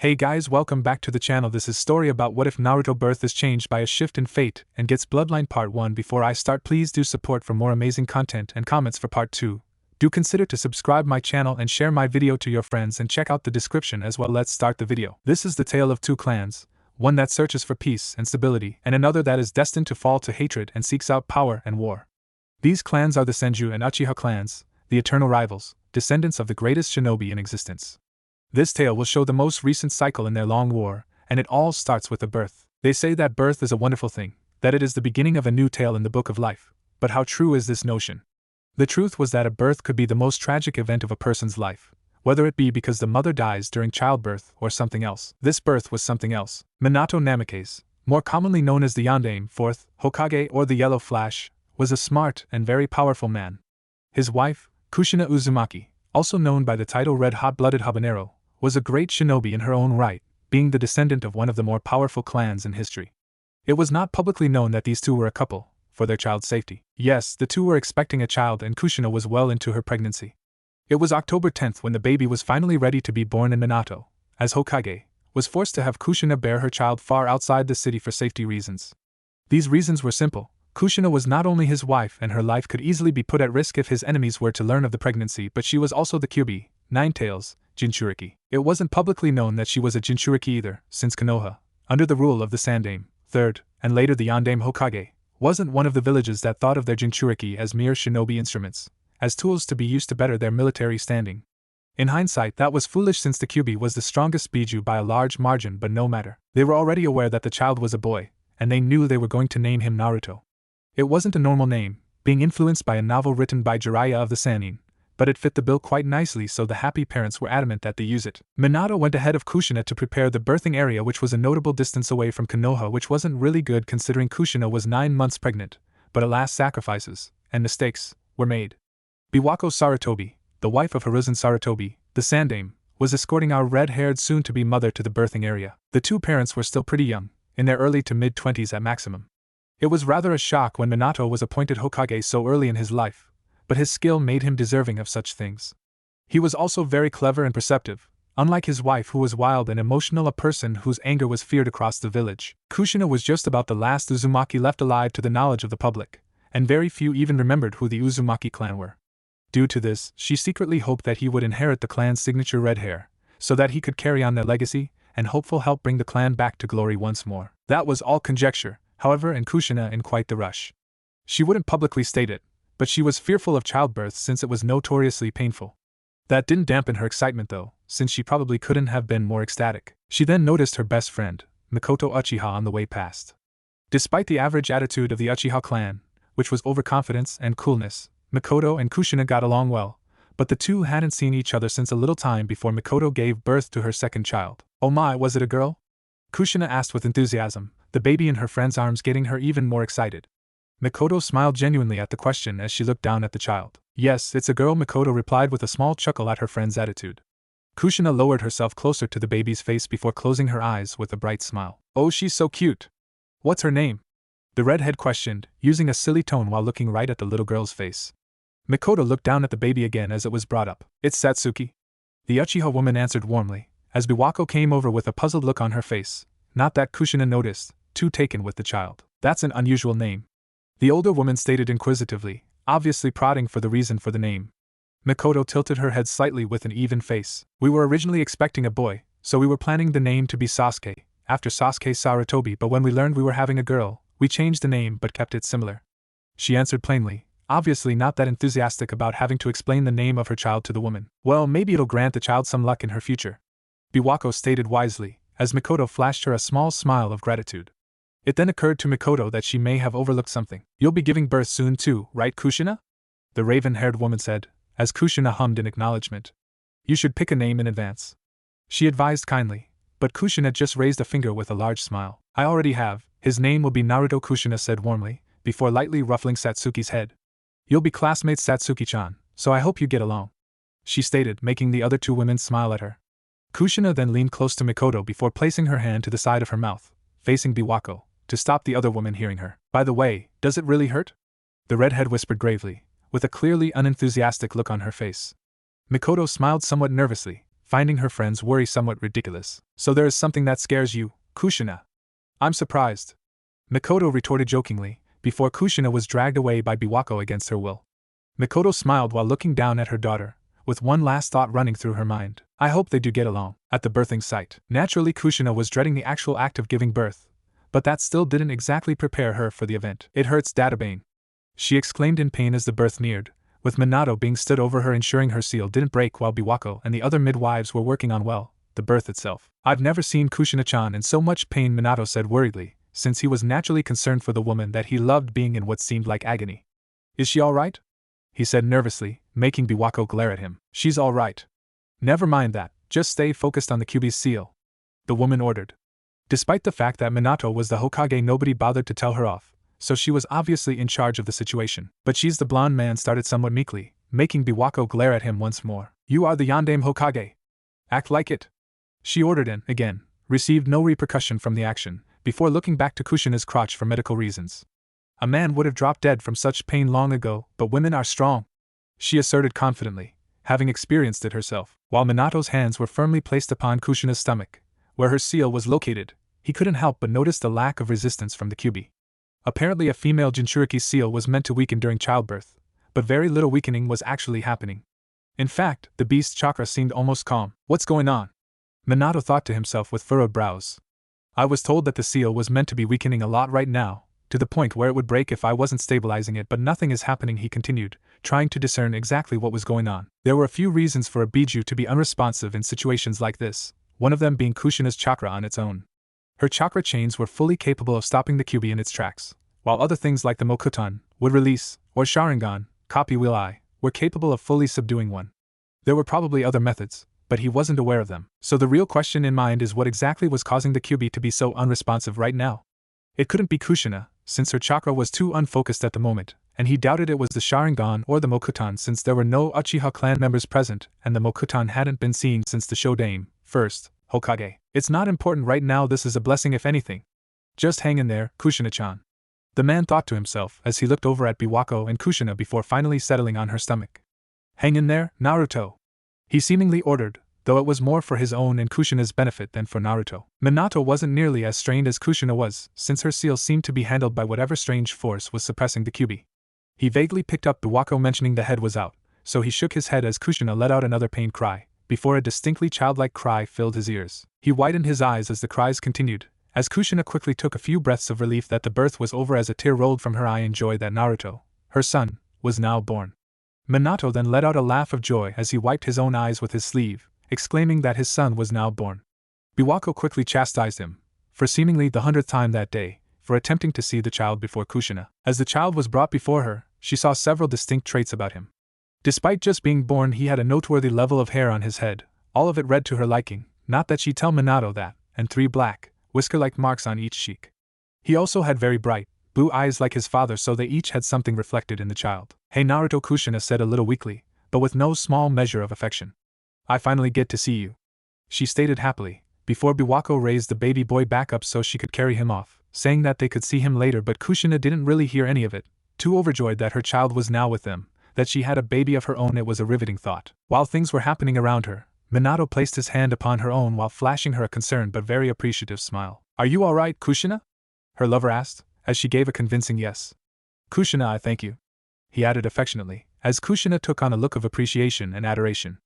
Hey guys, welcome back to the channel. This is story about what if Naruto birth is changed by a shift in fate and gets bloodline part 1. Before I start, please do support for more amazing content and comments for part 2. Do consider to subscribe my channel and share my video to your friends and check out the description as well. Let's start the video. This is the tale of two clans, one that searches for peace and stability and another that is destined to fall to hatred and seeks out power and war. These clans are the Senju and Uchiha clans, the eternal rivals, descendants of the greatest shinobi in existence. This tale will show the most recent cycle in their long war, and it all starts with a birth. They say that birth is a wonderful thing, that it is the beginning of a new tale in the book of life. But how true is this notion? The truth was that a birth could be the most tragic event of a person's life, whether it be because the mother dies during childbirth or something else. This birth was something else. Minato Namikaze, more commonly known as the Yondaime, 4th Hokage or the Yellow Flash, was a smart and very powerful man. His wife, Kushina Uzumaki, also known by the title Red Hot-Blooded Habanero, was a great shinobi in her own right, being the descendant of one of the more powerful clans in history. It was not publicly known that these two were a couple, for their child's safety. Yes, the two were expecting a child and Kushina was well into her pregnancy. It was October 10th when the baby was finally ready to be born, and Minato, as Hokage, was forced to have Kushina bear her child far outside the city for safety reasons. These reasons were simple. Kushina was not only his wife and her life could easily be put at risk if his enemies were to learn of the pregnancy, but she was also the Kyuubi, Nine-Tails, Jinchuriki. It wasn't publicly known that she was a Jinchuriki either, since Konoha, under the rule of the Sandaime, 3rd, and later the Yondaime Hokage, wasn't one of the villages that thought of their Jinchuriki as mere shinobi instruments, as tools to be used to better their military standing. In hindsight, that was foolish since the Kyuubi was the strongest Biju by a large margin, but no matter. They were already aware that the child was a boy, and they knew they were going to name him Naruto. It wasn't a normal name, being influenced by a novel written by Jiraiya of the Sannin, but it fit the bill quite nicely, so the happy parents were adamant that they use it. Minato went ahead of Kushina to prepare the birthing area, which was a notable distance away from Konoha, which wasn't really good considering Kushina was 9 months pregnant, but alas, sacrifices and mistakes were made. Biwako Sarutobi, the wife of Hiruzen Sarutobi, the Sandaime, was escorting our red-haired soon-to-be mother to the birthing area. The two parents were still pretty young, in their early to mid-20s at maximum. It was rather a shock when Minato was appointed Hokage so early in his life, but his skill made him deserving of such things. He was also very clever and perceptive, unlike his wife who was wild and emotional, a person whose anger was feared across the village. Kushina was just about the last Uzumaki left alive to the knowledge of the public, and very few even remembered who the Uzumaki clan were. Due to this, she secretly hoped that he would inherit the clan's signature red hair, so that he could carry on their legacy, and hopefully help bring the clan back to glory once more. That was all conjecture, however, and Kushina in quite the rush. She wouldn't publicly state it, but she was fearful of childbirth since it was notoriously painful. That didn't dampen her excitement though, since she probably couldn't have been more ecstatic. She then noticed her best friend, Mikoto Uchiha, on the way past. Despite the average attitude of the Uchiha clan, which was overconfidence and coolness, Mikoto and Kushina got along well, but the two hadn't seen each other since a little time before Mikoto gave birth to her second child. Oh my, was it a girl? Kushina asked with enthusiasm, the baby in her friend's arms getting her even more excited. Mikoto smiled genuinely at the question as she looked down at the child. Yes, it's a girl, Mikoto replied with a small chuckle at her friend's attitude. Kushina lowered herself closer to the baby's face before closing her eyes with a bright smile. Oh, she's so cute. What's her name? The redhead questioned, using a silly tone while looking right at the little girl's face. Mikoto looked down at the baby again as it was brought up. It's Satsuki. The Uchiha woman answered warmly, as Biwako came over with a puzzled look on her face. Not that Kushina noticed, too taken with the child. That's an unusual name. The older woman stated inquisitively, obviously prodding for the reason for the name. Mikoto tilted her head slightly with an even face. We were originally expecting a boy, so we were planning the name to be Sasuke, after Sasuke Sarutobi, but when we learned we were having a girl, we changed the name but kept it similar. She answered plainly, obviously not that enthusiastic about having to explain the name of her child to the woman. Well, maybe it'll grant the child some luck in her future, Biwako stated wisely, as Mikoto flashed her a small smile of gratitude. It then occurred to Mikoto that she may have overlooked something. You'll be giving birth soon too, right, Kushina? The raven-haired woman said, as Kushina hummed in acknowledgement. You should pick a name in advance, she advised kindly, but Kushina just raised a finger with a large smile. I already have, his name will be Naruto, Kushina said warmly, before lightly ruffling Satsuki's head. You'll be classmates, Satsuki-chan, so I hope you get along, she stated, making the other two women smile at her. Kushina then leaned close to Mikoto before placing her hand to the side of her mouth, facing Biwako, to stop the other woman hearing her. By the way, does it really hurt? The redhead whispered gravely, with a clearly unenthusiastic look on her face. Mikoto smiled somewhat nervously, finding her friend's worry somewhat ridiculous. So there is something that scares you, Kushina? I'm surprised. Mikoto retorted jokingly, before Kushina was dragged away by Biwako against her will. Mikoto smiled while looking down at her daughter, with one last thought running through her mind. I hope they do get along. At the birthing site, naturally Kushina was dreading the actual act of giving birth, but that still didn't exactly prepare her for the event. It hurts, Databane, she exclaimed in pain as the birth neared, with Minato being stood over her ensuring her seal didn't break while Biwako and the other midwives were working on, well, the birth itself. I've never seen Kushina-chan in so much pain, Minato said worriedly, since he was naturally concerned for the woman that he loved being in what seemed like agony. Is she all right? He said nervously, making Biwako glare at him. She's all right. Never mind that, just stay focused on the Kyuubi's seal, the woman ordered. Despite the fact that Minato was the Hokage, nobody bothered to tell her off, so she was obviously in charge of the situation. But she's the blonde man started somewhat meekly, making Biwako glare at him once more. You are the Yondaime Hokage. Act like it, she ordered and, again, received no repercussion from the action, before looking back to Kushina's crotch for medical reasons. A man would have dropped dead from such pain long ago, but women are strong, she asserted confidently, having experienced it herself. While Minato's hands were firmly placed upon Kushina's stomach, where her seal was located, he couldn't help but notice the lack of resistance from the Kyuubi. Apparently a female Jinchuriki seal was meant to weaken during childbirth, but very little weakening was actually happening. In fact, the beast's chakra seemed almost calm. What's going on? Minato thought to himself with furrowed brows. I was told that the seal was meant to be weakening a lot right now, to the point where it would break if I wasn't stabilizing it, but nothing is happening, he continued, trying to discern exactly what was going on. There were a few reasons for a Biju to be unresponsive in situations like this, one of them being Kushina's chakra on its own. Her chakra chains were fully capable of stopping the Kyuubi in its tracks, while other things like the Mokuton, wood release, or Sharingan, copy wheel eye, were capable of fully subduing one. There were probably other methods, but he wasn't aware of them. So the real question in mind is what exactly was causing the Kyuubi to be so unresponsive right now? It couldn't be Kushina, since her chakra was too unfocused at the moment, and he doubted it was the Sharingan or the Mokuton since there were no Uchiha clan members present and the Mokuton hadn't been seen since the Shodaime, first, Hokage. It's not important right now, this is a blessing if anything. Just hang in there, Kushina-chan, the man thought to himself as he looked over at Biwako and Kushina before finally settling on her stomach. Hang in there, Naruto, he seemingly ordered, though it was more for his own and Kushina's benefit than for Naruto. Minato wasn't nearly as strained as Kushina was, since her seal seemed to be handled by whatever strange force was suppressing the Kyuubi. He vaguely picked up Biwako mentioning the head was out, so he shook his head as Kushina let out another pained cry, before a distinctly childlike cry filled his ears. He widened his eyes as the cries continued, as Kushina quickly took a few breaths of relief that the birth was over as a tear rolled from her eye in joy that Naruto, her son, was now born. Minato then let out a laugh of joy as he wiped his own eyes with his sleeve, exclaiming that his son was now born. Biwako quickly chastised him, for seemingly the 100th time that day, for attempting to see the child before Kushina. As the child was brought before her, she saw several distinct traits about him. Despite just being born, he had a noteworthy level of hair on his head, all of it red to her liking, not that she'd tell Minato that, and 3 black, whisker-like marks on each cheek. He also had very bright, blue eyes like his father, so they each had something reflected in the child. Hey Naruto, Kushina said a little weakly, but with no small measure of affection. I finally get to see you, she stated happily, before Biwako raised the baby boy back up so she could carry him off, saying that they could see him later, but Kushina didn't really hear any of it, too overjoyed that her child was now with them, that she had a baby of her own. It was a riveting thought. While things were happening around her, Minato placed his hand upon her own while flashing her a concerned but very appreciative smile. Are you all right, Kushina? Her lover asked, as she gave a convincing yes. Kushina, I thank you, he added affectionately, as Kushina took on a look of appreciation and adoration.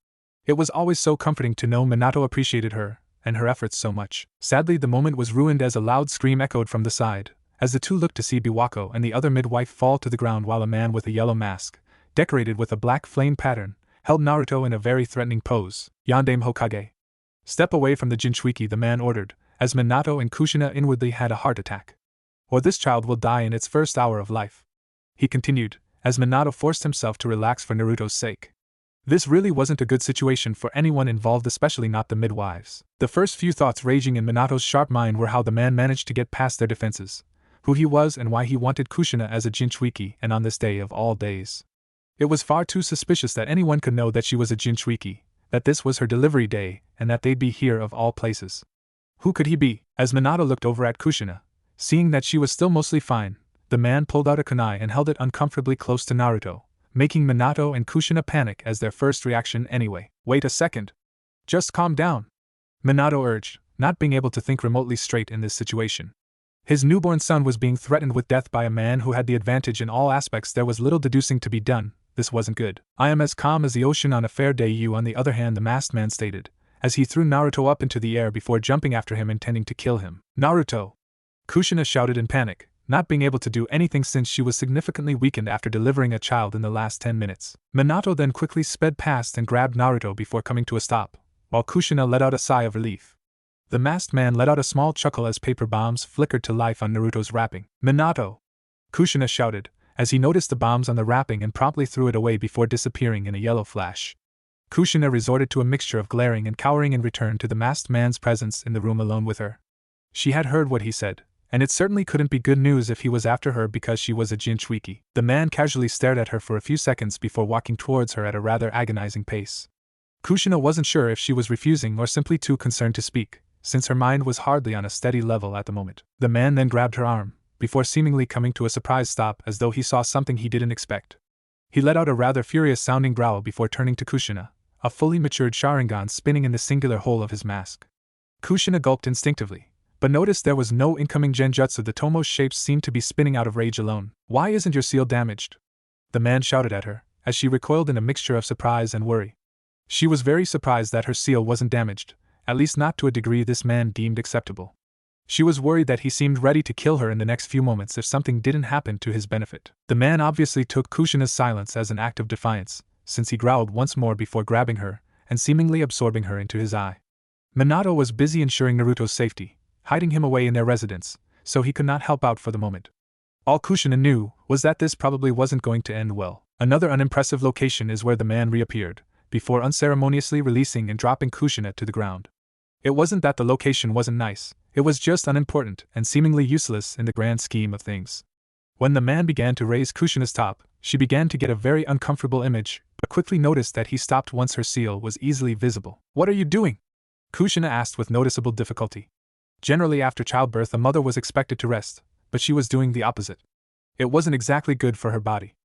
It was always so comforting to know Minato appreciated her, and her efforts so much. Sadly, the moment was ruined as a loud scream echoed from the side, as the two looked to see Biwako and the other midwife fall to the ground while a man with a yellow mask, decorated with a black flame pattern, held Naruto in a very threatening pose. Yondaime Hokage. Step away from the Jinchuriki, the man ordered, as Minato and Kushina inwardly had a heart attack. Or this child will die in its first hour of life, he continued, as Minato forced himself to relax for Naruto's sake. This really wasn't a good situation for anyone involved, especially not the midwives. The first few thoughts raging in Minato's sharp mind were how the man managed to get past their defenses, who he was and why he wanted Kushina as a Jinchuriki, and on this day of all days. It was far too suspicious that anyone could know that she was a Jinchuriki, that this was her delivery day, and that they'd be here of all places. Who could he be? As Minato looked over at Kushina, seeing that she was still mostly fine, the man pulled out a kunai and held it uncomfortably close to Naruto, making Minato and Kushina panic as their first reaction anyway. Wait a second. Just calm down, Minato urged, not being able to think remotely straight in this situation. His newborn son was being threatened with death by a man who had the advantage in all aspects. There was little deducing to be done. This wasn't good. I am as calm as the ocean on a fair day. You, on the other hand, the masked man stated, as he threw Naruto up into the air before jumping after him, intending to kill him. Naruto! Kushina shouted in panic, not being able to do anything since she was significantly weakened after delivering a child in the last 10 minutes. Minato then quickly sped past and grabbed Naruto before coming to a stop, while Kushina let out a sigh of relief. The masked man let out a small chuckle as paper bombs flickered to life on Naruto's wrapping. Minato! Kushina shouted, as he noticed the bombs on the wrapping and promptly threw it away before disappearing in a yellow flash. Kushina resorted to a mixture of glaring and cowering and returned to the masked man's presence in the room alone with her. She had heard what he said, and it certainly couldn't be good news if he was after her because she was a Jinchuiki. The man casually stared at her for a few seconds before walking towards her at a rather agonizing pace. Kushina wasn't sure if she was refusing or simply too concerned to speak, since her mind was hardly on a steady level at the moment. The man then grabbed her arm, before seemingly coming to a surprise stop as though he saw something he didn't expect. He let out a rather furious-sounding growl before turning to Kushina, a fully matured Sharingan spinning in the singular hole of his mask. Kushina gulped instinctively, but noticed there was no incoming genjutsu. The Tomo's shapes seemed to be spinning out of rage alone. Why isn't your seal damaged? The man shouted at her, as she recoiled in a mixture of surprise and worry. She was very surprised that her seal wasn't damaged, at least not to a degree this man deemed acceptable. She was worried that he seemed ready to kill her in the next few moments if something didn't happen to his benefit. The man obviously took Kushina's silence as an act of defiance, since he growled once more before grabbing her and seemingly absorbing her into his eye. Minato was busy ensuring Naruto's safety, hiding him away in their residence, so he could not help out for the moment. All Kushina knew was that this probably wasn't going to end well. Another unimpressive location is where the man reappeared, before unceremoniously releasing and dropping Kushina to the ground. It wasn't that the location wasn't nice, it was just unimportant and seemingly useless in the grand scheme of things. When the man began to raise Kushina's top, she began to get a very uncomfortable image, but quickly noticed that he stopped once her seal was easily visible. What are you doing? Kushina asked with noticeable difficulty. Generally after childbirth a mother was expected to rest, but she was doing the opposite. It wasn't exactly good for her body.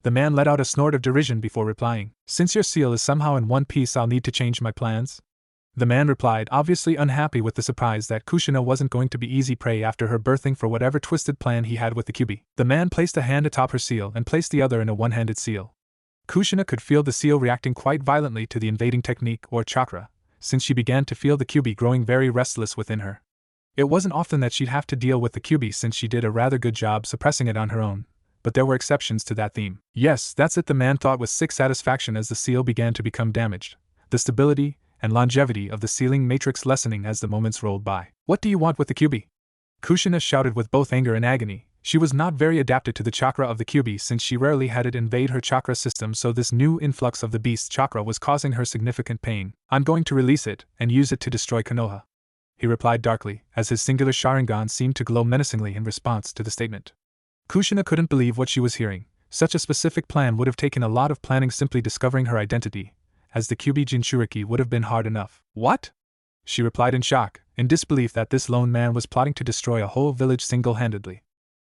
The man let out a snort of derision before replying, since your seal is somehow in one piece I'll need to change my plans. The man replied, obviously unhappy with the surprise that Kushina wasn't going to be easy prey after her birthing for whatever twisted plan he had with the Kyuubi. The man placed a hand atop her seal and placed the other in a one-handed seal. Kushina could feel the seal reacting quite violently to the invading technique or chakra, since she began to feel the Kyuubi growing very restless within her. It wasn't often that she'd have to deal with the Kyuubi since she did a rather good job suppressing it on her own, but there were exceptions to that theme. Yes, that's it, the man thought with sick satisfaction as the seal began to become damaged. The stability and longevity of the sealing matrix lessening as the moments rolled by. What do you want with the Kyuubi? Kushina shouted with both anger and agony. She was not very adapted to the chakra of the Kyuubi since she rarely had it invade her chakra system, so this new influx of the beast's chakra was causing her significant pain. I'm going to release it and use it to destroy Konoha, he replied darkly, as his singular Sharingan seemed to glow menacingly in response to the statement. Kushina couldn't believe what she was hearing. Such a specific plan would have taken a lot of planning. Simply discovering her identity as the Kyuubi Jinchuriki would have been hard enough. What? She replied in shock, in disbelief that this lone man was plotting to destroy a whole village single-handedly.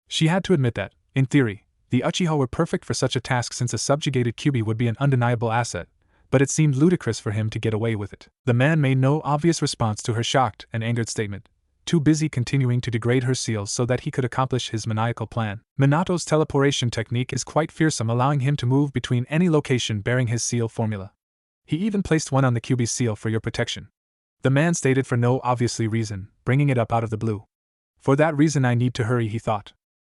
She had to admit that, in theory, the Uchiha were perfect for such a task since a subjugated Kyuubi would be an undeniable asset, but it seemed ludicrous for him to get away with it. The man made no obvious response to her shocked and angered statement, too busy continuing to degrade her seal so that he could accomplish his maniacal plan. Minato's teleportation technique is quite fearsome, allowing him to move between any location bearing his seal formula. He even placed one on the Kyuubi's seal for your protection. The man stated for no obviously reason, bringing it up out of the blue. For that reason I need to hurry, he thought.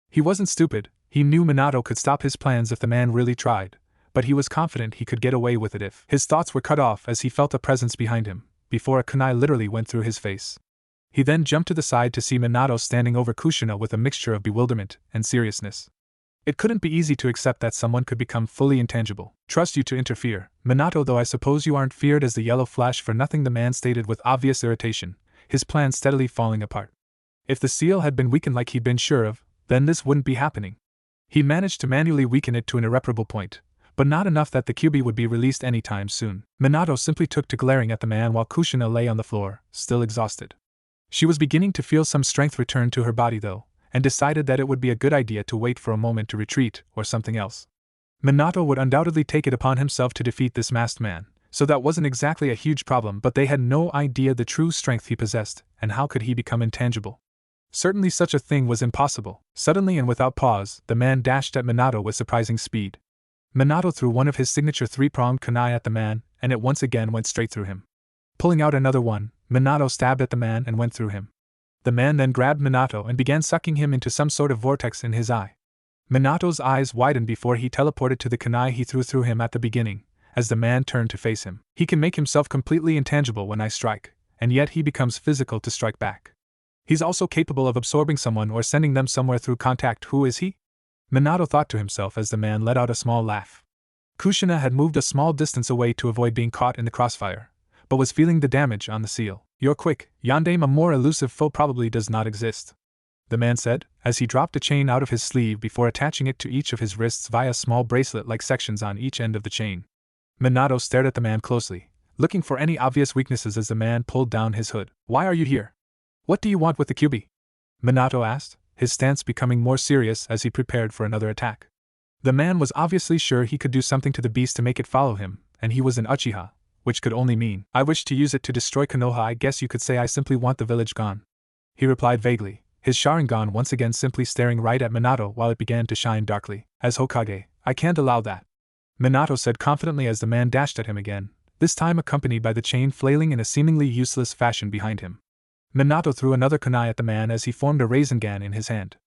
He wasn't stupid, he knew Minato could stop his plans if the man really tried, but he was confident he could get away with it if. His thoughts were cut off as he felt a presence behind him, before a kunai literally went through his face. He then jumped to the side to see Minato standing over Kushina with a mixture of bewilderment and seriousness. It couldn't be easy to accept that someone could become fully intangible. Trust you to interfere, Minato, though I suppose you aren't feared as the yellow flash for nothing, the man stated with obvious irritation, his plan steadily falling apart. If the seal had been weakened like he'd been sure of, then this wouldn't be happening. He managed to manually weaken it to an irreparable point, but not enough that the Kyuubi would be released anytime soon. Minato simply took to glaring at the man while Kushina lay on the floor, still exhausted. She was beginning to feel some strength return to her body though, and decided that it would be a good idea to wait for a moment to retreat or something else. Minato would undoubtedly take it upon himself to defeat this masked man, So that wasn't exactly a huge problem, but they had no idea the true strength he possessed, and how could he become intangible? Certainly such a thing was impossible. Suddenly and without pause, the man dashed at Minato with surprising speed. Minato threw one of his signature three-pronged kunai at the man, and it once again went straight through him. Pulling out another one, Minato stabbed at the man and went through him. The man then grabbed Minato and began sucking him into some sort of vortex in his eye. Minato's eyes widened before he teleported to the kunai he threw through him at the beginning, as the man turned to face him. He can make himself completely intangible when I strike, and yet he becomes physical to strike back. He's also capable of absorbing someone or sending them somewhere through contact. Who is he? Minato thought to himself as the man let out a small laugh. Kushina had moved a small distance away to avoid being caught in the crossfire, but was feeling the damage on the seal. You're quick, Yandame. A more elusive foe probably does not exist, the man said, as he dropped a chain out of his sleeve before attaching it to each of his wrists via small bracelet-like sections on each end of the chain. Minato stared at the man closely, looking for any obvious weaknesses as the man pulled down his hood. Why are you here? What do you want with the Kyuubi? Minato asked, his stance becoming more serious as he prepared for another attack. The man was obviously sure he could do something to the beast to make it follow him, and he was an Uchiha, which could only mean, I wish to use it to destroy Konoha. I guess you could say I simply want the village gone. He replied vaguely, his Sharingan once again simply staring right at Minato while it began to shine darkly. As Hokage, I can't allow that, Minato said confidently as the man dashed at him again, this time accompanied by the chain flailing in a seemingly useless fashion behind him. Minato threw another kunai at the man as he formed a Rasengan in his hand.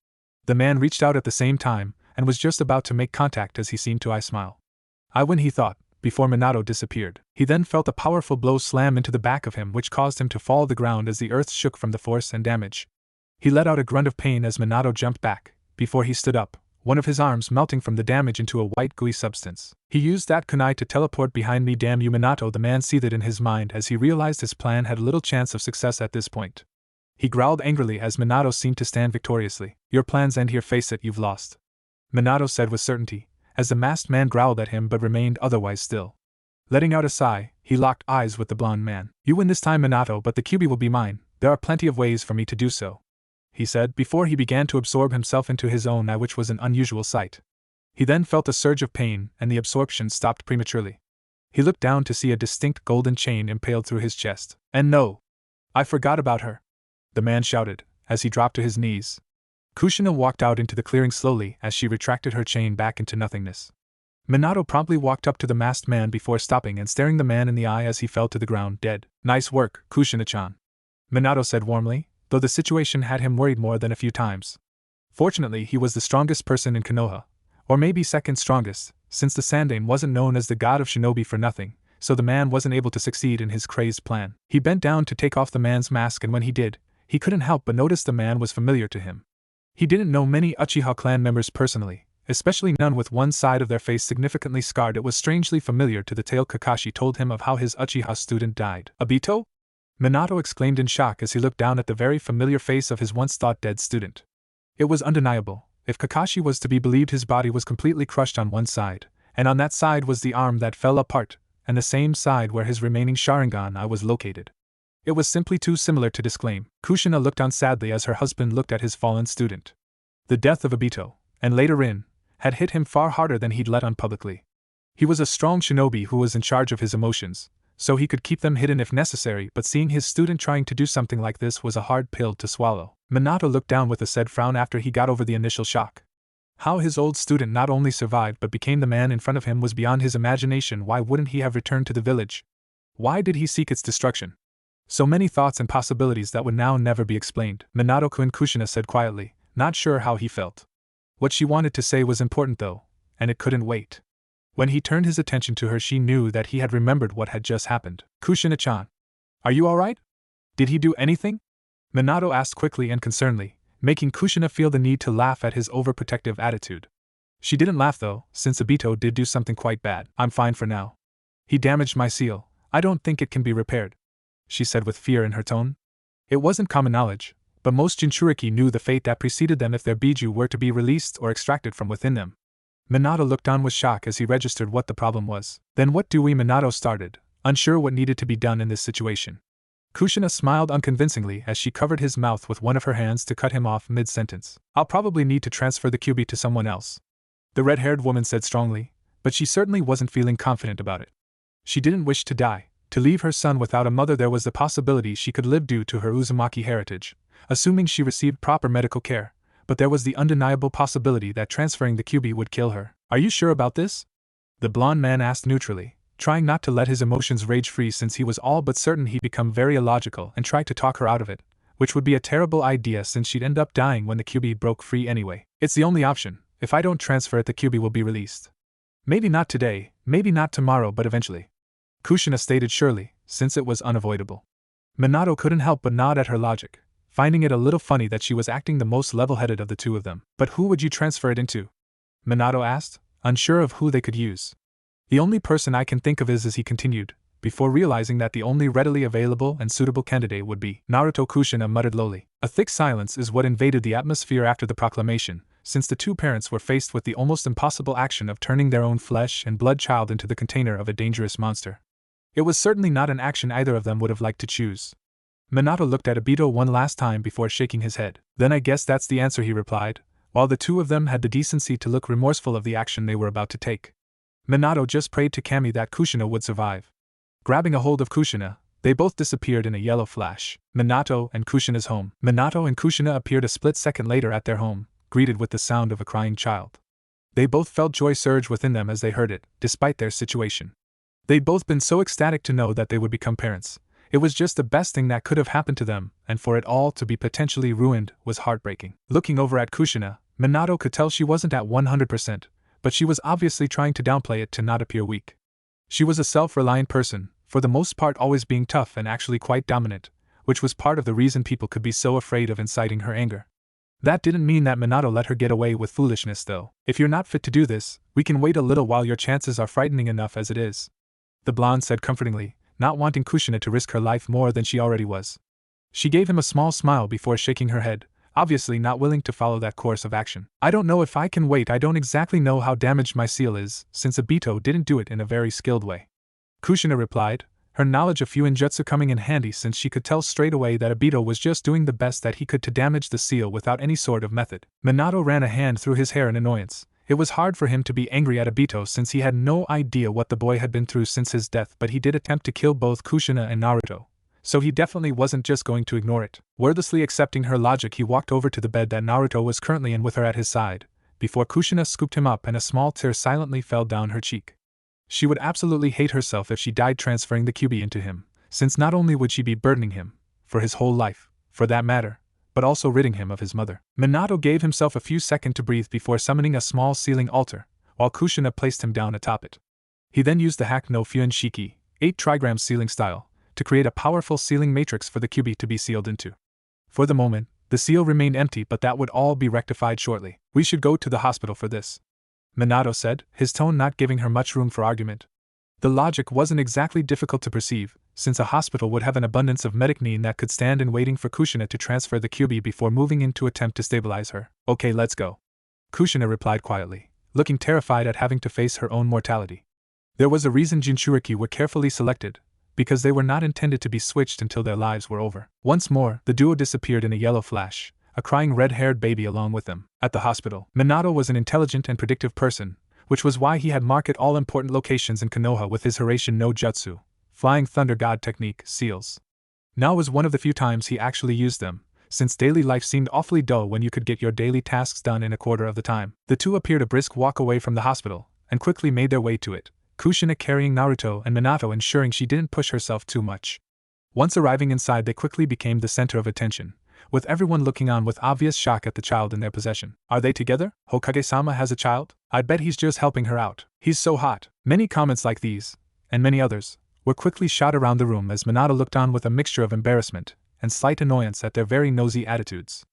The man reached out at the same time, and was just about to make contact as he seemed to smile. I win, he thought, before Minato disappeared. He then felt a powerful blow slam into the back of him which caused him to fall to the ground as the earth shook from the force and damage. He let out a grunt of pain as Minato jumped back, before he stood up, one of his arms melting from the damage into a white gooey substance. He used that kunai to teleport behind me. Damn you, Minato, the man seethed in his mind as he realized his plan had little chance of success at this point. He growled angrily as Minato seemed to stand victoriously. Your plans end here, face it, you've lost, Minato said with certainty, as the masked man growled at him but remained otherwise still. Letting out a sigh, he locked eyes with the blonde man. You win this time, Minato, but the Kyuubi will be mine. There are plenty of ways for me to do so, he said before he began to absorb himself into his own eye, which was an unusual sight. He then felt a surge of pain, and the absorption stopped prematurely. He looked down to see a distinct golden chain impaled through his chest. And no! I forgot about her, the man shouted, as he dropped to his knees. Kushina walked out into the clearing slowly as she retracted her chain back into nothingness. Minato promptly walked up to the masked man before stopping and staring the man in the eye as he fell to the ground dead. Nice work, Kushina-chan, Minato said warmly, though the situation had him worried more than a few times. Fortunately, he was the strongest person in Konoha, or maybe second strongest, since the Sandaime wasn't known as the god of shinobi for nothing, so the man wasn't able to succeed in his crazed plan. He bent down to take off the man's mask, and when he did, he couldn't help but notice the man was familiar to him. He didn't know many Uchiha clan members personally, especially none with one side of their face significantly scarred. It was strangely familiar to the tale Kakashi told him of how his Uchiha student died. Obito? Minato exclaimed in shock as he looked down at the very familiar face of his once thought dead student. It was undeniable. If Kakashi was to be believed, his body was completely crushed on one side, and on that side was the arm that fell apart, and the same side where his remaining Sharingan eye was located. It was simply too similar to disclaim. Kushina looked on sadly as her husband looked at his fallen student. The death of Obito, and later Rin, had hit him far harder than he'd let on publicly. He was a strong shinobi who was in charge of his emotions, so he could keep them hidden if necessary, but seeing his student trying to do something like this was a hard pill to swallow. Minato looked down with a sad frown after he got over the initial shock. How his old student not only survived but became the man in front of him was beyond his imagination. Why wouldn't he have returned to the village? Why did he seek its destruction? So many thoughts and possibilities that would now never be explained. Minato-kun, Kushina said quietly, not sure how he felt. What she wanted to say was important though, and it couldn't wait. When he turned his attention to her, she knew that he had remembered what had just happened. Kushina-chan, are you alright? Did he do anything? Minato asked quickly and concernedly, making Kushina feel the need to laugh at his overprotective attitude. She didn't laugh though, since Obito did do something quite bad. I'm fine for now. He damaged my seal. I don't think it can be repaired, she said with fear in her tone. It wasn't common knowledge, but most Jinchuriki knew the fate that preceded them if their Biju were to be released or extracted from within them. Minato looked on with shock as he registered what the problem was. Then what do we? Minato started, unsure what needed to be done in this situation. Kushina smiled unconvincingly as she covered his mouth with one of her hands to cut him off mid-sentence. I'll probably need to transfer the Kyuubi to someone else, the red-haired woman said strongly, but she certainly wasn't feeling confident about it. She didn't wish to die. To leave her son without a mother, there was the possibility she could live due to her Uzumaki heritage, assuming she received proper medical care, but there was the undeniable possibility that transferring the Kyuubi would kill her. Are you sure about this? The blonde man asked neutrally, trying not to let his emotions rage free since he was all but certain he'd become very illogical and tried to talk her out of it, which would be a terrible idea since she'd end up dying when the Kyuubi broke free anyway. It's the only option. If I don't transfer it, the Kyuubi will be released. Maybe not today, maybe not tomorrow, but eventually. Kushina stated surely, since it was unavoidable. Minato couldn't help but nod at her logic, finding it a little funny that she was acting the most level-headed of the two of them. But who would you transfer it into? Minato asked, unsure of who they could use. The only person I can think of is, he continued, before realizing that the only readily available and suitable candidate would be Naruto. Kushina muttered lowly. A thick silence is what invaded the atmosphere after the proclamation, since the two parents were faced with the almost impossible action of turning their own flesh and blood child into the container of a dangerous monster. It was certainly not an action either of them would have liked to choose. Minato looked at Obito one last time before shaking his head. Then I guess that's the answer, he replied, while the two of them had the decency to look remorseful of the action they were about to take. Minato just prayed to Kami that Kushina would survive. Grabbing a hold of Kushina, they both disappeared in a yellow flash. Minato and Kushina's home. Minato and Kushina appeared a split second later at their home, greeted with the sound of a crying child. They both felt joy surge within them as they heard it, despite their situation. They'd both been so ecstatic to know that they would become parents. It was just the best thing that could have happened to them, and for it all to be potentially ruined was heartbreaking. Looking over at Kushina, Minato could tell she wasn't at 100%, but she was obviously trying to downplay it to not appear weak. She was a self-reliant person, for the most part always being tough and actually quite dominant, which was part of the reason people could be so afraid of inciting her anger. That didn't mean that Minato let her get away with foolishness though. If you're not fit to do this, we can wait a little while, your chances are frightening enough as it is. The blonde said comfortingly, not wanting Kushina to risk her life more than she already was. She gave him a small smile before shaking her head, obviously not willing to follow that course of action. I don't know if I can wait. I don't exactly know how damaged my seal is, since Obito didn't do it in a very skilled way. Kushina replied, her knowledge of Fuinjutsu coming in handy since she could tell straight away that Obito was just doing the best that he could to damage the seal without any sort of method. Minato ran a hand through his hair in annoyance. It was hard for him to be angry at Obito since he had no idea what the boy had been through since his death, but he did attempt to kill both Kushina and Naruto, so he definitely wasn't just going to ignore it. Wordlessly accepting her logic, he walked over to the bed that Naruto was currently in with her at his side, before Kushina scooped him up and a small tear silently fell down her cheek. She would absolutely hate herself if she died transferring the Kyuubi into him, since not only would she be burdening him, for his whole life, for that matter, but also ridding him of his mother. Minato gave himself a few seconds to breathe before summoning a small ceiling altar, while Kushina placed him down atop it. He then used the Hack no Fuin Shiki, 8 trigram sealing style, to create a powerful sealing matrix for the Kyuubi to be sealed into. For the moment, the seal remained empty, but that would all be rectified shortly. We should go to the hospital for this, Minato said, his tone not giving her much room for argument. The logic wasn't exactly difficult to perceive, since a hospital would have an abundance of medic need that could stand in waiting for Kushina to transfer the Kyuubi before moving in to attempt to stabilize her. Okay, let's go, Kushina replied quietly, looking terrified at having to face her own mortality. There was a reason Jinchuriki were carefully selected, because they were not intended to be switched until their lives were over. Once more, the duo disappeared in a yellow flash, a crying red-haired baby along with them. At the hospital, Minato was an intelligent and predictive person, which was why he had marked all important locations in Konoha with his Hiraishin no Jutsu, Flying Thunder God technique, seals. Now was one of the few times he actually used them, since daily life seemed awfully dull when you could get your daily tasks done in a quarter of the time. The two appeared a brisk walk away from the hospital, and quickly made their way to it, Kushina carrying Naruto and Minato ensuring she didn't push herself too much. Once arriving inside, they quickly became the center of attention, with everyone looking on with obvious shock at the child in their possession. Are they together? Hokage-sama has a child? I'd bet he's just helping her out. He's so hot. Many comments like these, and many others, were quickly shot around the room as Minato looked on with a mixture of embarrassment and slight annoyance at their very nosy attitudes.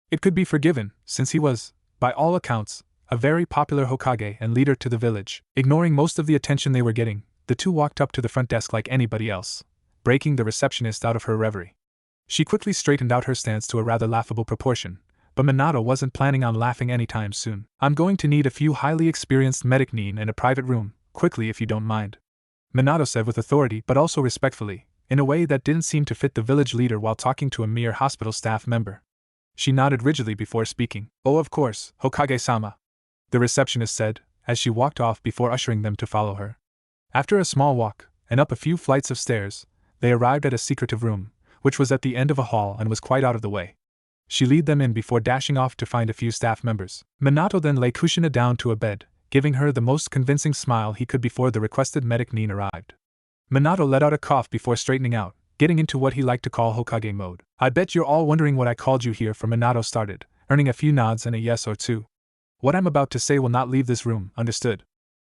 It could be forgiven, since he was, by all accounts, a very popular Hokage and leader to the village. Ignoring most of the attention they were getting, the two walked up to the front desk like anybody else, breaking the receptionist out of her reverie. She quickly straightened out her stance to a rather laughable proportion, but Minato wasn't planning on laughing anytime soon. I'm going to need a few highly experienced medic need and a private room, quickly if you don't mind, Minato said with authority but also respectfully, in a way that didn't seem to fit the village leader while talking to a mere hospital staff member. She nodded rigidly before speaking. Oh, of course, Hokage-sama, the receptionist said, as she walked off before ushering them to follow her. After a small walk, and up a few flights of stairs, they arrived at a secretive room, which was at the end of a hall and was quite out of the way. She led them in before dashing off to find a few staff members. Minato then lay Kushina down to a bed, giving her the most convincing smile he could before the requested medic Nin arrived. Minato let out a cough before straightening out, getting into what he liked to call Hokage mode. I bet you're all wondering what I called you here for. Minato started, earning a few nods and a yes or two. What I'm about to say will not leave this room, understood?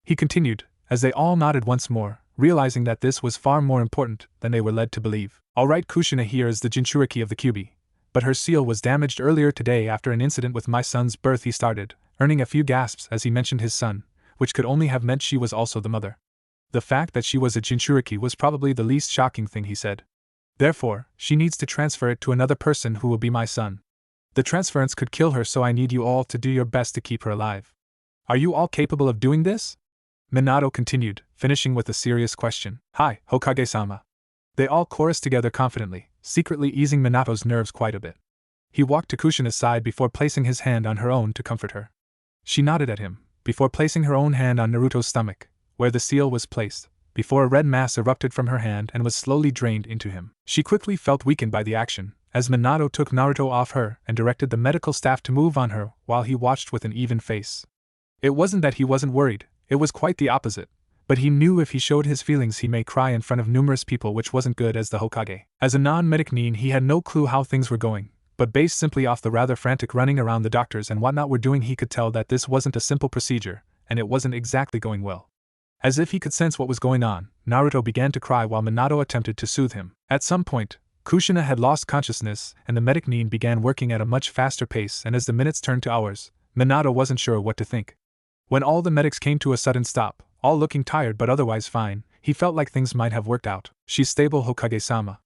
He continued, as they all nodded once more, realizing that this was far more important than they were led to believe. Alright, Kushina here is the Jinchuriki of the Kyuubi, but her seal was damaged earlier today after an incident with my son's birth. He started, earning a few gasps as he mentioned his son, which could only have meant she was also the mother. The fact that she was a Jinchuriki was probably the least shocking thing, he said. Therefore, she needs to transfer it to another person who will be my son. The transference could kill her, so I need you all to do your best to keep her alive. Are you all capable of doing this? Minato continued, finishing with a serious question. Hi, Hokage-sama. They all chorused together confidently, secretly easing Minato's nerves quite a bit. He walked to Kushina's side before placing his hand on her own to comfort her. She nodded at him, before placing her own hand on Naruto's stomach, where the seal was placed, before a red mass erupted from her hand and was slowly drained into him. She quickly felt weakened by the action, as Minato took Naruto off her and directed the medical staff to move on her while he watched with an even face. It wasn't that he wasn't worried, it was quite the opposite, but he knew if he showed his feelings he may cry in front of numerous people, which wasn't good as the Hokage. As a non-medic Nin, he had no clue how things were going, but based simply off the rather frantic running around the doctors and whatnot were doing, he could tell that this wasn't a simple procedure, and it wasn't exactly going well. As if he could sense what was going on, Naruto began to cry while Minato attempted to soothe him. At some point, Kushina had lost consciousness and the medic Nin began working at a much faster pace, and as the minutes turned to hours, Minato wasn't sure what to think. When all the medics came to a sudden stop, all looking tired but otherwise fine, he felt like things might have worked out. She's stable, Hokage-sama.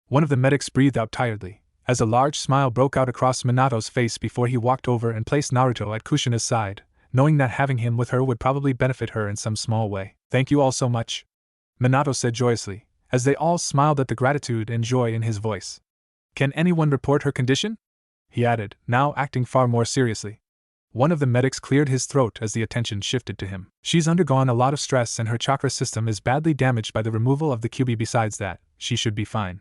One of the medics breathed out tiredly, as a large smile broke out across Minato's face before he walked over and placed Naruto at Kushina's side, knowing that having him with her would probably benefit her in some small way. Thank you all so much, Minato said joyously, as they all smiled at the gratitude and joy in his voice. Can anyone report her condition? He added, now acting far more seriously. One of the medics cleared his throat as the attention shifted to him. She's undergone a lot of stress and her chakra system is badly damaged by the removal of the Kyuubi. Besides that, she should be fine.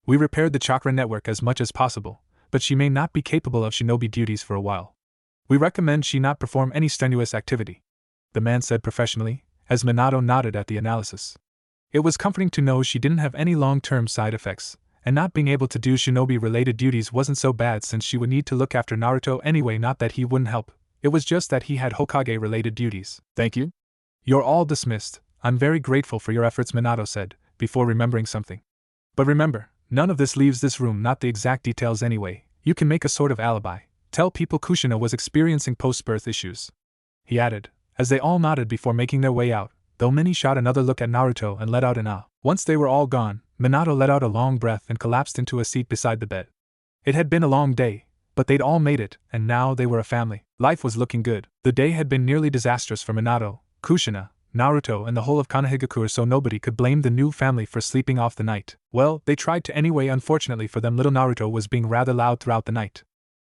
We repaired the chakra network as much as possible, but she may not be capable of shinobi duties for a while. We recommend she not perform any strenuous activity, the man said professionally, as Minato nodded at the analysis. It was comforting to know she didn't have any long-term side effects, and not being able to do shinobi-related duties wasn't so bad since she would need to look after Naruto anyway. Not that he wouldn't help, it was just that he had Hokage-related duties. Thank you. You're all dismissed. I'm very grateful for your efforts, Minato said, before remembering something. But remember, none of this leaves this room, not the exact details anyway. You can make a sort of alibi. Tell people Kushina was experiencing post-birth issues, he added, as they all nodded before making their way out, though many shot another look at Naruto and let out an ah. Once they were all gone, Minato let out a long breath and collapsed into a seat beside the bed. It had been a long day, but they'd all made it, and now they were a family. Life was looking good. The day had been nearly disastrous for Minato, Kushina, Naruto and the whole of Konohagakure, so nobody could blame the new family for sleeping off the night. Well, they tried to anyway. Unfortunately for them, little Naruto was being rather loud throughout the night.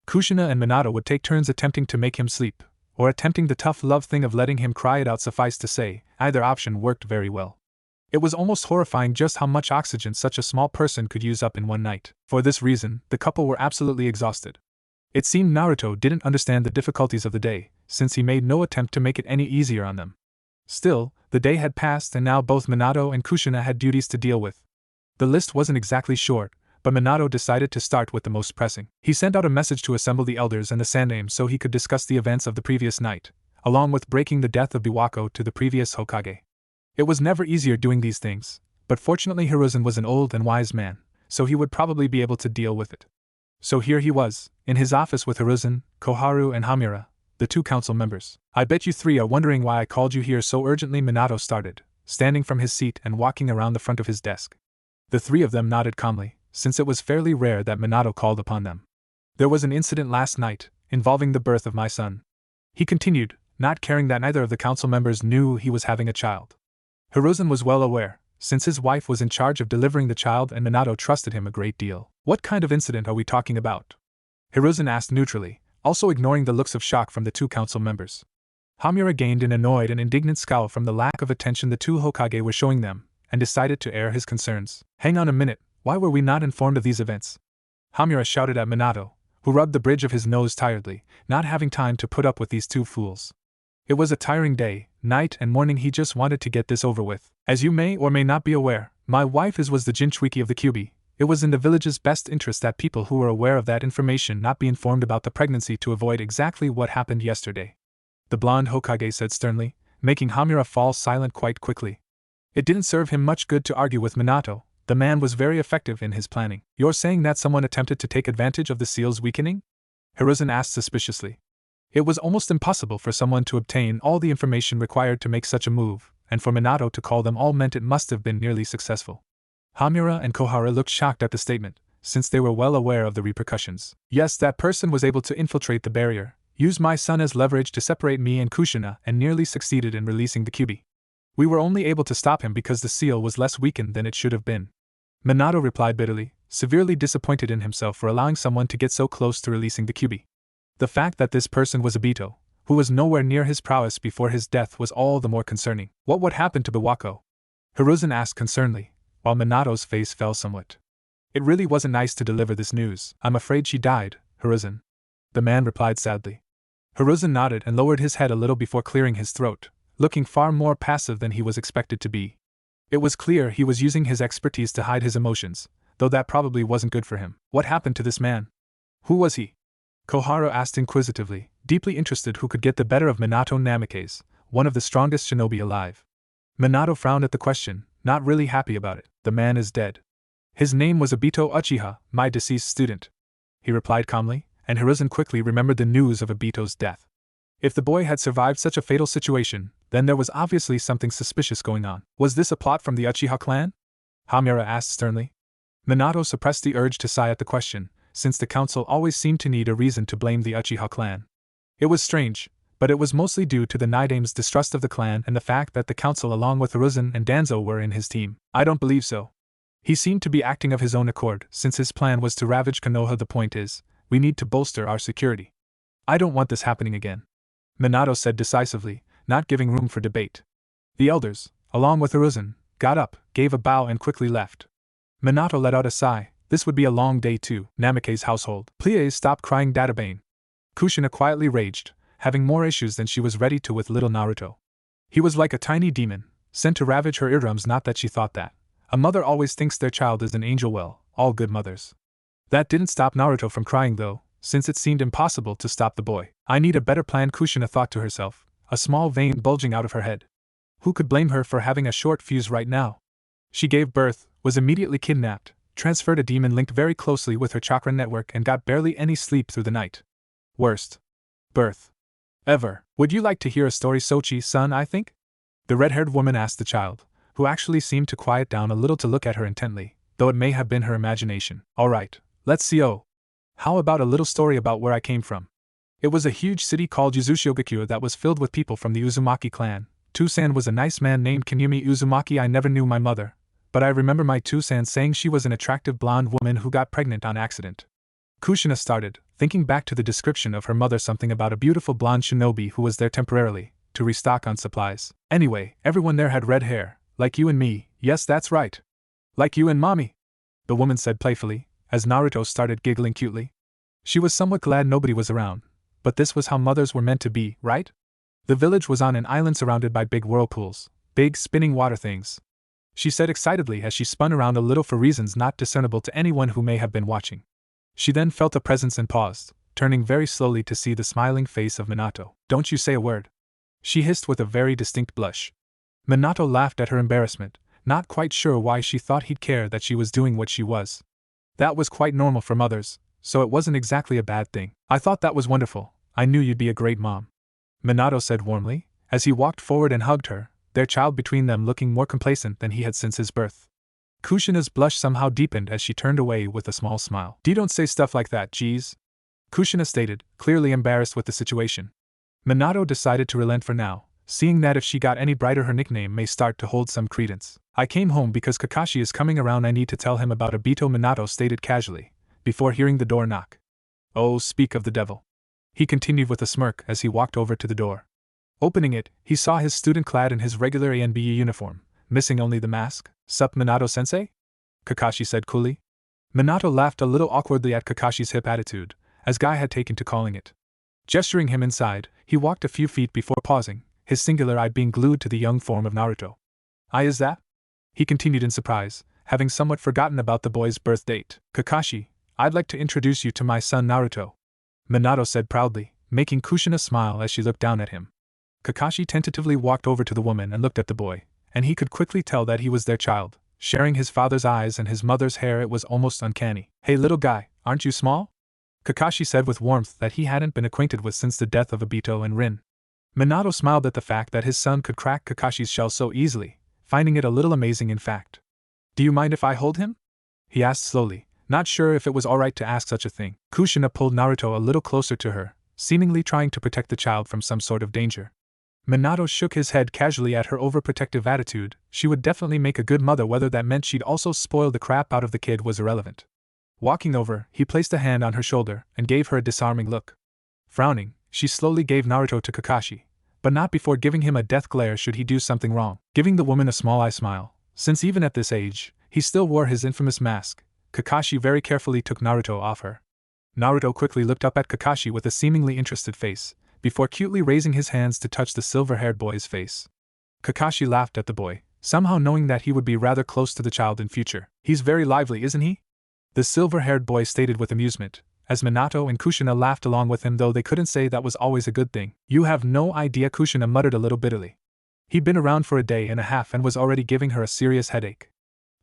Kushina and Minato would take turns attempting to make him sleep, or attempting the tough love thing of letting him cry it out. Suffice to say, either option worked very well. It was almost horrifying just how much oxygen such a small person could use up in one night. For this reason, the couple were absolutely exhausted. It seemed Naruto didn't understand the difficulties of the day, since he made no attempt to make it any easier on them. Still, the day had passed and now both Minato and Kushina had duties to deal with. The list wasn't exactly short, but Minato decided to start with the most pressing. He sent out a message to assemble the elders and the Sandaime so he could discuss the events of the previous night, along with breaking the death of Biwako to the previous Hokage. It was never easier doing these things, but fortunately Hiruzen was an old and wise man, so he would probably be able to deal with it. So here he was, in his office with Hiruzen, Koharu and Hamura, the two council members. I bet you three are wondering why I called you here so urgently, Minato started, standing from his seat and walking around the front of his desk. The three of them nodded calmly, since it was fairly rare that Minato called upon them. There was an incident last night, involving the birth of my son, he continued, not caring that neither of the council members knew he was having a child. Hiruzen was well aware, since his wife was in charge of delivering the child and Minato trusted him a great deal. What kind of incident are we talking about? Hiruzen asked neutrally, also ignoring the looks of shock from the two council members. Hamura gained an annoyed and indignant scowl from the lack of attention the two Hokage were showing them, and decided to air his concerns. Hang on a minute, why were we not informed of these events? Hamura shouted at Minato, who rubbed the bridge of his nose tiredly, not having time to put up with these two fools. It was a tiring day, night and morning. He just wanted to get this over with. As you may or may not be aware, my wife was the Jinchuiki of the Kyuubi. It was in the village's best interest that people who were aware of that information not be informed about the pregnancy to avoid exactly what happened yesterday. The blonde Hokage said sternly, making Hamura fall silent quite quickly. It didn't serve him much good to argue with Minato. The man was very effective in his planning. You're saying that someone attempted to take advantage of the seal's weakening? Hiruzen asked suspiciously. It was almost impossible for someone to obtain all the information required to make such a move, and for Minato to call them all meant it must have been nearly successful. Hamura and Kohara looked shocked at the statement, since they were well aware of the repercussions. Yes, that person was able to infiltrate the barrier, use my son as leverage to separate me and Kushina, and nearly succeeded in releasing the Kyuubi. We were only able to stop him because the seal was less weakened than it should have been. Minato replied bitterly, severely disappointed in himself for allowing someone to get so close to releasing the Kyuubi. The fact that this person was Obito, who was nowhere near his prowess before his death, was all the more concerning. What would happen to Biwako? Hiruzen asked concernedly, while Minato's face fell somewhat. It really wasn't nice to deliver this news. I'm afraid she died, Hiruzen. The man replied sadly. Hiruzen nodded and lowered his head a little before clearing his throat, looking far more passive than he was expected to be. It was clear he was using his expertise to hide his emotions, though that probably wasn't good for him. What happened to this man? Who was he? Kohara asked inquisitively, deeply interested who could get the better of Minato Namikaze, one of the strongest shinobi alive. Minato frowned at the question, not really happy about it. The man is dead. His name was Obito Uchiha, my deceased student, he replied calmly, and Hiruzen quickly remembered the news of Obito's death. If the boy had survived such a fatal situation, then there was obviously something suspicious going on. Was this a plot from the Uchiha clan? Hamura asked sternly. Minato suppressed the urge to sigh at the question, since the council always seemed to need a reason to blame the Uchiha clan. It was strange, but it was mostly due to the Nidame's distrust of the clan and the fact that the council along with Hiruzen and Danzo were in his team. I don't believe so. He seemed to be acting of his own accord, since his plan was to ravage Konoha. The point is, we need to bolster our security. I don't want this happening again, Minato said decisively, not giving room for debate. The elders, along with Hiruzen, got up, gave a bow and quickly left. Minato let out a sigh. This would be a long day too. Namikaze's household. Please stop crying, Databane. Kushina quietly raged, having more issues than she was ready to with little Naruto. He was like a tiny demon, sent to ravage her eardrums. Not that she thought that. A mother always thinks their child is an angel. Well, all good mothers. That didn't stop Naruto from crying though, since it seemed impossible to stop the boy. I need a better plan, Kushina thought to herself, a small vein bulging out of her head. Who could blame her for having a short fuse right now? She gave birth, was immediately kidnapped, transferred a demon linked very closely with her chakra network, and got barely any sleep through the night. Worst birth ever. Would you like to hear a story, Sochi-san? I think? The red-haired woman asked the child, who actually seemed to quiet down a little to look at her intently, though it may have been her imagination. All right, let's see. Oh, how about a little story about where I came from? It was a huge city called Yuzushiogakuya that was filled with people from the Uzumaki clan. Tusan was a nice man named Kinyumi Uzumaki. I never knew my mother, but I remember my Tusan saying she was an attractive blonde woman who got pregnant on accident. Kushina started, thinking back to the description of her mother, something about a beautiful blonde shinobi who was there temporarily, to restock on supplies. Anyway, everyone there had red hair, like you and me. Yes, that's right. Like you and mommy, the woman said playfully, as Naruto started giggling cutely. She was somewhat glad nobody was around, but this was how mothers were meant to be, right? The village was on an island surrounded by big whirlpools, big spinning water things, she said excitedly as she spun around a little for reasons not discernible to anyone who may have been watching. She then felt a presence and paused, turning very slowly to see the smiling face of Minato. Don't you say a word, she hissed with a very distinct blush. Minato laughed at her embarrassment, not quite sure why she thought he'd care that she was doing what she was. That was quite normal for mothers, so it wasn't exactly a bad thing. I thought that was wonderful. I knew you'd be a great mom, Minato said warmly, as he walked forward and hugged her, their child between them looking more complacent than he had since his birth. Kushina's blush somehow deepened as she turned away with a small smile. Don't say stuff like that, geez, Kushina stated, clearly embarrassed with the situation. Minato decided to relent for now, seeing that if she got any brighter her nickname may start to hold some credence. I came home because Kakashi is coming around. I need to tell him about Obito, Minato stated casually, before hearing the door knock. Oh, speak of the devil, he continued with a smirk as he walked over to the door. Opening it, he saw his student clad in his regular ANBE uniform, missing only the mask. "Sup, Minato-sensei?" Kakashi said coolly. Minato laughed a little awkwardly at Kakashi's hip attitude, as Guy had taken to calling it. Gesturing him inside, he walked a few feet before pausing, his singular eye being glued to the young form of Naruto. "Is that?" he continued in surprise, having somewhat forgotten about the boy's birth date. "Kakashi, I'd like to introduce you to my son Naruto," Minato said proudly, making Kushina smile as she looked down at him. Kakashi tentatively walked over to the woman and looked at the boy, and he could quickly tell that he was their child. Sharing his father's eyes and his mother's hair, it was almost uncanny. "Hey little guy, aren't you small?" Kakashi said with warmth that he hadn't been acquainted with since the death of Obito and Rin. Minato smiled at the fact that his son could crack Kakashi's shell so easily, finding it a little amazing in fact. "Do you mind if I hold him?" he asked slowly, not sure if it was alright to ask such a thing. Kushina pulled Naruto a little closer to her, seemingly trying to protect the child from some sort of danger. Minato shook his head casually at her overprotective attitude. She would definitely make a good mother, whether that meant she'd also spoil the crap out of the kid was irrelevant. Walking over, he placed a hand on her shoulder and gave her a disarming look. Frowning, she slowly gave Naruto to Kakashi, but not before giving him a death glare should he do something wrong. Giving the woman a small eye smile, since even at this age, he still wore his infamous mask, Kakashi very carefully took Naruto off her. Naruto quickly looked up at Kakashi with a seemingly interested face, before cutely raising his hands to touch the silver-haired boy's face. Kakashi laughed at the boy, somehow knowing that he would be rather close to the child in future. "He's very lively, isn't he?" the silver-haired boy stated with amusement, as Minato and Kushina laughed along with him, though they couldn't say that was always a good thing. "You have no idea," Kushina muttered a little bitterly. He'd been around for a day and a half and was already giving her a serious headache.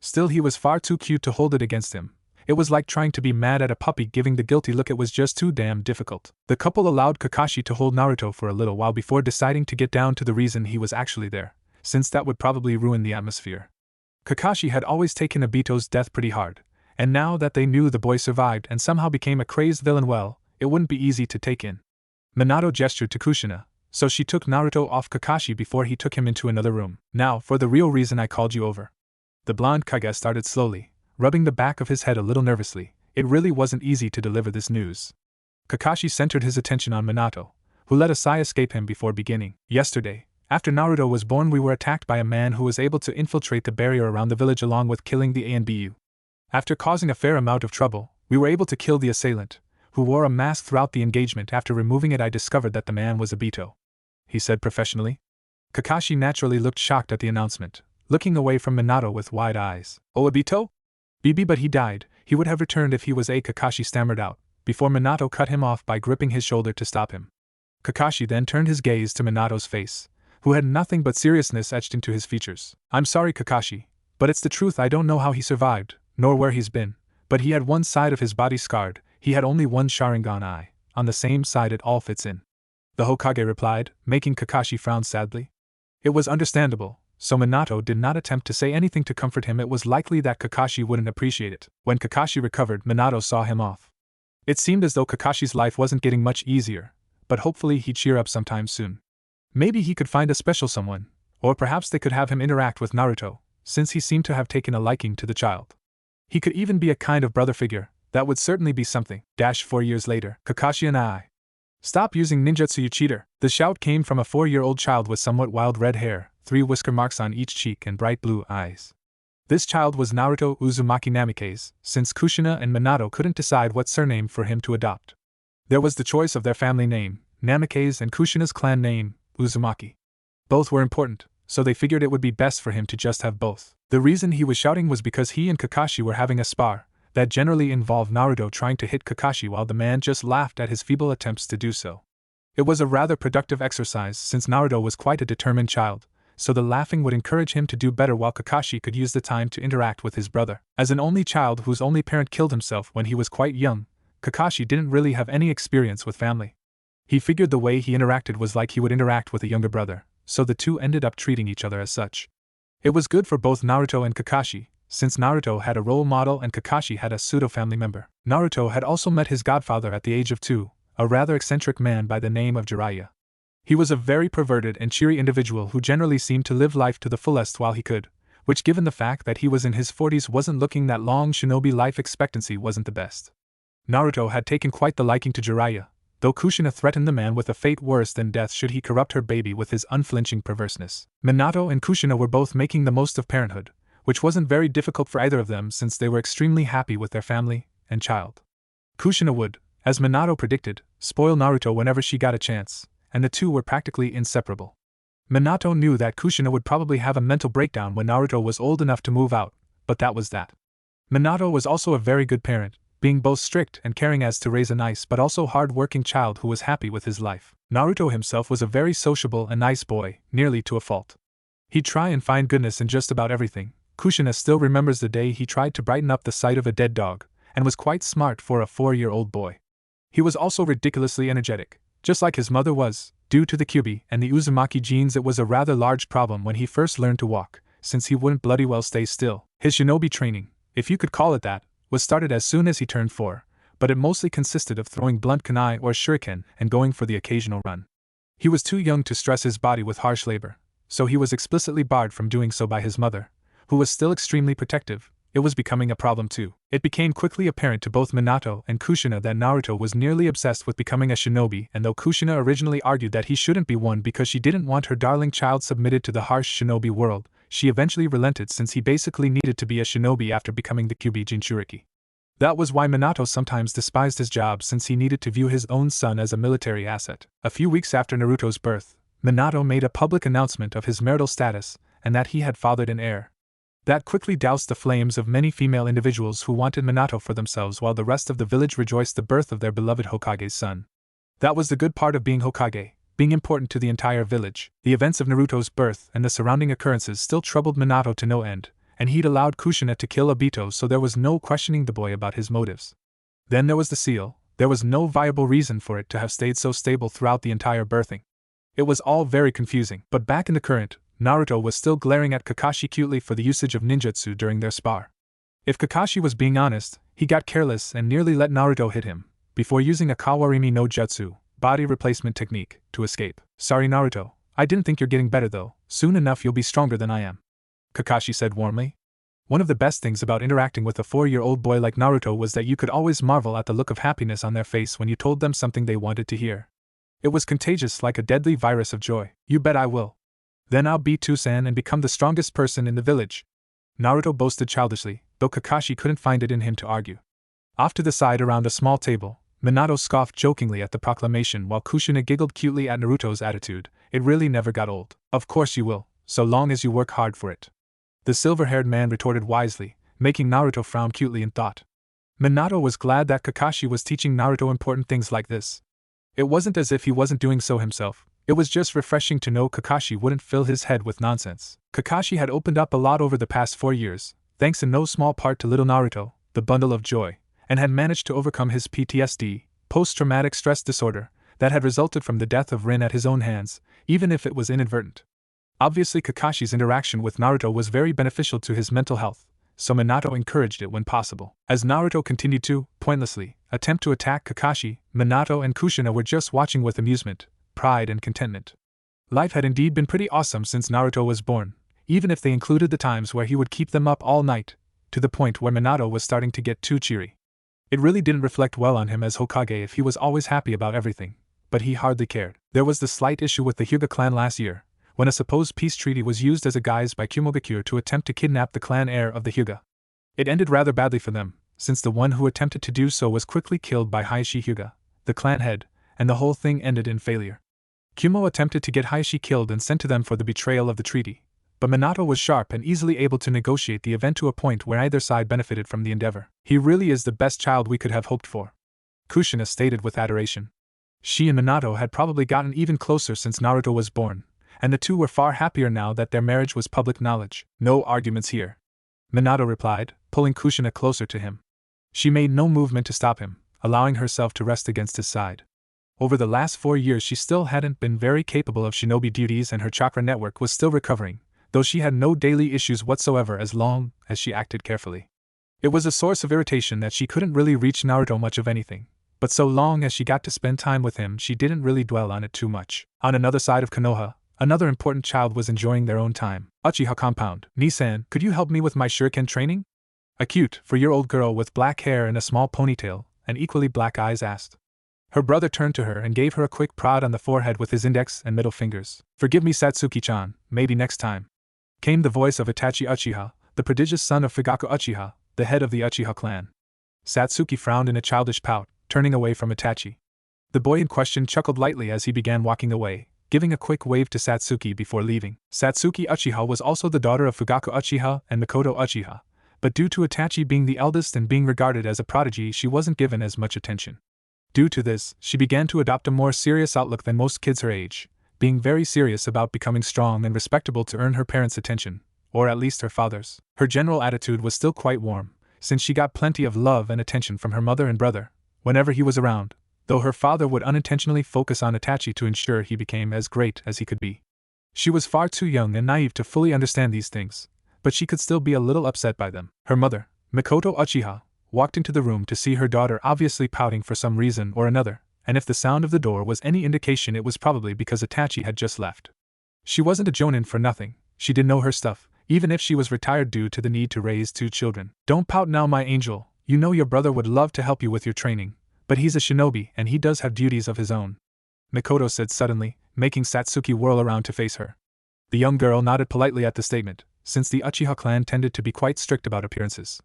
Still, he was far too cute to hold it against him. It was like trying to be mad at a puppy giving the guilty look. It was just too damn difficult. The couple allowed Kakashi to hold Naruto for a little while before deciding to get down to the reason he was actually there, since that would probably ruin the atmosphere. Kakashi had always taken Obito's death pretty hard, and now that they knew the boy survived and somehow became a crazed villain, well, it wouldn't be easy to take in. Minato gestured to Kushina, so she took Naruto off Kakashi before he took him into another room. "Now for the real reason I called you over." The blonde Kage started slowly, rubbing the back of his head a little nervously. It really wasn't easy to deliver this news. Kakashi centered his attention on Minato, who let a sigh escape him before beginning. "Yesterday, after Naruto was born, we were attacked by a man who was able to infiltrate the barrier around the village along with killing the ANBU. After causing a fair amount of trouble, we were able to kill the assailant, who wore a mask throughout the engagement. After removing it, I discovered that the man was Obito," he said professionally. Kakashi naturally looked shocked at the announcement, looking away from Minato with wide eyes. "Oh, Obito? But he died. He would have returned if he was a," Kakashi stammered out, before Minato cut him off by gripping his shoulder to stop him. Kakashi then turned his gaze to Minato's face, who had nothing but seriousness etched into his features. "I'm sorry, Kakashi, but it's the truth. I don't know how he survived, nor where he's been, but he had one side of his body scarred. He had only one Sharingan eye, on the same side it all fits in," the Hokage replied, making Kakashi frown sadly. It was understandable, so Minato did not attempt to say anything to comfort him. It was likely that Kakashi wouldn't appreciate it. When Kakashi recovered, Minato saw him off. It seemed as though Kakashi's life wasn't getting much easier, but hopefully he'd cheer up sometime soon. Maybe he could find a special someone, or perhaps they could have him interact with Naruto, since he seemed to have taken a liking to the child. He could even be a kind of brother figure. That would certainly be something. 4 years later, Kakashi and I. "Stop using ninjutsu, you cheater!" The shout came from a 4-year-old child with somewhat wild red hair, 3 whisker marks on each cheek and bright blue eyes. This child was Naruto Uzumaki Namikaze, since Kushina and Minato couldn't decide what surname for him to adopt. There was the choice of their family name, Namikaze, and Kushina's clan name, Uzumaki. Both were important, so they figured it would be best for him to just have both. The reason he was shouting was because he and Kakashi were having a spar that generally involved Naruto trying to hit Kakashi while the man just laughed at his feeble attempts to do so. It was a rather productive exercise since Naruto was quite a determined child, so the laughing would encourage him to do better while Kakashi could use the time to interact with his brother. As an only child whose only parent killed himself when he was quite young, Kakashi didn't really have any experience with family. He figured the way he interacted was like he would interact with a younger brother, so the two ended up treating each other as such. It was good for both Naruto and Kakashi, since Naruto had a role model and Kakashi had a pseudo-family member. Naruto had also met his godfather at the age of 2, a rather eccentric man by the name of Jiraiya. He was a very perverted and cheery individual who generally seemed to live life to the fullest while he could, which given the fact that he was in his 40s wasn't looking that long. Shinobi life expectancy wasn't the best. Naruto had taken quite the liking to Jiraiya, though Kushina threatened the man with a fate worse than death should he corrupt her baby with his unflinching perverseness. Minato and Kushina were both making the most of parenthood, which wasn't very difficult for either of them since they were extremely happy with their family and child. Kushina would, as Minato predicted, spoil Naruto whenever she got a chance, and the two were practically inseparable. Minato knew that Kushina would probably have a mental breakdown when Naruto was old enough to move out, but that was that. Minato was also a very good parent, being both strict and caring as to raise a nice but also hard-working child who was happy with his life. Naruto himself was a very sociable and nice boy, nearly to a fault. He'd try and find goodness in just about everything. Kushina still remembers the day he tried to brighten up the sight of a dead dog, and was quite smart for a 4-year-old boy. He was also ridiculously energetic, just like his mother was. Due to the Kyuubi and the Uzumaki genes, it was a rather large problem when he first learned to walk, since he wouldn't bloody well stay still. His shinobi training, if you could call it that, was started as soon as he turned 4, but it mostly consisted of throwing blunt kunai or shuriken and going for the occasional run. He was too young to stress his body with harsh labor, so he was explicitly barred from doing so by his mother, who was still extremely protective. It was becoming a problem too. It became quickly apparent to both Minato and Kushina that Naruto was nearly obsessed with becoming a shinobi, and though Kushina originally argued that he shouldn't be one because she didn't want her darling child submitted to the harsh shinobi world, she eventually relented since he basically needed to be a shinobi after becoming the Kyuubi Jinchuriki. That was why Minato sometimes despised his job, since he needed to view his own son as a military asset. A few weeks after Naruto's birth, Minato made a public announcement of his marital status and that he had fathered an heir. That quickly doused the flames of many female individuals who wanted Minato for themselves, while the rest of the village rejoiced the birth of their beloved Hokage's son. That was the good part of being Hokage, being important to the entire village. The events of Naruto's birth and the surrounding occurrences still troubled Minato to no end, and he'd allowed Kushina to kill Obito, so there was no questioning the boy about his motives. Then there was the seal. There was no viable reason for it to have stayed so stable throughout the entire birthing. It was all very confusing, but back in the current, Naruto was still glaring at Kakashi cutely for the usage of ninjutsu during their spar. If Kakashi was being honest, he got careless and nearly let Naruto hit him, before using a Kawarimi no Jutsu, body replacement technique, to escape. "Sorry Naruto, I didn't think you're getting better though, soon enough you'll be stronger than I am," Kakashi said warmly. One of the best things about interacting with a 4-year-old boy like Naruto was that you could always marvel at the look of happiness on their face when you told them something they wanted to hear. It was contagious, like a deadly virus of joy. "You bet I will. Then I'll beat Tusan and become the strongest person in the village," Naruto boasted childishly, though Kakashi couldn't find it in him to argue. Off to the side around a small table, Minato scoffed jokingly at the proclamation while Kushina giggled cutely at Naruto's attitude. It really never got old. "Of course you will, so long as you work hard for it," the silver-haired man retorted wisely, making Naruto frown cutely in thought. Minato was glad that Kakashi was teaching Naruto important things like this. It wasn't as if he wasn't doing so himself. It was just refreshing to know Kakashi wouldn't fill his head with nonsense. Kakashi had opened up a lot over the past 4 years, thanks in no small part to little Naruto, the bundle of joy, and had managed to overcome his PTSD, post-traumatic stress disorder, that had resulted from the death of Rin at his own hands, even if it was inadvertent. Obviously Kakashi's interaction with Naruto was very beneficial to his mental health, so Minato encouraged it when possible. As Naruto continued to, pointlessly, attempt to attack Kakashi, Minato and Kushina were just watching with amusement, pride and contentment. Life had indeed been pretty awesome since Naruto was born, even if they included the times where he would keep them up all night, to the point where Minato was starting to get too cheery. It really didn't reflect well on him as Hokage if he was always happy about everything, but he hardly cared. There was the slight issue with the Hyuga clan last year, when a supposed peace treaty was used as a guise by Kumogakure to attempt to kidnap the clan heir of the Hyuga. It ended rather badly for them, since the one who attempted to do so was quickly killed by Hayashi Hyuga, the clan head, and the whole thing ended in failure. Kumo attempted to get Hayashi killed and sent to them for the betrayal of the treaty, but Minato was sharp and easily able to negotiate the event to a point where either side benefited from the endeavor. "He really is the best child we could have hoped for," Kushina stated with adoration. She and Minato had probably gotten even closer since Naruto was born, and the two were far happier now that their marriage was public knowledge. "No arguments here," Minato replied, pulling Kushina closer to him. She made no movement to stop him, allowing herself to rest against his side. Over the last 4 years she still hadn't been very capable of shinobi duties and her chakra network was still recovering, though she had no daily issues whatsoever as long as she acted carefully. It was a source of irritation that she couldn't really reach Naruto much of anything, but so long as she got to spend time with him she didn't really dwell on it too much. On another side of Konoha, another important child was enjoying their own time. "Uchiha compound. Nisan, could you help me with my shuriken training?" A cute, 4-year-old girl with black hair and a small ponytail, and equally black eyes asked. Her brother turned to her and gave her a quick prod on the forehead with his index and middle fingers. "Forgive me Satsuki-chan, maybe next time," came the voice of Itachi Uchiha, the prodigious son of Fugaku Uchiha, the head of the Uchiha clan. Satsuki frowned in a childish pout, turning away from Itachi. The boy in question chuckled lightly as he began walking away, giving a quick wave to Satsuki before leaving. Satsuki Uchiha was also the daughter of Fugaku Uchiha and Makoto Uchiha, but due to Itachi being the eldest and being regarded as a prodigy, she wasn't given as much attention. Due to this, she began to adopt a more serious outlook than most kids her age, being very serious about becoming strong and respectable to earn her parents' attention, or at least her father's. Her general attitude was still quite warm, since she got plenty of love and attention from her mother and brother, whenever he was around, though her father would unintentionally focus on Itachi to ensure he became as great as he could be. She was far too young and naive to fully understand these things, but she could still be a little upset by them. Her mother, Makoto Uchiha, walked into the room to see her daughter obviously pouting for some reason or another, and if the sound of the door was any indication, it was probably because Itachi had just left. She wasn't a jonin for nothing, she did know her stuff, even if she was retired due to the need to raise 2 children. Don't pout now, my angel, you know your brother would love to help you with your training, but he's a shinobi and he does have duties of his own, Makoto said suddenly, making Satsuki whirl around to face her. The young girl nodded politely at the statement, since the Uchiha clan tended to be quite strict about appearances.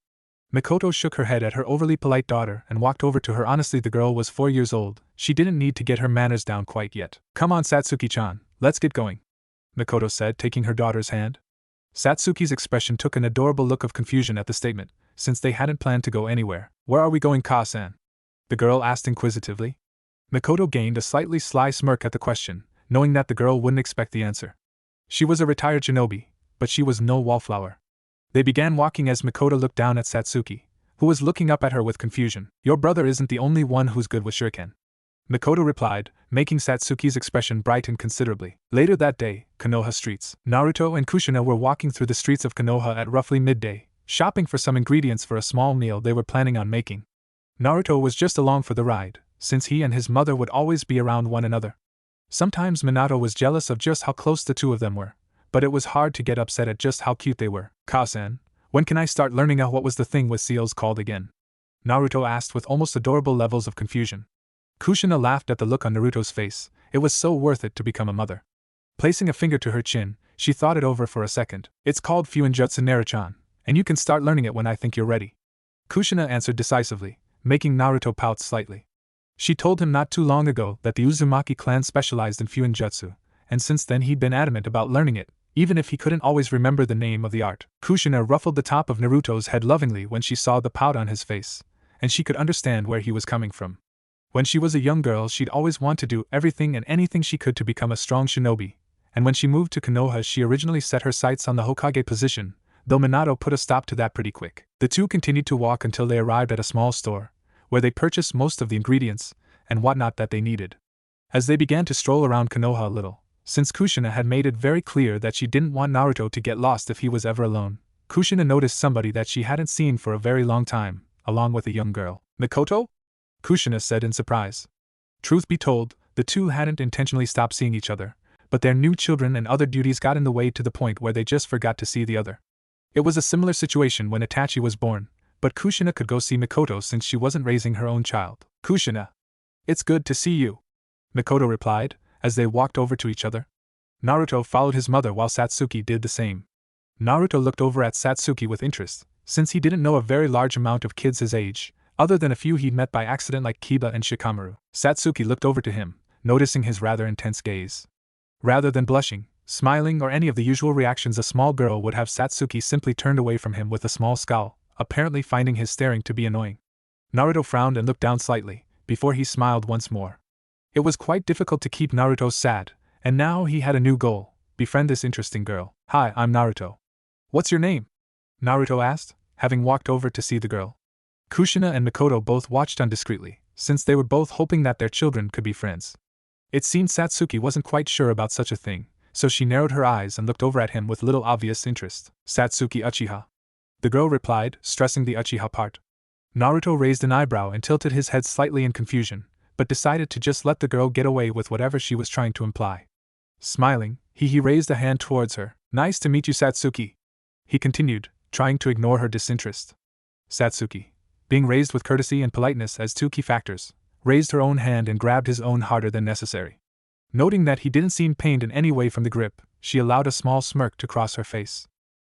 Makoto shook her head at her overly polite daughter and walked over to her. Honestly, the girl was 4 years old, she didn't need to get her manners down quite yet. Come on, Satsuki-chan, let's get going, Makoto said, taking her daughter's hand. Satsuki's expression took an adorable look of confusion at the statement, since they hadn't planned to go anywhere. Where are we going, Ka-san? The girl asked inquisitively. Makoto gained a slightly sly smirk at the question, knowing that the girl wouldn't expect the answer. She was a retired shinobi, but she was no wallflower. They began walking as Makoto looked down at Satsuki, who was looking up at her with confusion. Your brother isn't the only one who's good with shuriken, Makoto replied, making Satsuki's expression brighten considerably. Later that day, Konoha streets. Naruto and Kushina were walking through the streets of Konoha at roughly midday, shopping for some ingredients for a small meal they were planning on making. Naruto was just along for the ride, since he and his mother would always be around one another. Sometimes Minato was jealous of just how close the two of them were, but it was hard to get upset at just how cute they were. Ka-san, when can I start learning what was the thing with seals called again? Naruto asked with almost adorable levels of confusion. Kushina laughed at the look on Naruto's face. It was so worth it to become a mother. Placing a finger to her chin, she thought it over for a second. It's called Fuinjutsu Naruchan, and you can start learning it when I think you're ready, Kushina answered decisively, making Naruto pout slightly. She told him not too long ago that the Uzumaki clan specialized in Fuinjutsu, and since then he'd been adamant about learning it, even if he couldn't always remember the name of the art. Kushina ruffled the top of Naruto's head lovingly when she saw the pout on his face, and she could understand where he was coming from. When she was a young girl, she'd always want to do everything and anything she could to become a strong shinobi, and when she moved to Konoha she originally set her sights on the Hokage position, though Minato put a stop to that pretty quick. The two continued to walk until they arrived at a small store, where they purchased most of the ingredients and whatnot that they needed. As they began to stroll around Konoha a little, since Kushina had made it very clear that she didn't want Naruto to get lost if he was ever alone, Kushina noticed somebody that she hadn't seen for a very long time, along with a young girl. Makoto? Kushina said in surprise. Truth be told, the two hadn't intentionally stopped seeing each other, but their new children and other duties got in the way to the point where they just forgot to see the other. It was a similar situation when Itachi was born, but Kushina could go see Makoto since she wasn't raising her own child. Kushina. It's good to see you, Makoto replied, as they walked over to each other. Naruto followed his mother while Satsuki did the same. Naruto looked over at Satsuki with interest, since he didn't know a very large amount of kids his age, other than a few he'd met by accident like Kiba and Shikamaru. Satsuki looked over to him, noticing his rather intense gaze. Rather than blushing, smiling or any of the usual reactions a small girl would have, Satsuki simply turned away from him with a small scowl, apparently finding his staring to be annoying. Naruto frowned and looked down slightly, before he smiled once more. It was quite difficult to keep Naruto sad, and now he had a new goal: befriend this interesting girl. Hi, I'm Naruto. What's your name? Naruto asked, having walked over to see the girl. Kushina and Makoto both watched on discreetly, since they were both hoping that their children could be friends. It seemed Satsuki wasn't quite sure about such a thing, so she narrowed her eyes and looked over at him with little obvious interest. Satsuki Uchiha, the girl replied, stressing the Uchiha part. Naruto raised an eyebrow and tilted his head slightly in confusion, but decided to just let the girl get away with whatever she was trying to imply. Smiling, he raised a hand towards her. Nice to meet you, Satsuki, he continued, trying to ignore her disinterest. Satsuki, being raised with courtesy and politeness as two key factors, raised her own hand and grabbed his own harder than necessary. Noting that he didn't seem pained in any way from the grip, she allowed a small smirk to cross her face.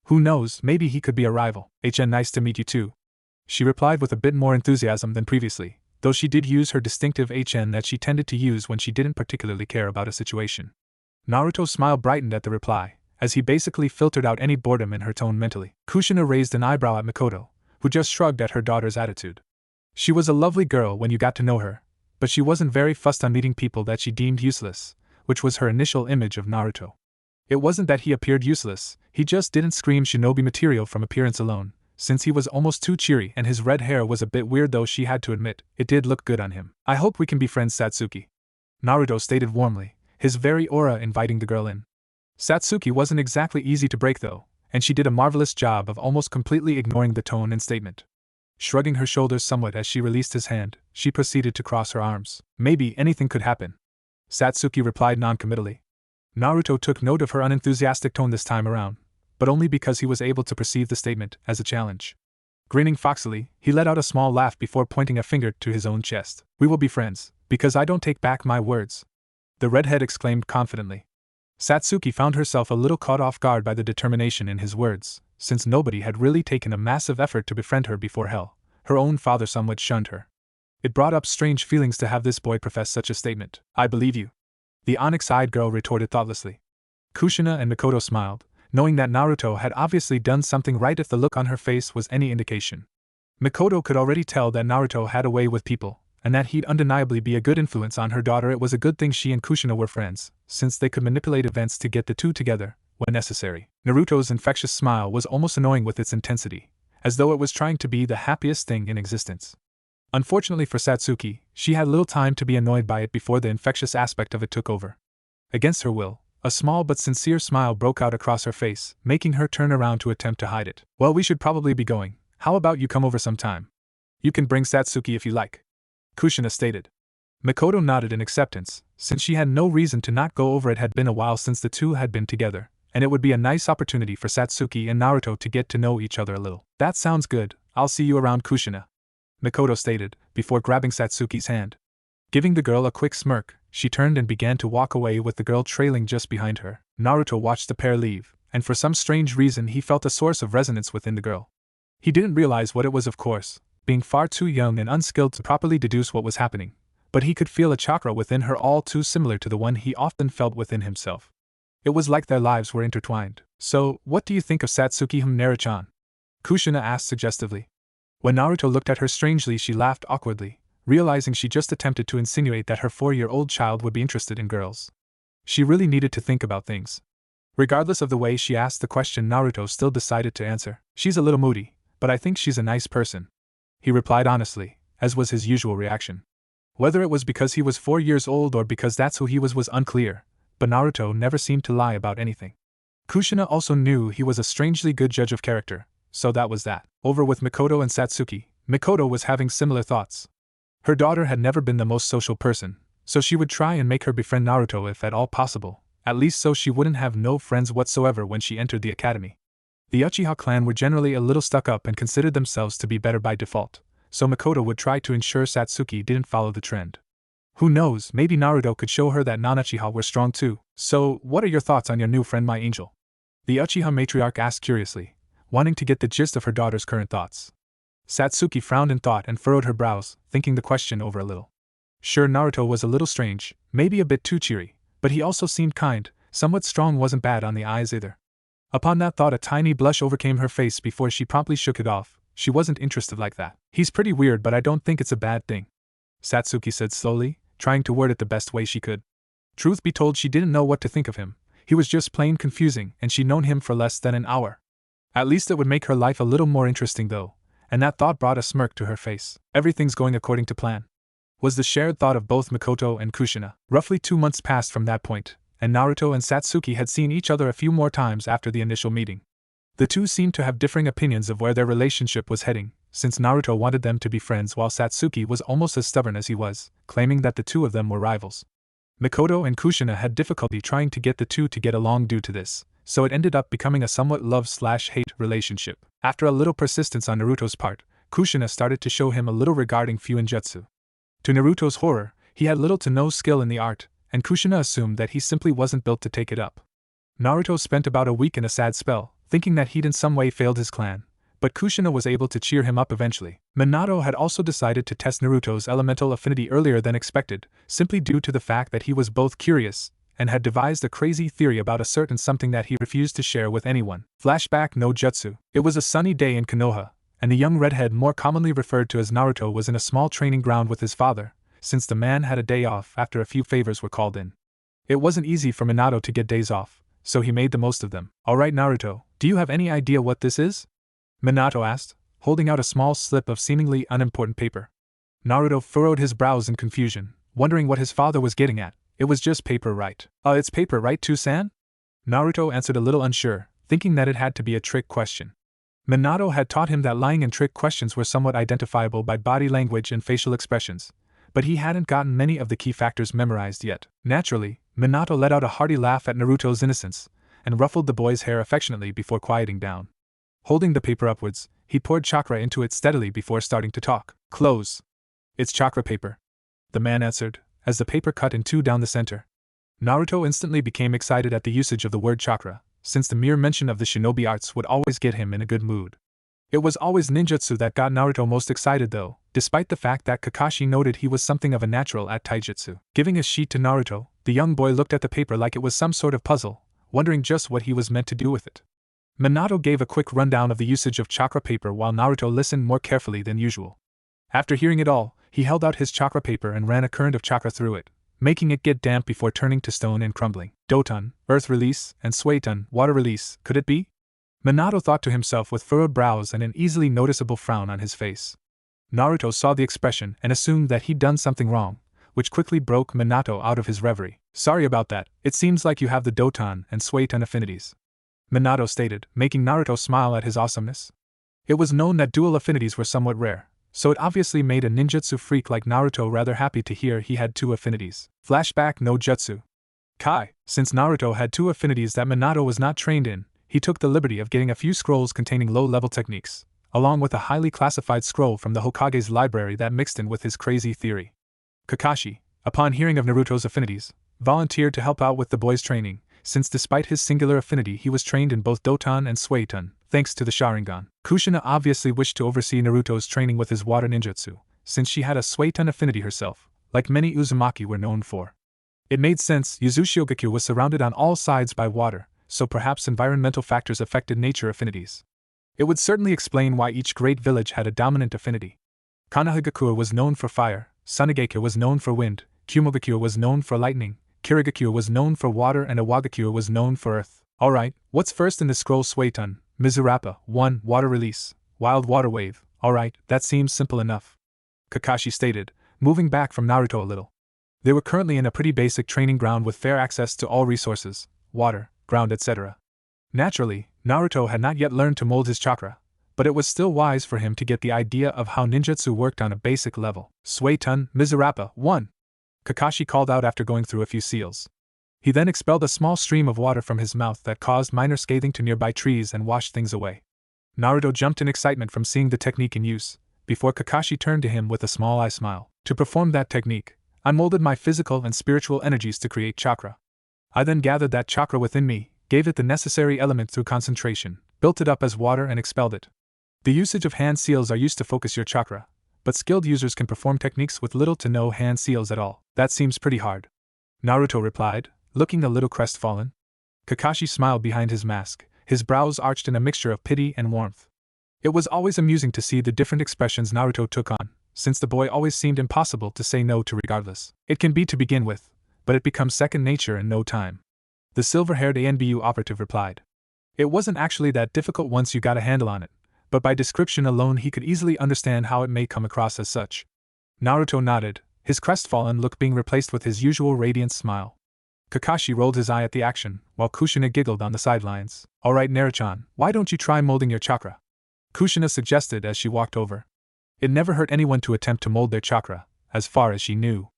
Who knows, maybe he could be a rival. Nice to meet you too. She replied with a bit more enthusiasm than previously, though she did use her distinctive that she tended to use when she didn't particularly care about a situation. Naruto's smile brightened at the reply, as he basically filtered out any boredom in her tone mentally. Kushina raised an eyebrow at Makoto, who just shrugged at her daughter's attitude. She was a lovely girl when you got to know her, but she wasn't very fussed on meeting people that she deemed useless, which was her initial image of Naruto. It wasn't that he appeared useless, he just didn't scream shinobi material from appearance alone, since he was almost too cheery and his red hair was a bit weird, though she had to admit, it did look good on him. I hope we can be friends, Satsuki, Naruto stated warmly, his very aura inviting the girl in. Satsuki wasn't exactly easy to break though, and she did a marvelous job of almost completely ignoring the tone and statement. Shrugging her shoulders somewhat as she released his hand, she proceeded to cross her arms. Maybe anything could happen, Satsuki replied noncommittally. Naruto took note of her unenthusiastic tone this time around, but only because he was able to perceive the statement as a challenge. Grinning foxily, he let out a small laugh before pointing a finger to his own chest. We will be friends, because I don't take back my words, the redhead exclaimed confidently. Satsuki found herself a little caught off guard by the determination in his words, since nobody had really taken a massive effort to befriend her before. Hell, her own father somewhat shunned her. It brought up strange feelings to have this boy profess such a statement. I believe you, the onyx-eyed girl retorted thoughtlessly. Kushina and Makoto smiled, knowing that Naruto had obviously done something right if the look on her face was any indication. Makoto could already tell that Naruto had a way with people, and that he'd undeniably be a good influence on her daughter. It was a good thing she and Kushina were friends, since they could manipulate events to get the two together, when necessary. Naruto's infectious smile was almost annoying with its intensity, as though it was trying to be the happiest thing in existence. Unfortunately for Satsuki, she had little time to be annoyed by it before the infectious aspect of it took over. Against her will, a small but sincere smile broke out across her face, making her turn around to attempt to hide it. Well, we should probably be going. How about you come over sometime? You can bring Satsuki if you like, Kushina stated. Makoto nodded in acceptance, since she had no reason to not go over. It had been a while since the two had been together, and it would be a nice opportunity for Satsuki and Naruto to get to know each other a little. That sounds good, I'll see you around, Kushina, Makoto stated, before grabbing Satsuki's hand. Giving the girl a quick smirk, she turned and began to walk away with the girl trailing just behind her. Naruto watched the pair leave, and for some strange reason he felt a source of resonance within the girl. He didn't realize what it was, of course, being far too young and unskilled to properly deduce what was happening, but he could feel a chakra within her all too similar to the one he often felt within himself. It was like their lives were intertwined. So, what do you think of Satsuki Nara-chan? Kushina asked suggestively. When Naruto looked at her strangely, she laughed awkwardly, realizing she just attempted to insinuate that her 4-year-old child would be interested in girls. She really needed to think about things. Regardless of the way she asked the question, Naruto still decided to answer. She's a little moody, but I think she's a nice person, he replied honestly, as was his usual reaction. Whether it was because he was 4 years old or because that's who he was unclear, but Naruto never seemed to lie about anything. Kushina also knew he was a strangely good judge of character, so that was that. Over with Makoto and Satsuki, Makoto was having similar thoughts. Her daughter had never been the most social person, so she would try and make her befriend Naruto if at all possible, at least so she wouldn't have no friends whatsoever when she entered the academy. The Uchiha clan were generally a little stuck up and considered themselves to be better by default, so Makoto would try to ensure Satsuki didn't follow the trend. Who knows, maybe Naruto could show her that non-Uchiha were strong too. So, what are your thoughts on your new friend, my angel? The Uchiha matriarch asked curiously, wanting to get the gist of her daughter's current thoughts. Satsuki frowned in thought and furrowed her brows, thinking the question over a little. Sure, Naruto was a little strange, maybe a bit too cheery, but he also seemed kind, somewhat strong, wasn't bad on the eyes either. Upon that thought, a tiny blush overcame her face before she promptly shook it off. She wasn't interested like that. He's pretty weird, but I don't think it's a bad thing, Satsuki said slowly, trying to word it the best way she could. Truth be told, she didn't know what to think of him. He was just plain confusing, and she'd known him for less than an hour. At least it would make her life a little more interesting though, and that thought brought a smirk to her face. Everything's going according to plan, was the shared thought of both Makoto and Kushina. Roughly 2 months passed from that point, and Naruto and Satsuki had seen each other a few more times after the initial meeting. The two seemed to have differing opinions of where their relationship was heading, since Naruto wanted them to be friends while Satsuki was almost as stubborn as he was, claiming that the two of them were rivals. Makoto and Kushina had difficulty trying to get the two to get along due to this, so it ended up becoming a somewhat love/hate relationship. After a little persistence on Naruto's part, Kushina started to show him a little regarding jutsu. To Naruto's horror, he had little to no skill in the art, and Kushina assumed that he simply wasn't built to take it up. Naruto spent about a week in a sad spell, thinking that he'd in some way failed his clan, but Kushina was able to cheer him up eventually. Minato had also decided to test Naruto's elemental affinity earlier than expected, simply due to the fact that he was both curious and had devised a crazy theory about a certain something that he refused to share with anyone. Flashback no jutsu. It was a sunny day in Konoha, and the young redhead more commonly referred to as Naruto was in a small training ground with his father, since the man had a day off after a few favors were called in. It wasn't easy for Minato to get days off, so he made the most of them. Alright Naruto, do you have any idea what this is? Minato asked, holding out a small slip of seemingly unimportant paper. Naruto furrowed his brows in confusion, wondering what his father was getting at. It was just paper, right? It's paper, right, Too-san? Naruto answered a little unsure, thinking that it had to be a trick question. Minato had taught him that lying and trick questions were somewhat identifiable by body language and facial expressions, but he hadn't gotten many of the key factors memorized yet. Naturally, Minato let out a hearty laugh at Naruto's innocence, and ruffled the boy's hair affectionately before quieting down. Holding the paper upwards, he poured chakra into it steadily before starting to talk. Close. It's chakra paper, the man answered, as the paper cut in two down the center. Naruto instantly became excited at the usage of the word chakra, since the mere mention of the shinobi arts would always get him in a good mood. It was always ninjutsu that got Naruto most excited though, despite the fact that Kakashi noted he was something of a natural at taijutsu. Giving his sheet to Naruto, the young boy looked at the paper like it was some sort of puzzle, wondering just what he was meant to do with it. Minato gave a quick rundown of the usage of chakra paper while Naruto listened more carefully than usual. After hearing it all, he held out his chakra paper and ran a current of chakra through it, making it get damp before turning to stone and crumbling. Doton, earth release, and Sueton, water release, could it be? Minato thought to himself with furrowed brows and an easily noticeable frown on his face. Naruto saw the expression and assumed that he'd done something wrong, which quickly broke Minato out of his reverie. Sorry about that, it seems like you have the Doton and Sueton affinities, Minato stated, making Naruto smile at his awesomeness. It was known that dual affinities were somewhat rare, so it obviously made a ninjutsu freak like Naruto rather happy to hear he had two affinities. Flashback no jutsu. Kai. Since Naruto had two affinities that Minato was not trained in, he took the liberty of getting a few scrolls containing low-level techniques, along with a highly classified scroll from the Hokage's library that mixed in with his crazy theory. Kakashi, upon hearing of Naruto's affinities, volunteered to help out with the boy's training, since despite his singular affinity he was trained in both Doton and Sueton, thanks to the Sharingan. Kushina obviously wished to oversee Naruto's training with his water ninjutsu, since she had a Sueton affinity herself, like many Uzumaki were known for. It made sense. Uzushiogakure was surrounded on all sides by water, so perhaps environmental factors affected nature affinities. It would certainly explain why each great village had a dominant affinity. Konohagakure was known for fire, Sunagakure was known for wind, Kumogakure was known for lightning, Kirigakure was known for water, and Awagakure was known for earth. Alright, what's first in the scroll? Sueton, Mizurappa, 1. Water release, wild water wave. Alright, that seems simple enough, Kakashi stated, moving back from Naruto a little. They were currently in a pretty basic training ground with fair access to all resources, water, ground, etc. Naturally, Naruto had not yet learned to mold his chakra, but it was still wise for him to get the idea of how ninjutsu worked on a basic level. Sueton, Mizurappa, 1. Kakashi called out after going through a few seals. He then expelled a small stream of water from his mouth that caused minor scathing to nearby trees and washed things away. Naruto jumped in excitement from seeing the technique in use, before Kakashi turned to him with a small eye smile. To perform that technique, I molded my physical and spiritual energies to create chakra. I then gathered that chakra within me, gave it the necessary element through concentration, built it up as water and expelled it. The usage of hand seals are used to focus your chakra, but skilled users can perform techniques with little to no hand seals at all. That seems pretty hard, Naruto replied, looking a little crestfallen. Kakashi smiled behind his mask, his brows arched in a mixture of pity and warmth. It was always amusing to see the different expressions Naruto took on, since the boy always seemed impossible to say no to regardless. It can be to begin with, but it becomes second nature in no time, the silver-haired ANBU operative replied. It wasn't actually that difficult once you got a handle on it, but by description alone he could easily understand how it may come across as such. Naruto nodded, his crestfallen look being replaced with his usual radiant smile. Kakashi rolled his eye at the action, while Kushina giggled on the sidelines. Alright Naruto-chan, why don't you try molding your chakra? Kushina suggested as she walked over. It never hurt anyone to attempt to mold their chakra, as far as she knew.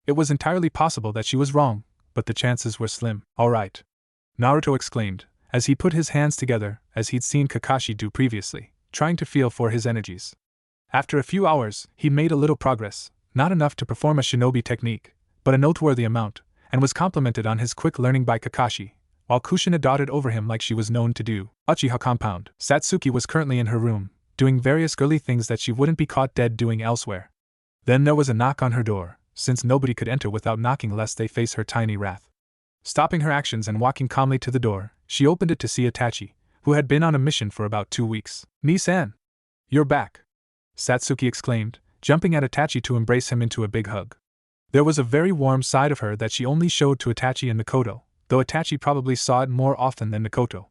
It was entirely possible that she was wrong, but the chances were slim. Alright, Naruto exclaimed, as he put his hands together, as he'd seen Kakashi do previously, trying to feel for his energies. After a few hours, he made a little progress, not enough to perform a shinobi technique, but a noteworthy amount, and was complimented on his quick learning by Kakashi, while Kushina darted over him like she was known to do. Uchiha compound. Satsuki was currently in her room, doing various girly things that she wouldn't be caught dead doing elsewhere. Then there was a knock on her door, since nobody could enter without knocking lest they face her tiny wrath. Stopping her actions and walking calmly to the door, she opened it to see Itachi, who had been on a mission for about 2 weeks. "Ni-san! You're back!" Satsuki exclaimed, jumping at Itachi to embrace him into a big hug. There was a very warm side of her that she only showed to Itachi and Mikoto, though Itachi probably saw it more often than Mikoto.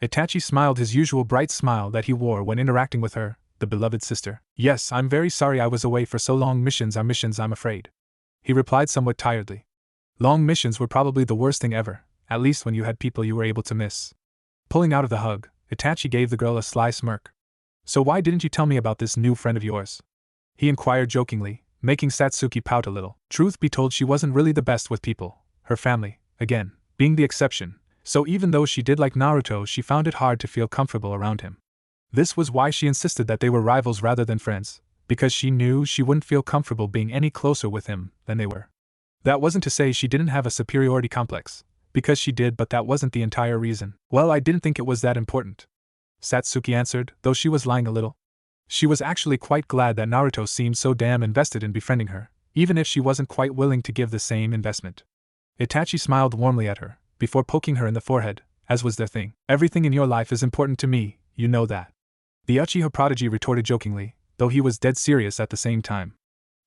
Itachi smiled his usual bright smile that he wore when interacting with her, the beloved sister. "Yes, I'm very sorry I was away for so long. Missions are missions, I'm afraid," he replied somewhat tiredly. Long missions were probably the worst thing ever, at least when you had people you were able to miss. Pulling out of the hug, Itachi gave the girl a sly smirk. "So why didn't you tell me about this new friend of yours?" he inquired jokingly, making Satsuki pout a little. Truth be told, she wasn't really the best with people, her family, again, being the exception, so even though she did like Naruto, she found it hard to feel comfortable around him. This was why she insisted that they were rivals rather than friends, because she knew she wouldn't feel comfortable being any closer with him than they were. That wasn't to say she didn't have a superiority complex, because she did, but that wasn't the entire reason. "Well, I didn't think it was that important," Satsuki answered, though she was lying a little. She was actually quite glad that Naruto seemed so damn invested in befriending her, even if she wasn't quite willing to give the same investment. Itachi smiled warmly at her, before poking her in the forehead, as was their thing. "Everything in your life is important to me, you know that," the Uchiha prodigy retorted jokingly, though he was dead serious at the same time.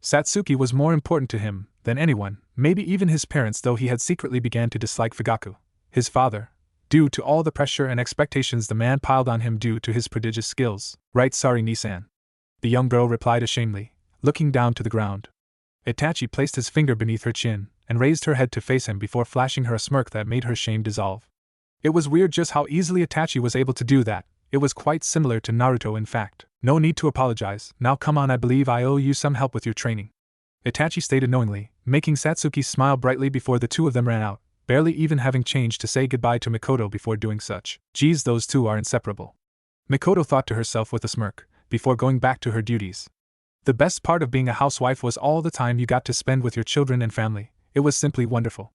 Satsuki was more important to him than anyone, maybe even his parents, though he had secretly began to dislike Fugaku, his father, due to all the pressure and expectations the man piled on him due to his prodigious skills. "Right, sorry, Nisan," the young girl replied ashamedly, looking down to the ground. Itachi placed his finger beneath her chin and raised her head to face him before flashing her a smirk that made her shame dissolve. It was weird just how easily Itachi was able to do that. It was quite similar to Naruto, in fact. "No need to apologize, now come on, I believe I owe you some help with your training," Itachi stated knowingly, making Satsuki smile brightly before the two of them ran out, barely even having changed to say goodbye to Mikoto before doing such. Geez, those two are inseparable, Mikoto thought to herself with a smirk, before going back to her duties. The best part of being a housewife was all the time you got to spend with your children and family. It was simply wonderful.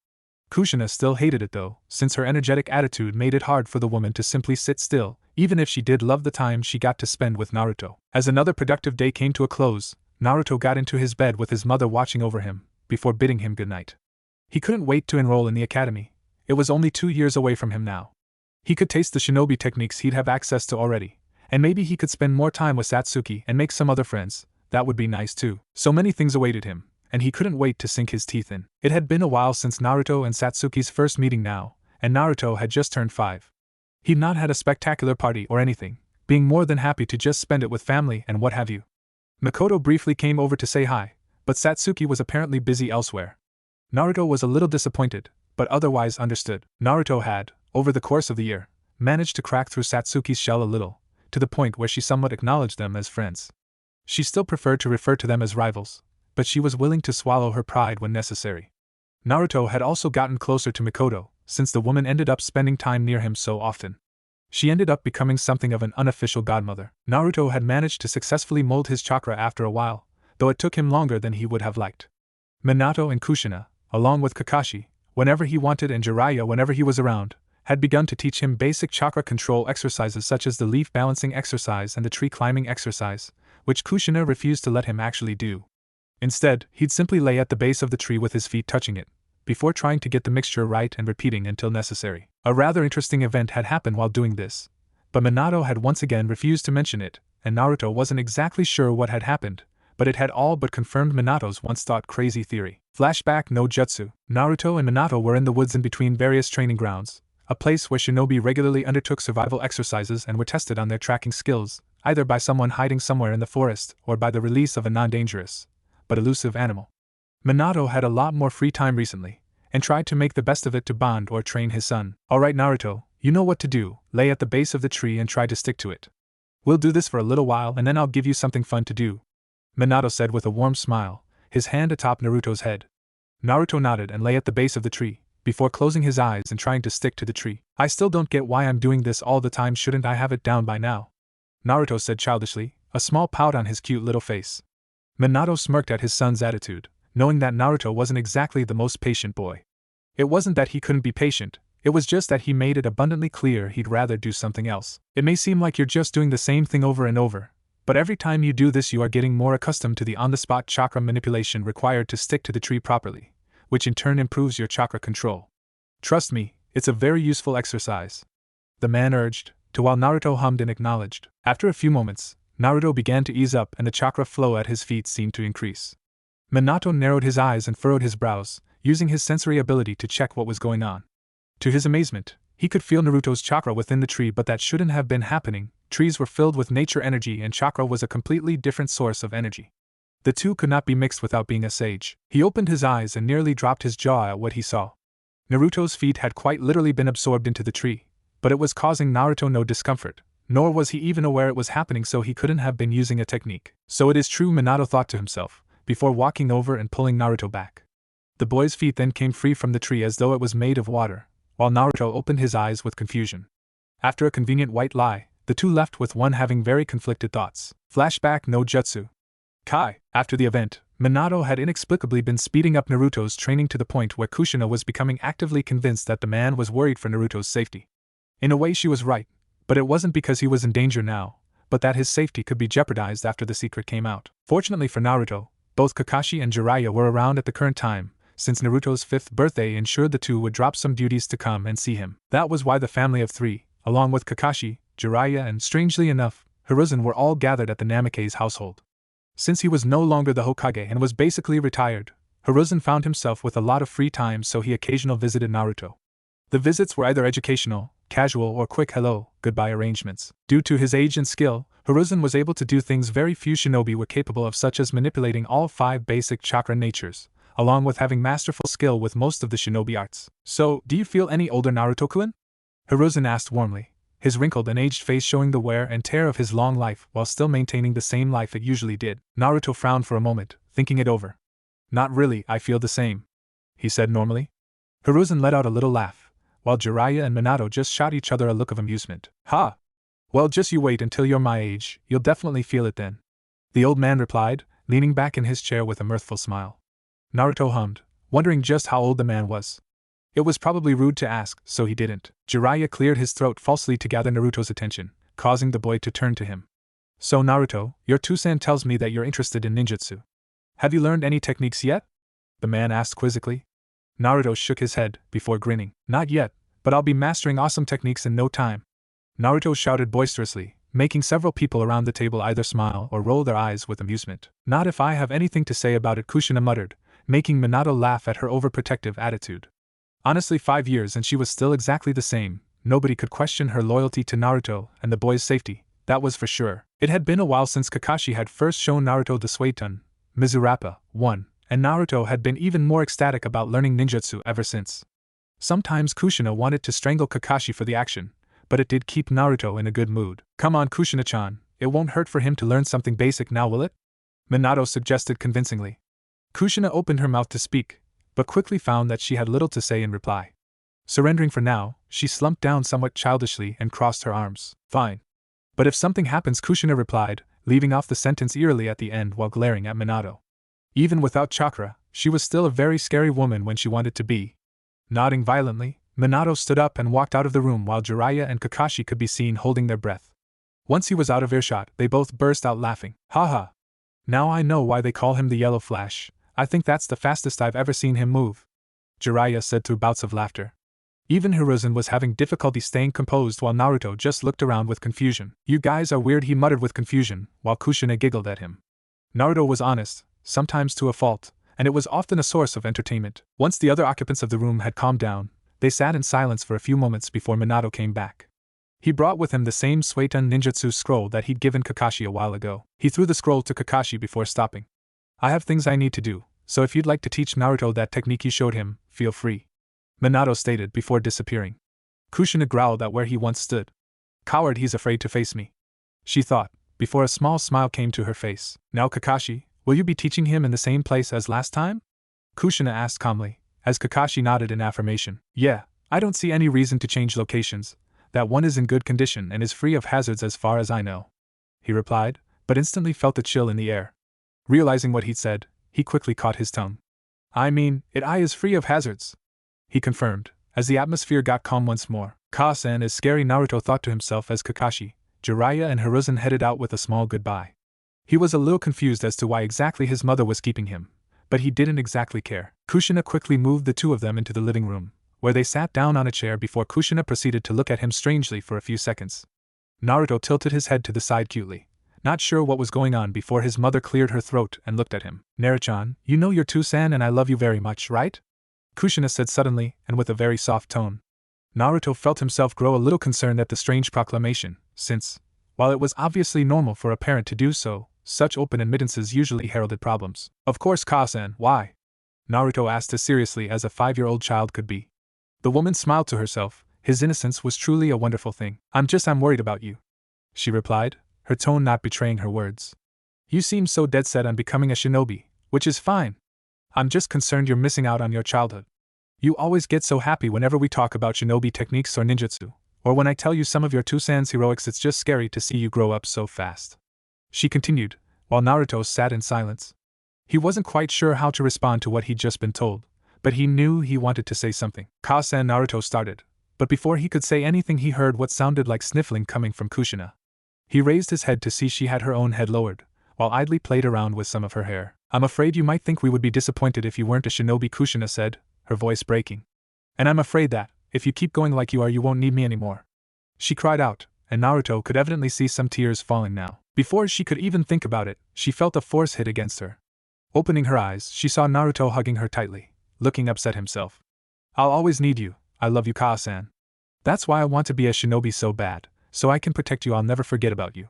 Kushina still hated it though, since her energetic attitude made it hard for the woman to simply sit still, even if she did love the time she got to spend with Naruto. As another productive day came to a close, Naruto got into his bed with his mother watching over him, before bidding him goodnight. He couldn't wait to enroll in the academy. It was only 2 years away from him now. He could taste the shinobi techniques he'd have access to already, and maybe he could spend more time with Satsuki and make some other friends. That would be nice too. So many things awaited him, and he couldn't wait to sink his teeth in. It had been a while since Naruto and Satsuki's first meeting now, and Naruto had just turned 5. He'd not had a spectacular party or anything, being more than happy to just spend it with family and what have you. Mikoto briefly came over to say hi, but Satsuki was apparently busy elsewhere. Naruto was a little disappointed, but otherwise understood. Naruto had, over the course of the year, managed to crack through Satsuki's shell a little, to the point where she somewhat acknowledged them as friends. She still preferred to refer to them as rivals, but she was willing to swallow her pride when necessary. Naruto had also gotten closer to Mikoto, since the woman ended up spending time near him so often. She ended up becoming something of an unofficial godmother. Naruto had managed to successfully mold his chakra after a while, though it took him longer than he would have liked. Minato and Kushina, along with Kakashi, whenever he wanted, and Jiraiya whenever he was around, had begun to teach him basic chakra control exercises such as the leaf balancing exercise and the tree climbing exercise, which Kushina refused to let him actually do. Instead, he'd simply lay at the base of the tree with his feet touching it, before trying to get the mixture right and repeating until necessary. A rather interesting event had happened while doing this, but Minato had once again refused to mention it, and Naruto wasn't exactly sure what had happened, but it had all but confirmed Minato's once-thought crazy theory. Flashback no jutsu. Naruto and Minato were in the woods in between various training grounds, a place where shinobi regularly undertook survival exercises and were tested on their tracking skills, either by someone hiding somewhere in the forest or by the release of a non-dangerous, but elusive animal. Minato had a lot more free time recently, and tried to make the best of it to bond or train his son. "Alright Naruto, you know what to do, lay at the base of the tree and try to stick to it. We'll do this for a little while and then I'll give you something fun to do," Minato said with a warm smile, his hand atop Naruto's head. Naruto nodded and lay at the base of the tree, before closing his eyes and trying to stick to the tree. "I still don't get why I'm doing this all the time, shouldn't I have it down by now?" Naruto said childishly, a small pout on his cute little face. Minato smirked at his son's attitude, knowing that Naruto wasn't exactly the most patient boy. It wasn't that he couldn't be patient, It was just that he made it abundantly clear he'd rather do something else. It may seem like you're just doing the same thing over and over, but every time you do this you are getting more accustomed to the on-the-spot chakra manipulation required to stick to the tree properly, which in turn improves your chakra control. Trust me, it's a very useful exercise, the man urged, to while Naruto hummed and acknowledged. After a few moments, Naruto began to ease up and the chakra flow at his feet seemed to increase. Minato narrowed his eyes and furrowed his brows, using his sensory ability to check what was going on. To his amazement, he could feel Naruto's chakra within the tree, but that shouldn't have been happening. Trees were filled with nature energy and chakra was a completely different source of energy. The two could not be mixed without being a sage. He opened his eyes and nearly dropped his jaw at what he saw. Naruto's feet had quite literally been absorbed into the tree, but it was causing Naruto no discomfort, nor was he even aware it was happening, so he couldn't have been using a technique. So it is true, Minato thought to himself, before walking over and pulling Naruto back. The boy's feet then came free from the tree as though it was made of water, while Naruto opened his eyes with confusion. After a convenient white lie, the two left with one having very conflicted thoughts. Flashback no jutsu. Kai. After the event, Minato had inexplicably been speeding up Naruto's training to the point where Kushina was becoming actively convinced that the man was worried for Naruto's safety. In a way she was right, but it wasn't because he was in danger now, but that his safety could be jeopardized after the secret came out. Fortunately for Naruto, both Kakashi and Jiraiya were around at the current time, since Naruto's 5th birthday ensured the two would drop some duties to come and see him. That was why the family of 3, along with Kakashi, Jiraiya and, strangely enough, Hiruzen were all gathered at the Namake's household. Since he was no longer the Hokage and was basically retired, Hiruzen found himself with a lot of free time, so he occasionally visited Naruto. The visits were either educational, casual or quick hello, goodbye arrangements. Due to his age and skill, Hiruzen was able to do things very few shinobi were capable of, such as manipulating all 5 basic chakra natures, along with having masterful skill with most of the shinobi arts. So, do you feel any older, Naruto-kun? Hiruzen asked warmly, his wrinkled and aged face showing the wear and tear of his long life while still maintaining the same life it usually did. Naruto frowned for a moment, thinking it over. Not really, I feel the same, he said normally. Hiruzen let out a little laugh, while Jiraiya and Minato just shot each other a look of amusement. Ha! Well, just you wait until you're my age, you'll definitely feel it then, the old man replied, leaning back in his chair with a mirthful smile. Naruto hummed, wondering just how old the man was. It was probably rude to ask, so he didn't. Jiraiya cleared his throat falsely to gather Naruto's attention, causing the boy to turn to him. So Naruto, your Tusan tells me that you're interested in ninjutsu. Have you learned any techniques yet? The man asked quizzically. Naruto shook his head, before grinning. Not yet, but I'll be mastering awesome techniques in no time. Naruto shouted boisterously, making several people around the table either smile or roll their eyes with amusement. Not if I have anything to say about it, Kushina muttered, making Minato laugh at her overprotective attitude. Honestly, 5 years and she was still exactly the same. Nobody could question her loyalty to Naruto and the boy's safety, that was for sure. It had been a while since Kakashi had first shown Naruto the Suiton, Mizurappa, 1, and Naruto had been even more ecstatic about learning ninjutsu ever since. Sometimes Kushina wanted to strangle Kakashi for the action, but it did keep Naruto in a good mood. Come on, Kushina-chan, it won't hurt for him to learn something basic now, will it? Minato suggested convincingly. Kushina opened her mouth to speak, but quickly found that she had little to say in reply. Surrendering for now, she slumped down somewhat childishly and crossed her arms. Fine. But if something happens, Kushina replied, leaving off the sentence eerily at the end while glaring at Minato. Even without chakra, she was still a very scary woman when she wanted to be. Nodding violently, Minato stood up and walked out of the room while Jiraiya and Kakashi could be seen holding their breath. Once he was out of earshot, they both burst out laughing. Ha ha! Now I know why they call him the Yellow Flash. I think that's the fastest I've ever seen him move, Jiraiya said through bouts of laughter. Even Hiruzen was having difficulty staying composed while Naruto just looked around with confusion. You guys are weird, he muttered with confusion, while Kushina giggled at him. Naruto was honest, sometimes to a fault, and it was often a source of entertainment. Once the other occupants of the room had calmed down, they sat in silence for a few moments before Minato came back. He brought with him the same Suiton ninjutsu scroll that he'd given Kakashi a while ago. He threw the scroll to Kakashi before stopping. I have things I need to do, so if you'd like to teach Naruto that technique you showed him, feel free, Minato stated before disappearing. Kushina growled at where he once stood. Coward, he's afraid to face me, she thought, before a small smile came to her face. Now Kakashi, will you be teaching him in the same place as last time? Kushina asked calmly, as Kakashi nodded in affirmation. Yeah, I don't see any reason to change locations. That one is in good condition and is free of hazards as far as I know, he replied, but instantly felt a chill in the air. Realizing what he'd said, he quickly caught his tongue. I mean, it is free of hazards, he confirmed, as the atmosphere got calm once more. Ka-san is scary, Naruto thought to himself as Kakashi, Jiraiya and Hiruzen headed out with a small goodbye. He was a little confused as to why exactly his mother was keeping him, but he didn't exactly care. Kushina quickly moved the two of them into the living room, where they sat down on a chair before Kushina proceeded to look at him strangely for a few seconds. Naruto tilted his head to the side cutely, not sure what was going on before his mother cleared her throat and looked at him. Naruto-chan, you know you're Two-san and I love you very much, right? Kushina said suddenly and with a very soft tone. Naruto felt himself grow a little concerned at the strange proclamation, since, while it was obviously normal for a parent to do so, such open admittances usually heralded problems. Of course, Ka-san, why? Naruto asked as seriously as a 5-year-old child could be. The woman smiled to herself. His innocence was truly a wonderful thing. I'm worried about you, she replied, her tone not betraying her words. You seem so dead set on becoming a shinobi, which is fine. I'm just concerned you're missing out on your childhood. You always get so happy whenever we talk about shinobi techniques or ninjutsu, or when I tell you some of your Two-san's heroics. It's just scary to see you grow up so fast, she continued, while Naruto sat in silence. He wasn't quite sure how to respond to what he'd just been told, but he knew he wanted to say something. Ka-san, Naruto started, but before he could say anything he heard what sounded like sniffling coming from Kushina. He raised his head to see she had her own head lowered, while idly played around with some of her hair. I'm afraid you might think we would be disappointed if you weren't a shinobi, Kushina said, her voice breaking. And I'm afraid that, if you keep going like you are, you won't need me anymore, she cried out, and Naruto could evidently see some tears falling now. Before she could even think about it, she felt a force hit against her. Opening her eyes, she saw Naruto hugging her tightly, looking upset himself. I'll always need you, I love you, Ka-san. That's why I want to be a shinobi so bad, so I can protect you. I'll never forget about you,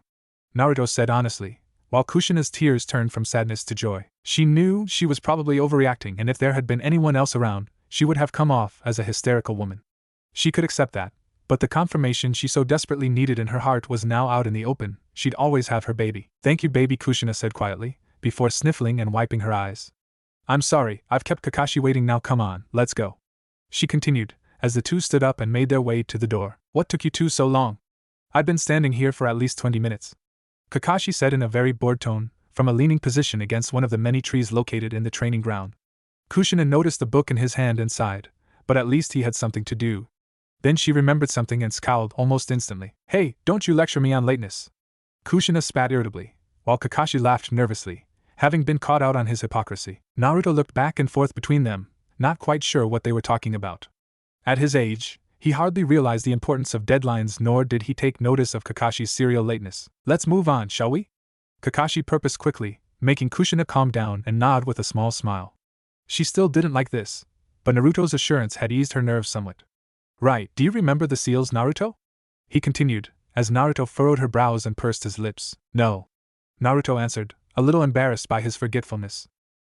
Naruto said honestly, while Kushina's tears turned from sadness to joy. She knew she was probably overreacting, and if there had been anyone else around, she would have come off as a hysterical woman. She could accept that, but the confirmation she so desperately needed in her heart was now out in the open. She'd always have her baby. Thank you, baby, Kushina said quietly, before sniffling and wiping her eyes. I'm sorry, I've kept Kakashi waiting. Now come on, let's go, she continued, as the two stood up and made their way to the door. What took you two so long? I'd been standing here for at least 20 minutes. Kakashi said in a very bored tone, from a leaning position against one of the many trees located in the training ground. Kushina noticed the book in his hand and sighed, but at least he had something to do. Then she remembered something and scowled almost instantly. Hey, don't you lecture me on lateness, Kushina spat irritably, while Kakashi laughed nervously, having been caught out on his hypocrisy. Naruto looked back and forth between them, not quite sure what they were talking about. At his age, he hardly realized the importance of deadlines, nor did he take notice of Kakashi's serial lateness. Let's move on, shall we? Kakashi purposed quickly, making Kushina calm down and nod with a small smile. She still didn't like this, but Naruto's assurance had eased her nerves somewhat. Right, do you remember the seals, Naruto? He continued, as Naruto furrowed her brows and pursed his lips. No, Naruto answered, a little embarrassed by his forgetfulness.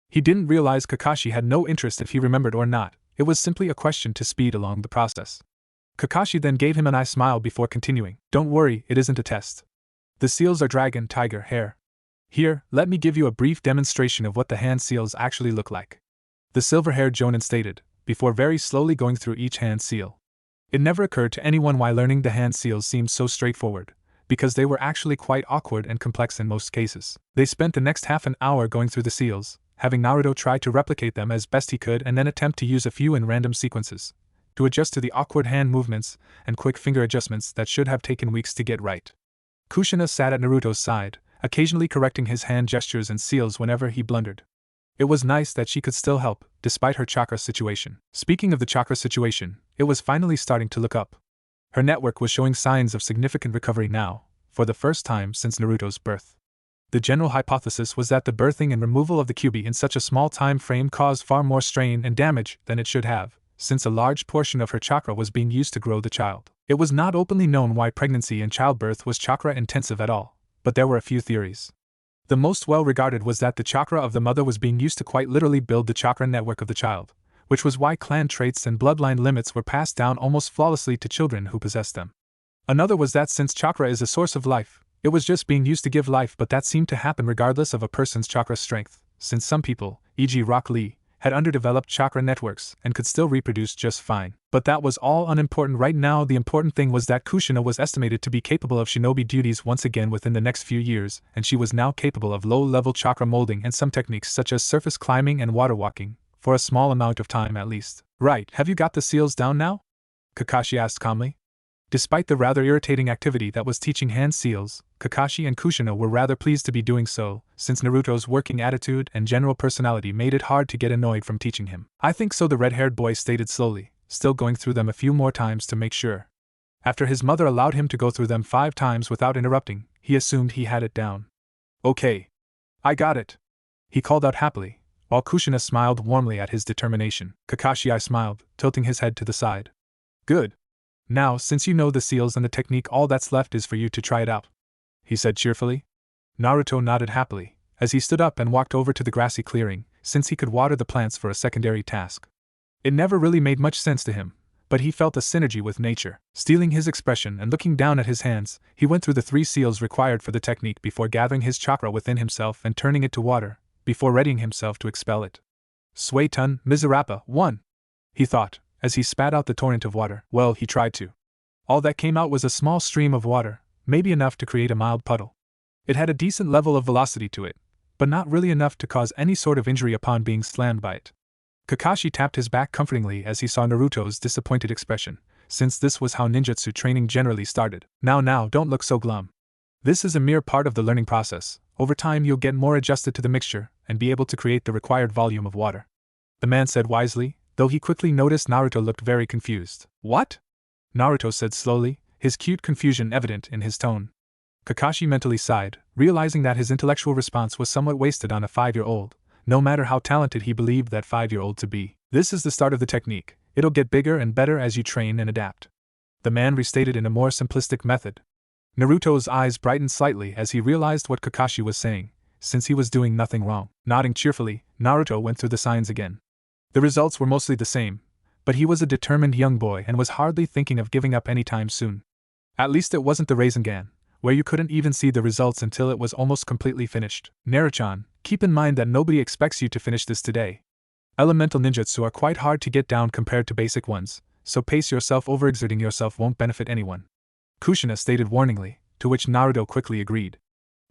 He didn't realize Kakashi had no interest if he remembered or not. It was simply a question to speed along the process. Kakashi then gave him an eye smile before continuing. Don't worry, it isn't a test. The seals are dragon, tiger, hare. Here, let me give you a brief demonstration of what the hand seals actually look like, the silver-haired Jonin stated, before very slowly going through each hand seal. It never occurred to anyone why learning the hand seals seemed so straightforward, because they were actually quite awkward and complex in most cases. They spent the next half an hour going through the seals, having Naruto try to replicate them as best he could and then attempt to use a few in random sequences, to adjust to the awkward hand movements and quick finger adjustments that should have taken weeks to get right. Kushina sat at Naruto's side, occasionally correcting his hand gestures and seals whenever he blundered. It was nice that she could still help, despite her chakra situation. Speaking of the chakra situation, it was finally starting to look up. Her network was showing signs of significant recovery now, for the first time since Naruto's birth. The general hypothesis was that the birthing and removal of the Kyuubi in such a small time frame caused far more strain and damage than it should have, since a large portion of her chakra was being used to grow the child. It was not openly known why pregnancy and childbirth was chakra-intensive at all, but there were a few theories. The most well-regarded was that the chakra of the mother was being used to quite literally build the chakra network of the child, which was why clan traits and bloodline limits were passed down almost flawlessly to children who possessed them. Another was that since chakra is a source of life, it was just being used to give life, but that seemed to happen regardless of a person's chakra strength, since some people, e.g. Rock Lee, had underdeveloped chakra networks and could still reproduce just fine. But that was all unimportant right now. The important thing was that Kushina was estimated to be capable of shinobi duties once again within the next few years, and she was now capable of low-level chakra molding and some techniques such as surface climbing and water walking, for a small amount of time at least. Right, have you got the seals down now? Kakashi asked calmly. Despite the rather irritating activity that was teaching hand seals, Kakashi and Kushina were rather pleased to be doing so, since Naruto's working attitude and general personality made it hard to get annoyed from teaching him. I think so, the red-haired boy stated slowly, still going through them a few more times to make sure. After his mother allowed him to go through them 5 times without interrupting, he assumed he had it down. Okay. I got it. He called out happily, while Kushina smiled warmly at his determination. Kakashi smiled, tilting his head to the side. Good. Now, since you know the seals and the technique, all that's left is for you to try it out, he said cheerfully. Naruto nodded happily, as he stood up and walked over to the grassy clearing, since he could water the plants for a secondary task. It never really made much sense to him, but he felt a synergy with nature. Stealing his expression and looking down at his hands, he went through the 3 seals required for the technique before gathering his chakra within himself and turning it to water, before readying himself to expel it. Suetun Miserapa 1, he thought, as he spat out the torrent of water. Well, he tried to. All that came out was a small stream of water, maybe enough to create a mild puddle. It had a decent level of velocity to it, but not really enough to cause any sort of injury upon being slammed by it. Kakashi tapped his back comfortingly as he saw Naruto's disappointed expression, since this was how ninjutsu training generally started. Now, don't look so glum. This is a mere part of the learning process. Over time you'll get more adjusted to the mixture and be able to create the required volume of water, the man said wisely, though he quickly noticed Naruto looked very confused. What? Naruto said slowly, his cute confusion evident in his tone. Kakashi mentally sighed, realizing that his intellectual response was somewhat wasted on a 5-year-old, no matter how talented he believed that 5-year-old to be. This is the start of the technique. It'll get bigger and better as you train and adapt, the man restated in a more simplistic method. Naruto's eyes brightened slightly as he realized what Kakashi was saying, since he was doing nothing wrong. Nodding cheerfully, Naruto went through the signs again. The results were mostly the same, but he was a determined young boy and was hardly thinking of giving up anytime soon. At least it wasn't the Rasengan, where you couldn't even see the results until it was almost completely finished. Naruto-chan, keep in mind that nobody expects you to finish this today. Elemental ninjutsu are quite hard to get down compared to basic ones, so pace yourself. Overexerting yourself won't benefit anyone, Kushina stated warningly, to which Naruto quickly agreed.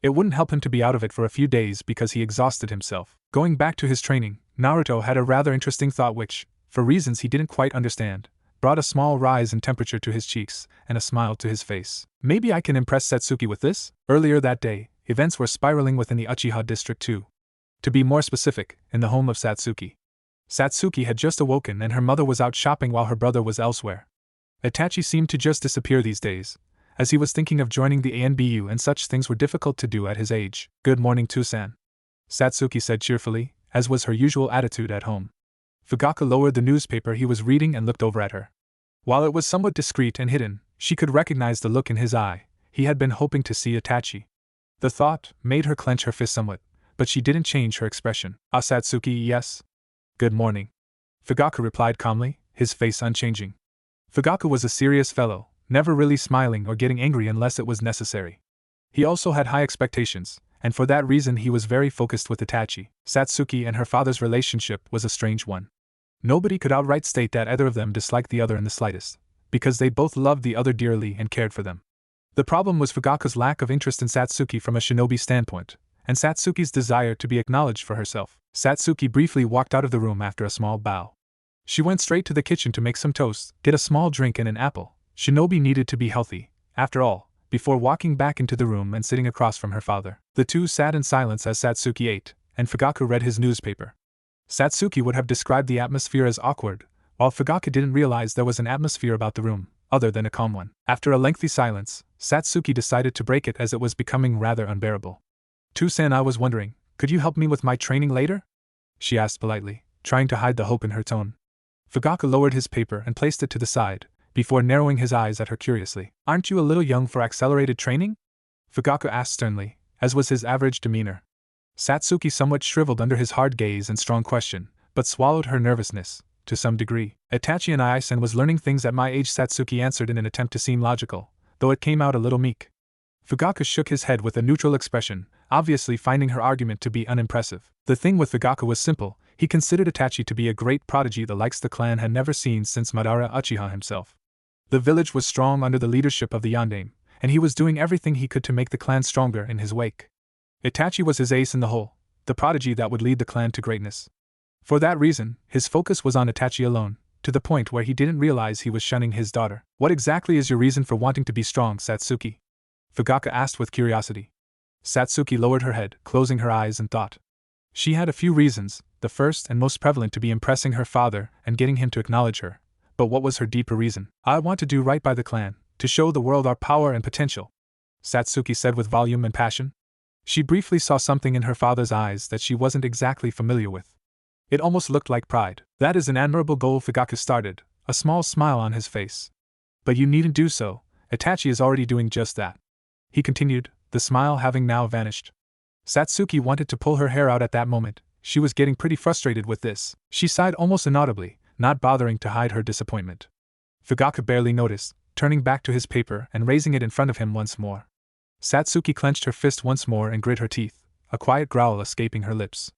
It wouldn't help him to be out of it for a few days because he exhausted himself. Going back to his training, Naruto had a rather interesting thought which, for reasons he didn't quite understand, brought a small rise in temperature to his cheeks and a smile to his face. Maybe I can impress Satsuki with this? Earlier that day, events were spiraling within the Uchiha district too. To be more specific, in the home of Satsuki. Satsuki had just awoken and her mother was out shopping while her brother was elsewhere. Itachi seemed to just disappear these days, as he was thinking of joining the ANBU and such things were difficult to do at his age. Good morning, Tusan, Satsuki said cheerfully, as was her usual attitude at home. Fugaku lowered the newspaper he was reading and looked over at her. While it was somewhat discreet and hidden, she could recognize the look in his eye. He had been hoping to see Itachi. The thought made her clench her fist somewhat, but she didn't change her expression. Satsuki, yes? Good morning, Fugaku replied calmly, his face unchanging. Fugaku was a serious fellow, never really smiling or getting angry unless it was necessary. He also had high expectations, and for that reason he was very focused with Itachi. Satsuki and her father's relationship was a strange one. Nobody could outright state that either of them disliked the other in the slightest, because they both loved the other dearly and cared for them. The problem was Fugaku's lack of interest in Satsuki from a shinobi standpoint, and Satsuki's desire to be acknowledged for herself. Satsuki briefly walked out of the room after a small bow. She went straight to the kitchen to make some toast, get a small drink and an apple. Shinobi needed to be healthy, after all, before walking back into the room and sitting across from her father. The two sat in silence as Satsuki ate, and Fugaku read his newspaper. Satsuki would have described the atmosphere as awkward, while Fugaku didn't realize there was an atmosphere about the room, other than a calm one. After a lengthy silence, Satsuki decided to break it as it was becoming rather unbearable. Tusan, I was wondering, could you help me with my training later? She asked politely, trying to hide the hope in her tone. Fugaku lowered his paper and placed it to the side, before narrowing his eyes at her curiously. Aren't you a little young for accelerated training? Fugaku asked sternly, as was his average demeanor. Satsuki somewhat shriveled under his hard gaze and strong question, but swallowed her nervousness, to some degree. Itachi and Isen was learning things at my age, Satsuki answered in an attempt to seem logical, though it came out a little meek. Fugaku shook his head with a neutral expression, obviously finding her argument to be unimpressive. The thing with Fugaku was simple, he considered Itachi to be a great prodigy the likes the clan had never seen since Madara Uchiha himself. The village was strong under the leadership of the Yondaime, and he was doing everything he could to make the clan stronger in his wake. Itachi was his ace in the hole, the prodigy that would lead the clan to greatness. For that reason, his focus was on Itachi alone, to the point where he didn't realize he was shunning his daughter. What exactly is your reason for wanting to be strong, Satsuki? Fugaku asked with curiosity. Satsuki lowered her head, closing her eyes and thought. She had a few reasons, the first and most prevalent to be impressing her father and getting him to acknowledge her. But what was her deeper reason? I want to do right by the clan, to show the world our power and potential, Satsuki said with volume and passion. She briefly saw something in her father's eyes that she wasn't exactly familiar with. It almost looked like pride. That is an admirable goal, Fugaku started, a small smile on his face. But you needn't do so, Itachi is already doing just that, he continued, the smile having now vanished. Satsuki wanted to pull her hair out at that moment. She was getting pretty frustrated with this. She sighed almost inaudibly, not bothering to hide her disappointment. Fugaku barely noticed, turning back to his paper and raising it in front of him once more. Satsuki clenched her fist once more and grit her teeth, a quiet growl escaping her lips.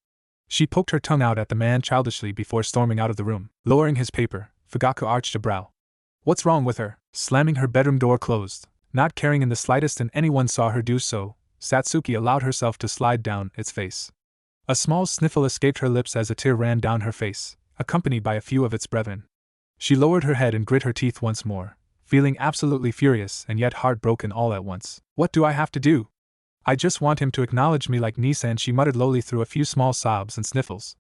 She poked her tongue out at the man childishly before storming out of the room. Lowering his paper, Fugaku arched a brow. What's wrong with her? Slamming her bedroom door closed, not caring in the slightest and anyone saw her do so, Satsuki allowed herself to slide down its face. A small sniffle escaped her lips as a tear ran down her face, accompanied by a few of its brethren. She lowered her head and grit her teeth once more, feeling absolutely furious and yet heartbroken all at once. What do I have to do? I just want him to acknowledge me like Nissan, she muttered lowly through a few small sobs and sniffles.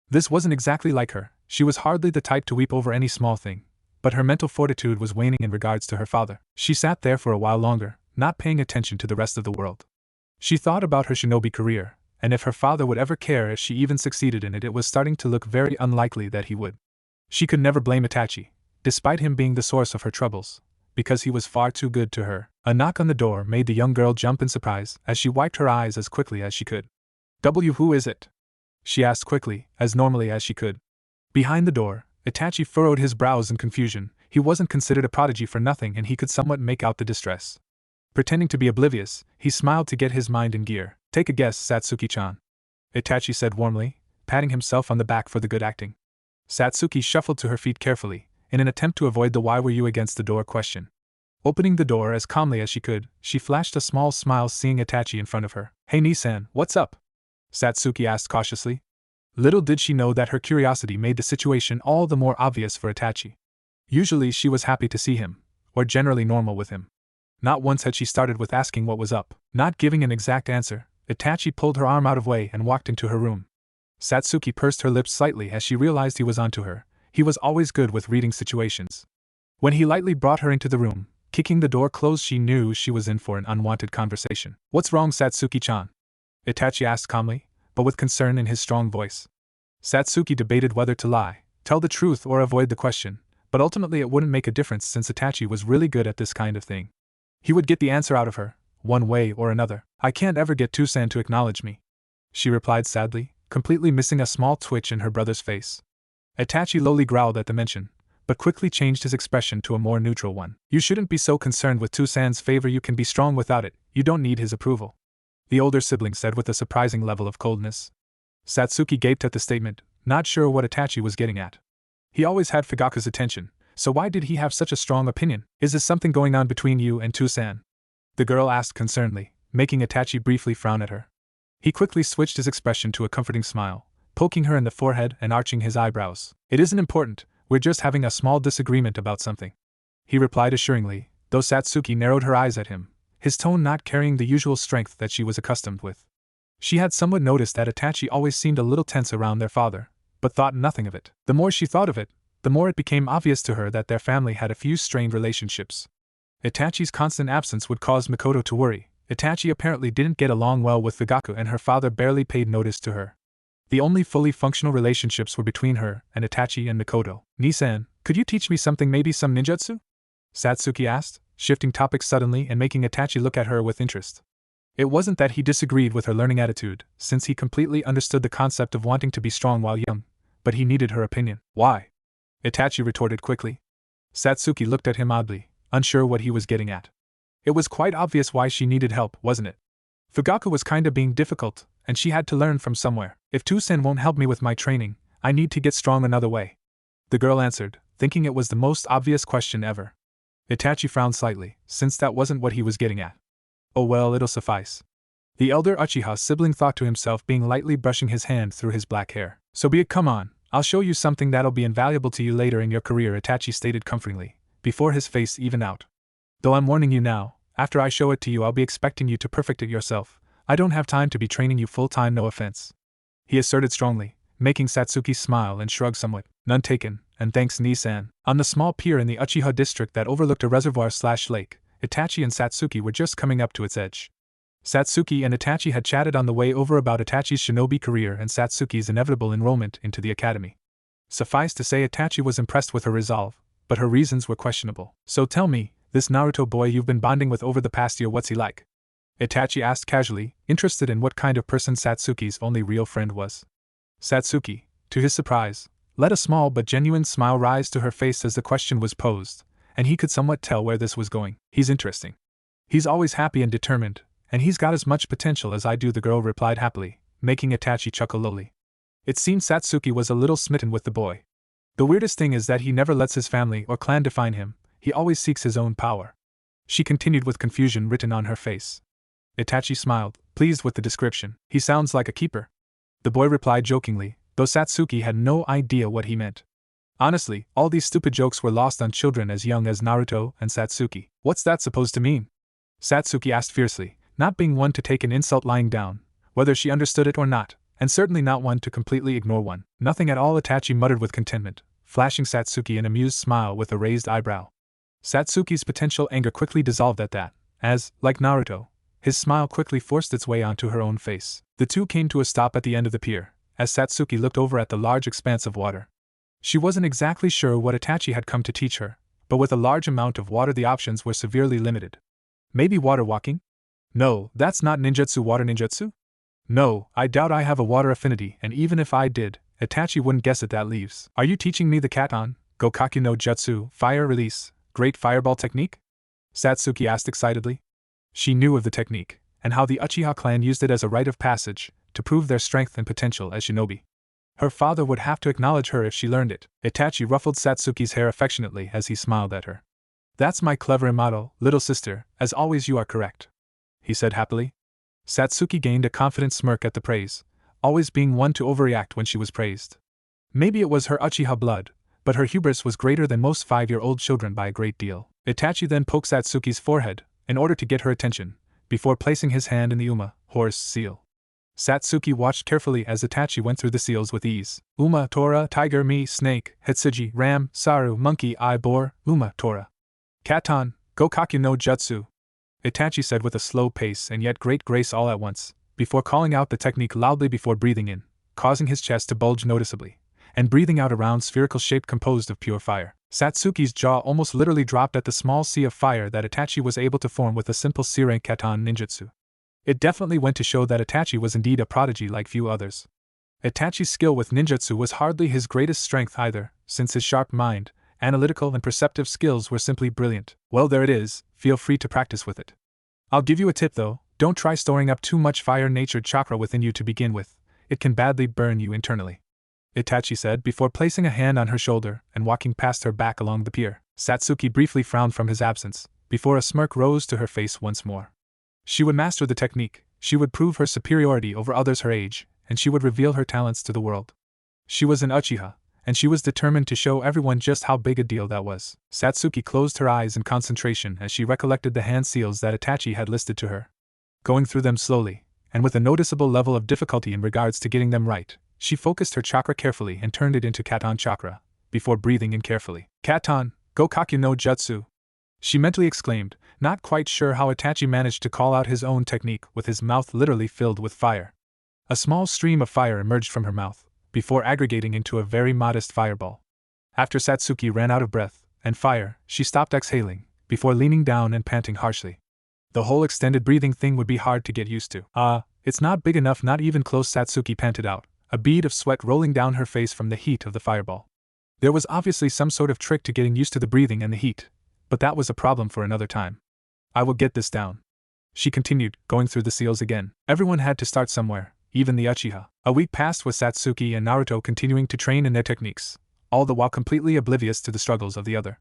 This wasn't exactly like her. She was hardly the type to weep over any small thing, but her mental fortitude was waning in regards to her father. She sat there for a while longer, not paying attention to the rest of the world. She thought about her shinobi career, and if her father would ever care if she even succeeded in it, it was starting to look very unlikely that he would. She could never blame Itachi, despite him being the source of her troubles, because he was far too good to her. A knock on the door made the young girl jump in surprise as she wiped her eyes as quickly as she could. Who is it? She asked quickly, as normally as she could. Behind the door, Itachi furrowed his brows in confusion. He wasn't considered a prodigy for nothing and he could somewhat make out the distress. Pretending to be oblivious, he smiled to get his mind in gear. Take a guess, Satsuki-chan, Itachi said warmly, patting himself on the back for the good acting. Satsuki shuffled to her feet carefully, in an attempt to avoid the "why were you against the door" question. Opening the door as calmly as she could, she flashed a small smile seeing Itachi in front of her. Hey Nissan, what's up? Satsuki asked cautiously. Little did she know that her curiosity made the situation all the more obvious for Itachi. Usually she was happy to see him, or generally normal with him. Not once had she started with asking what was up. Not giving an exact answer, Itachi pulled her arm out of way and walked into her room. Satsuki pursed her lips slightly as she realized he was onto her. He was always good with reading situations. When he lightly brought her into the room, kicking the door closed, she knew she was in for an unwanted conversation. What's wrong, Satsuki-chan? Itachi asked calmly, but with concern in his strong voice. Satsuki debated whether to lie, tell the truth or avoid the question, but ultimately it wouldn't make a difference since Itachi was really good at this kind of thing. He would get the answer out of her, one way or another. I can't ever get Tusan to acknowledge me, she replied sadly, completely missing a small twitch in her brother's face. Itachi lowly growled at the mention, but quickly changed his expression to a more neutral one. You shouldn't be so concerned with Tusan's favor, you can be strong without it, you don't need his approval, the older sibling said with a surprising level of coldness. Satsuki gaped at the statement, not sure what Itachi was getting at. He always had Fugaku's attention, so why did he have such a strong opinion? Is there something going on between you and Tusan? The girl asked concernedly, making Itachi briefly frown at her. He quickly switched his expression to a comforting smile, poking her in the forehead and arching his eyebrows. It isn't important, we're just having a small disagreement about something, he replied assuringly, though Satsuki narrowed her eyes at him, his tone not carrying the usual strength that she was accustomed with. She had somewhat noticed that Itachi always seemed a little tense around their father, but thought nothing of it. The more she thought of it, the more it became obvious to her that their family had a few strained relationships. Itachi's constant absence would cause Mikoto to worry. Itachi apparently didn't get along well with Fugaku and her father barely paid notice to her. The only fully functional relationships were between her and Itachi and Mikoto. Nissan, could you teach me something, maybe some ninjutsu? Satsuki asked, shifting topics suddenly and making Itachi look at her with interest. It wasn't that he disagreed with her learning attitude, since he completely understood the concept of wanting to be strong while young, but he needed her opinion. Why? Itachi retorted quickly. Satsuki looked at him oddly, unsure what he was getting at. It was quite obvious why she needed help, wasn't it? Fugaku was kinda being difficult, and she had to learn from somewhere. If Tusen won't help me with my training, I need to get strong another way, the girl answered, thinking it was the most obvious question ever. Itachi frowned slightly, since that wasn't what he was getting at. Oh well, it'll suffice. The elder Uchiha sibling thought to himself, being lightly brushing his hand through his black hair. So be it, come on, I'll show you something that'll be invaluable to you later in your career, Itachi stated comfortingly, before his face evened out. Though I'm warning you now, after I show it to you I'll be expecting you to perfect it yourself. I don't have time to be training you full-time, no offense. He asserted strongly, making Satsuki smile and shrug somewhat. None taken, and thanks Ni-san. On the small pier in the Uchiha district that overlooked a reservoir/lake, Itachi and Satsuki were just coming up to its edge. Satsuki and Itachi had chatted on the way over about Itachi's shinobi career and Satsuki's inevitable enrollment into the academy. Suffice to say, Itachi was impressed with her resolve, but her reasons were questionable. So tell me, this Naruto boy you've been bonding with over the past year, what's he like? Itachi asked casually, interested in what kind of person Satsuki's only real friend was. Satsuki, to his surprise, let a small but genuine smile rise to her face as the question was posed, and he could somewhat tell where this was going. He's interesting. He's always happy and determined, and he's got as much potential as I do, the girl replied happily, making Itachi chuckle lowly. It seemed Satsuki was a little smitten with the boy. The weirdest thing is that he never lets his family or clan define him, he always seeks his own power. She continued with confusion written on her face. Itachi smiled, pleased with the description. He sounds like a keeper. The boy replied jokingly, though Satsuki had no idea what he meant. Honestly, all these stupid jokes were lost on children as young as Naruto and Satsuki. What's that supposed to mean? Satsuki asked fiercely, not being one to take an insult lying down, whether she understood it or not, and certainly not one to completely ignore one. Nothing at all, Itachi muttered with contentment, flashing Satsuki an amused smile with a raised eyebrow. Satsuki's potential anger quickly dissolved at that, as, like Naruto, his smile quickly forced its way onto her own face. The two came to a stop at the end of the pier, as Satsuki looked over at the large expanse of water. She wasn't exactly sure what Itachi had come to teach her, but with a large amount of water the options were severely limited. Maybe water walking? No, that's not ninjutsu. Water ninjutsu? No, I doubt I have a water affinity, and even if I did, Itachi wouldn't guess it. That leaves. Are you teaching me the Katan, Gokaki no Jutsu, fire release, great fireball technique? Satsuki asked excitedly. She knew of the technique, and how the Uchiha clan used it as a rite of passage, to prove their strength and potential as shinobi. Her father would have to acknowledge her if she learned it. Itachi ruffled Satsuki's hair affectionately as he smiled at her. That's my clever Imato, little sister, as always you are correct, he said happily. Satsuki gained a confident smirk at the praise, always being one to overreact when she was praised. Maybe it was her Uchiha blood, but her hubris was greater than most 5-year-old children by a great deal. Itachi then poked Satsuki's forehead, in order to get her attention, before placing his hand in the Uma, horse, seal. Satsuki watched carefully as Itachi went through the seals with ease. Uma, Tora, tiger, me, snake, Hitsuji, ram, Saru, monkey, I, boar, Uma, Tora. Katan, Gokaki no Jutsu, Itachi said with a slow pace and yet great grace all at once, before calling out the technique loudly before breathing in, causing his chest to bulge noticeably, and breathing out a round spherical shape composed of pure fire. Satsuki's jaw almost literally dropped at the small sea of fire that Itachi was able to form with a simple C-rank Katan ninjutsu. It definitely went to show that Itachi was indeed a prodigy like few others. Itachi's skill with ninjutsu was hardly his greatest strength either, since his sharp mind, analytical and perceptive skills were simply brilliant. Well, there it is, feel free to practice with it. I'll give you a tip though, don't try storing up too much fire-natured chakra within you to begin with, it can badly burn you internally, Itachi said before placing a hand on her shoulder and walking past her back along the pier. Satsuki briefly frowned from his absence, before a smirk rose to her face once more. She would master the technique, she would prove her superiority over others her age, and she would reveal her talents to the world. She was an Uchiha, and she was determined to show everyone just how big a deal that was. Satsuki closed her eyes in concentration as she recollected the hand seals that Itachi had listed to her. Going through them slowly, and with a noticeable level of difficulty in regards to getting them right, she focused her chakra carefully and turned it into Katan chakra, before breathing in carefully. Katan, Gokaki no Jutsu, she mentally exclaimed, not quite sure how Itachi managed to call out his own technique with his mouth literally filled with fire. A small stream of fire emerged from her mouth, before aggregating into a very modest fireball. After Satsuki ran out of breath and fire, she stopped exhaling, before leaning down and panting harshly. The whole extended breathing thing would be hard to get used to. It's not big enough, not even close, Satsuki panted out, a bead of sweat rolling down her face from the heat of the fireball. There was obviously some sort of trick to getting used to the breathing and the heat, but that was a problem for another time. I will get this down, she continued, going through the seals again. Everyone had to start somewhere, even the Uchiha. A week passed with Satsuki and Naruto continuing to train in their techniques, all the while completely oblivious to the struggles of the other.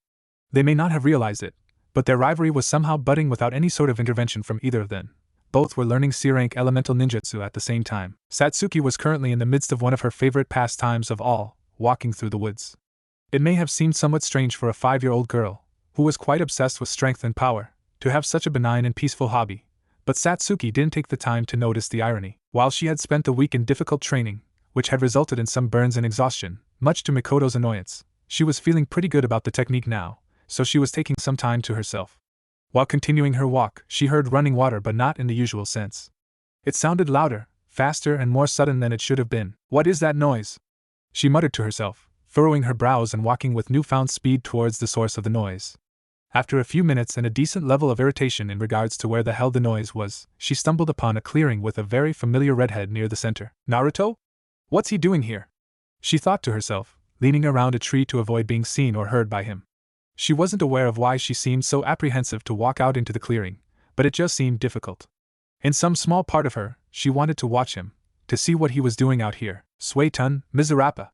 They may not have realized it, but their rivalry was somehow budding without any sort of intervention from either of them. Both were learning C-rank elemental ninjutsu at the same time. Satsuki was currently in the midst of one of her favorite pastimes of all, walking through the woods. It may have seemed somewhat strange for a 5-year-old girl, who was quite obsessed with strength and power, to have such a benign and peaceful hobby, but Satsuki didn't take the time to notice the irony. While she had spent the week in difficult training, which had resulted in some burns and exhaustion, much to Mikoto's annoyance, she was feeling pretty good about the technique now, so she was taking some time to herself. While continuing her walk, she heard running water, but not in the usual sense. It sounded louder, faster, and more sudden than it should have been. "What is that noise?" she muttered to herself, furrowing her brows and walking with newfound speed towards the source of the noise. After a few minutes and a decent level of irritation in regards to where the hell the noise was, she stumbled upon a clearing with a very familiar redhead near the center. "Naruto? What's he doing here?" she thought to herself, leaning around a tree to avoid being seen or heard by him. She wasn't aware of why she seemed so apprehensive to walk out into the clearing, but it just seemed difficult. In some small part of her, she wanted to watch him, to see what he was doing out here. "Suetun, Miserapa!"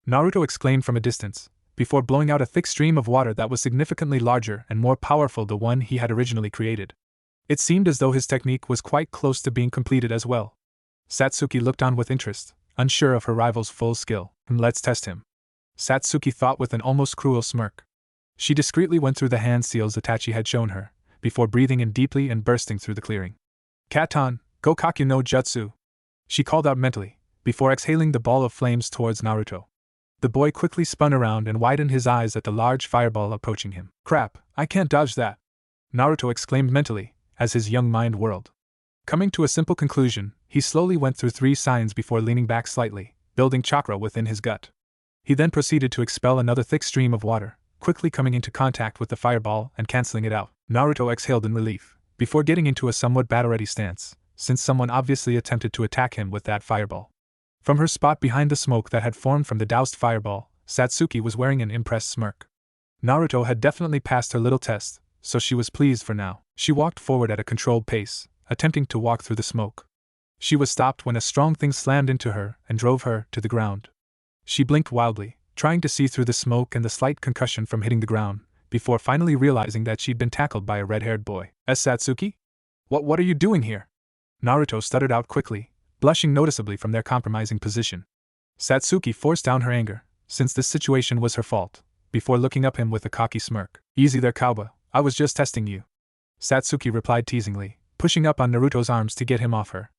Naruto exclaimed from a distance, before blowing out a thick stream of water that was significantly larger and more powerful than the one he had originally created. It seemed as though his technique was quite close to being completed as well. Satsuki looked on with interest, unsure of her rival's full skill. "Let's test him," Satsuki thought with an almost cruel smirk. She discreetly went through the hand seals Itachi had shown her, before breathing in deeply and bursting through the clearing. "Katan, Gokakyu no Jutsu," she called out mentally, before exhaling the ball of flames towards Naruto. The boy quickly spun around and widened his eyes at the large fireball approaching him. "Crap, I can't dodge that," Naruto exclaimed mentally, as his young mind whirled. Coming to a simple conclusion, he slowly went through 3 signs before leaning back slightly, building chakra within his gut. He then proceeded to expel another thick stream of water, quickly coming into contact with the fireball and canceling it out. Naruto exhaled in relief, before getting into a somewhat battle-ready stance, since someone obviously attempted to attack him with that fireball. From her spot behind the smoke that had formed from the doused fireball, Satsuki was wearing an impressed smirk. Naruto had definitely passed her little test, so she was pleased for now. She walked forward at a controlled pace, attempting to walk through the smoke. She was stopped when a strong thing slammed into her and drove her to the ground. She blinked wildly, trying to see through the smoke and the slight concussion from hitting the ground, before finally realizing that she'd been tackled by a red-haired boy. "Satsuki? What are you doing here?" Naruto stuttered out quickly, blushing noticeably from their compromising position. Satsuki forced down her anger, since this situation was her fault, before looking up him with a cocky smirk. "Easy there, Kauba, I was just testing you," Satsuki replied teasingly, pushing up on Naruto's arms to get him off her.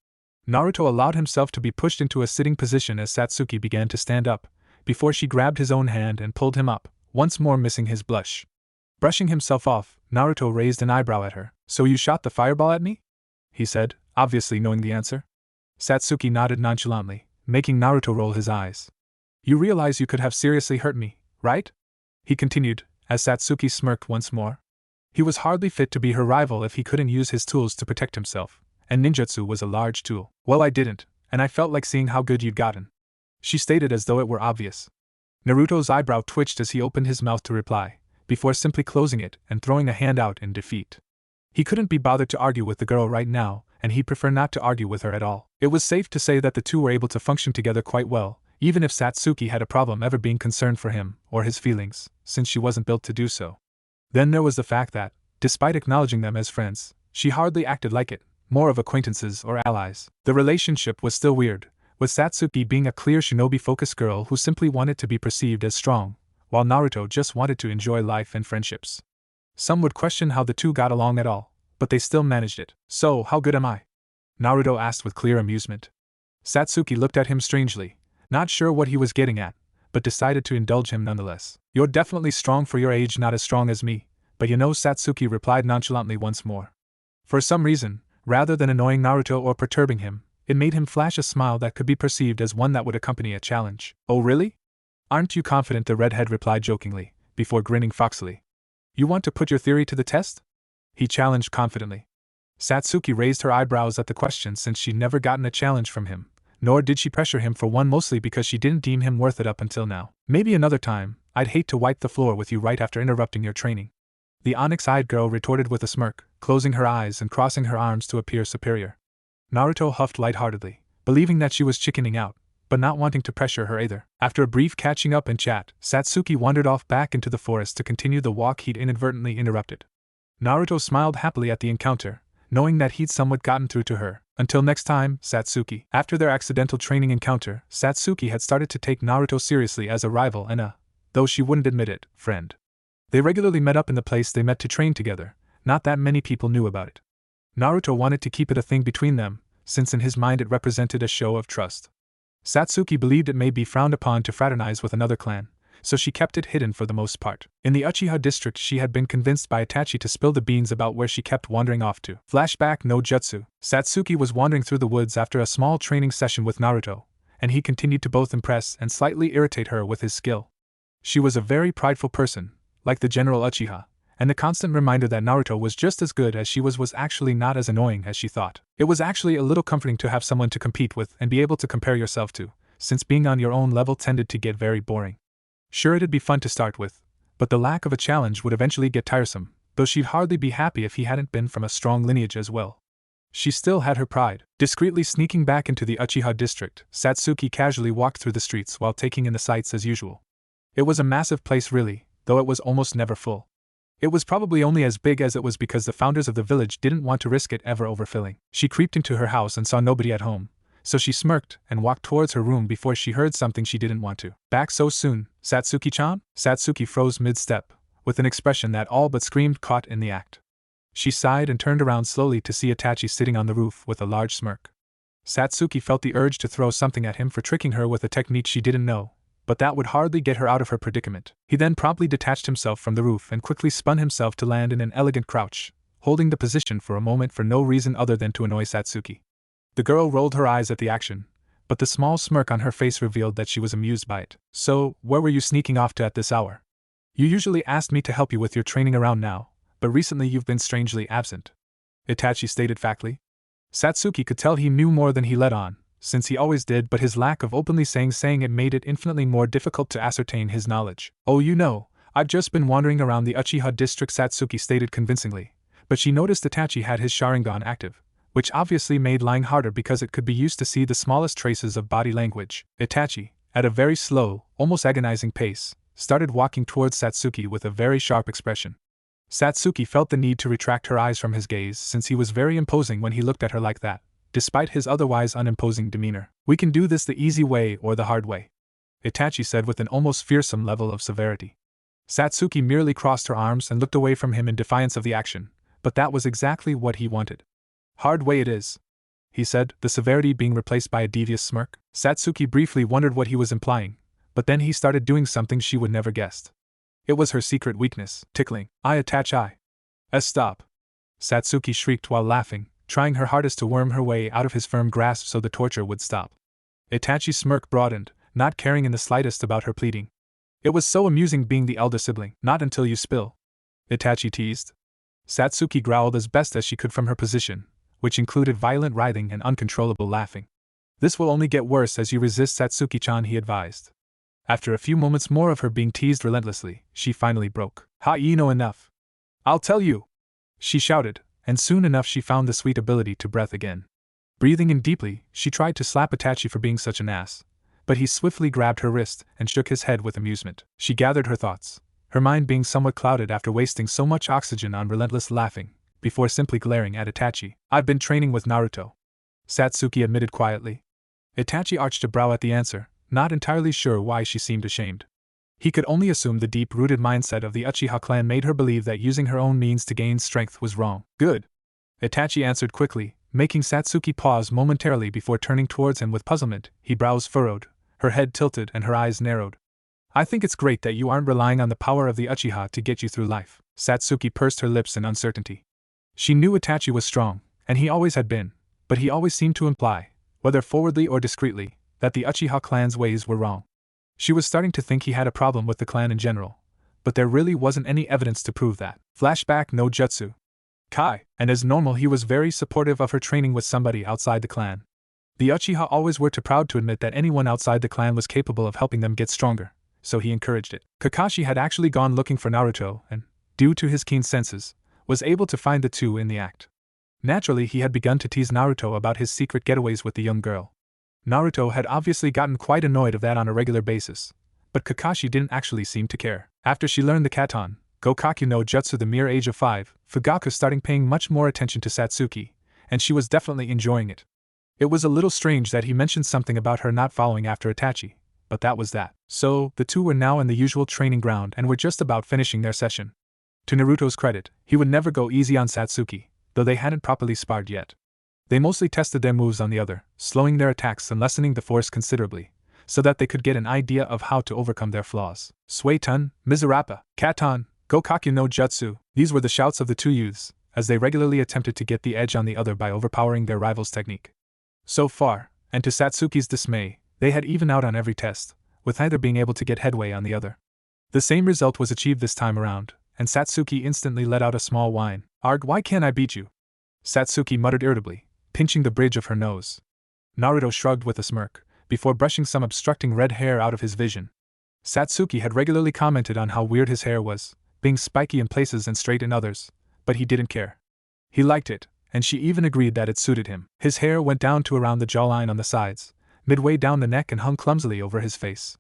Naruto allowed himself to be pushed into a sitting position as Satsuki began to stand up, before she grabbed his own hand and pulled him up, once more missing his blush. Brushing himself off, Naruto raised an eyebrow at her. "So you shot the fireball at me?" he said, obviously knowing the answer. Satsuki nodded nonchalantly, making Naruto roll his eyes. "You realize you could have seriously hurt me, right?" he continued, as Satsuki smirked once more. He was hardly fit to be her rival if he couldn't use his tools to protect himself, and ninjutsu was a large tool. "Well, I didn't, and I felt like seeing how good you'd gotten," she stated as though it were obvious. Naruto's eyebrow twitched as he opened his mouth to reply, before simply closing it and throwing a hand out in defeat. He couldn't be bothered to argue with the girl right now, and he'd prefer not to argue with her at all. It was safe to say that the two were able to function together quite well, even if Satsuki had a problem ever being concerned for him or his feelings, since she wasn't built to do so. Then there was the fact that, despite acknowledging them as friends, she hardly acted like it, more of acquaintances or allies. The relationship was still weird, with Satsuki being a clear shinobi-focused girl who simply wanted to be perceived as strong, while Naruto just wanted to enjoy life and friendships. Some would question how the two got along at all, but they still managed it. "So, how good am I?" Naruto asked with clear amusement. Satsuki looked at him strangely, not sure what he was getting at, but decided to indulge him nonetheless. "You're definitely strong for your age, not as strong as me, but you know," Satsuki replied nonchalantly once more. For some reason, rather than annoying Naruto or perturbing him, it made him flash a smile that could be perceived as one that would accompany a challenge. "Oh really? Aren't you confident?" the redhead replied jokingly, before grinning foxily. "You want to put your theory to the test?" he challenged confidently. Satsuki raised her eyebrows at the question since she'd never gotten a challenge from him, nor did she pressure him for one, mostly because she didn't deem him worth it up until now. "Maybe another time. I'd hate to wipe the floor with you right after interrupting your training," the onyx-eyed girl retorted with a smirk, closing her eyes and crossing her arms to appear superior. Naruto huffed lightheartedly, believing that she was chickening out, but not wanting to pressure her either. After a brief catching up and chat, Satsuki wandered off back into the forest to continue the walk he'd inadvertently interrupted. Naruto smiled happily at the encounter, knowing that he'd somewhat gotten through to her. Until next time, Satsuki. After their accidental training encounter, Satsuki had started to take Naruto seriously as a rival and though she wouldn't admit it, friend. They regularly met up in the place they met to train together. Not that many people knew about it. Naruto wanted to keep it a thing between them, since in his mind it represented a show of trust. Satsuki believed it may be frowned upon to fraternize with another clan, so she kept it hidden for the most part. In the Uchiha district, she had been convinced by Itachi to spill the beans about where she kept wandering off to. Flashback no jutsu. Satsuki was wandering through the woods after a small training session with Naruto, and he continued to both impress and slightly irritate her with his skill. She was a very prideful person, like the General Uchiha, and the constant reminder that Naruto was just as good as she was actually not as annoying as she thought. It was actually a little comforting to have someone to compete with and be able to compare yourself to, since being on your own level tended to get very boring. Sure, it'd be fun to start with, but the lack of a challenge would eventually get tiresome, though she'd hardly be happy if he hadn't been from a strong lineage as well. She still had her pride. Discreetly sneaking back into the Uchiha district, Satsuki casually walked through the streets while taking in the sights as usual. It was a massive place really, though it was almost never full. It was probably only as big as it was because the founders of the village didn't want to risk it ever overfilling. She creeped into her house and saw nobody at home, so she smirked and walked towards her room before she heard something she didn't want to. Back so soon, Satsuki-chan? Satsuki froze mid-step, with an expression that all but screamed caught in the act. She sighed and turned around slowly to see Itachi sitting on the roof with a large smirk. Satsuki felt the urge to throw something at him for tricking her with a technique she didn't know, but that would hardly get her out of her predicament. He then promptly detached himself from the roof and quickly spun himself to land in an elegant crouch, holding the position for a moment for no reason other than to annoy Satsuki. The girl rolled her eyes at the action, but the small smirk on her face revealed that she was amused by it. So, where were you sneaking off to at this hour? You usually asked me to help you with your training around now, but recently you've been strangely absent, Itachi stated factly. Satsuki could tell he knew more than he let on, since he always did, but his lack of openly saying it made it infinitely more difficult to ascertain his knowledge. Oh, you know, I've just been wandering around the Uchiha district, Satsuki stated convincingly, but she noticed Itachi had his Sharingan active, which obviously made lying harder because it could be used to see the smallest traces of body language. Itachi, at a very slow, almost agonizing pace, started walking towards Satsuki with a very sharp expression. Satsuki felt the need to retract her eyes from his gaze since he was very imposing when he looked at her like that, despite his otherwise unimposing demeanor. We can do this the easy way or the hard way, Itachi said with an almost fearsome level of severity. Satsuki merely crossed her arms and looked away from him in defiance of the action, but that was exactly what he wanted. Hard way it is, he said, the severity being replaced by a devious smirk. Satsuki briefly wondered what he was implying, but then he started doing something she would never guessed. It was her secret weakness, tickling. Stop! Satsuki shrieked while laughing, trying her hardest to worm her way out of his firm grasp so the torture would stop. Itachi's smirk broadened, not caring in the slightest about her pleading. It was so amusing being the elder sibling. Not until you spill, Itachi teased. Satsuki growled as best as she could from her position, which included violent writhing and uncontrollable laughing. This will only get worse as you resist, Satsuki-chan, he advised. After a few moments more of her being teased relentlessly, she finally broke. Enough. I'll tell you, she shouted, and soon enough she found the sweet ability to breathe again. Breathing in deeply, she tried to slap Itachi for being such an ass, but he swiftly grabbed her wrist and shook his head with amusement. She gathered her thoughts, her mind being somewhat clouded after wasting so much oxygen on relentless laughing, before simply glaring at Itachi. I've been training with Naruto, Satsuki admitted quietly. Itachi arched a brow at the answer, not entirely sure why she seemed ashamed. He could only assume the deep-rooted mindset of the Uchiha clan made her believe that using her own means to gain strength was wrong. Good, Itachi answered quickly, making Satsuki pause momentarily before turning towards him with puzzlement. His brows furrowed, her head tilted and her eyes narrowed. I think it's great that you aren't relying on the power of the Uchiha to get you through life. Satsuki pursed her lips in uncertainty. She knew Itachi was strong, and he always had been, but he always seemed to imply, whether forwardly or discreetly, that the Uchiha clan's ways were wrong. She was starting to think he had a problem with the clan in general, but there really wasn't any evidence to prove that. Flashback no jutsu. Kai, and as normal he was very supportive of her training with somebody outside the clan. The Uchiha always were too proud to admit that anyone outside the clan was capable of helping them get stronger, so he encouraged it. Kakashi had actually gone looking for Naruto and, due to his keen senses, was able to find the two in the act. Naturally, he had begun to tease Naruto about his secret getaways with the young girl. Naruto had obviously gotten quite annoyed of that on a regular basis, but Kakashi didn't actually seem to care. After she learned the katon, Gokakyu no Jutsu the mere age of 5, Fugaku starting paying much more attention to Satsuki, and she was definitely enjoying it. It was a little strange that he mentioned something about her not following after Itachi, but that was that. So, the two were now in the usual training ground and were just about finishing their session. To Naruto's credit, he would never go easy on Satsuki, though they hadn't properly sparred yet. They mostly tested their moves on the other, slowing their attacks and lessening the force considerably, so that they could get an idea of how to overcome their flaws. Suetun, Mizurappa, Katon, Gokakyu no Jutsu, these were the shouts of the two youths, as they regularly attempted to get the edge on the other by overpowering their rival's technique. So far, and to Satsuki's dismay, they had evened out on every test, with neither being able to get headway on the other. The same result was achieved this time around, and Satsuki instantly let out a small whine. "Arg, why can't I beat you?" Satsuki muttered irritably, pinching the bridge of her nose. Naruto shrugged with a smirk, before brushing some obstructing red hair out of his vision. Satsuki had regularly commented on how weird his hair was, being spiky in places and straight in others, but he didn't care. He liked it, and she even agreed that it suited him. His hair went down to around the jawline on the sides, midway down the neck and hung clumsily over his face.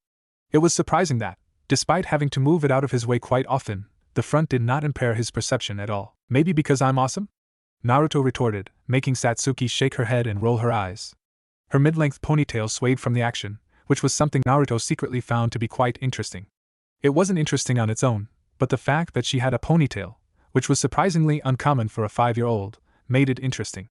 It was surprising that, despite having to move it out of his way quite often, the front did not impair his perception at all. "Maybe because I'm awesome?" Naruto retorted, making Satsuki shake her head and roll her eyes. Her mid-length ponytail swayed from the action, which was something Naruto secretly found to be quite interesting. It wasn't interesting on its own, but the fact that she had a ponytail, which was surprisingly uncommon for a 5-year-old, made it interesting.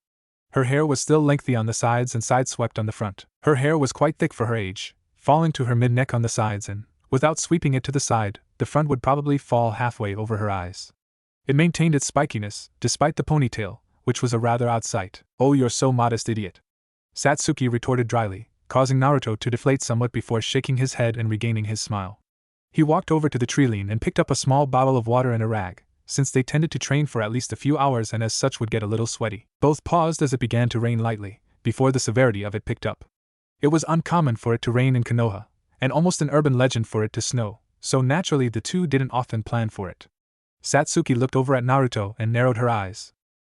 Her hair was still lengthy on the sides and side-swept on the front. Her hair was quite thick for her age, falling to her mid-neck on the sides and, without sweeping it to the side, the front would probably fall halfway over her eyes. It maintained its spikiness, despite the ponytail, which was a rather odd sight. "Oh, you're so modest, idiot," Satsuki retorted dryly, causing Naruto to deflate somewhat before shaking his head and regaining his smile. He walked over to the treeline and picked up a small bottle of water and a rag, since they tended to train for at least a few hours and as such would get a little sweaty. Both paused as it began to rain lightly, before the severity of it picked up. It was uncommon for it to rain in Konoha, and almost an urban legend for it to snow, so naturally the two didn't often plan for it. Satsuki looked over at Naruto and narrowed her eyes.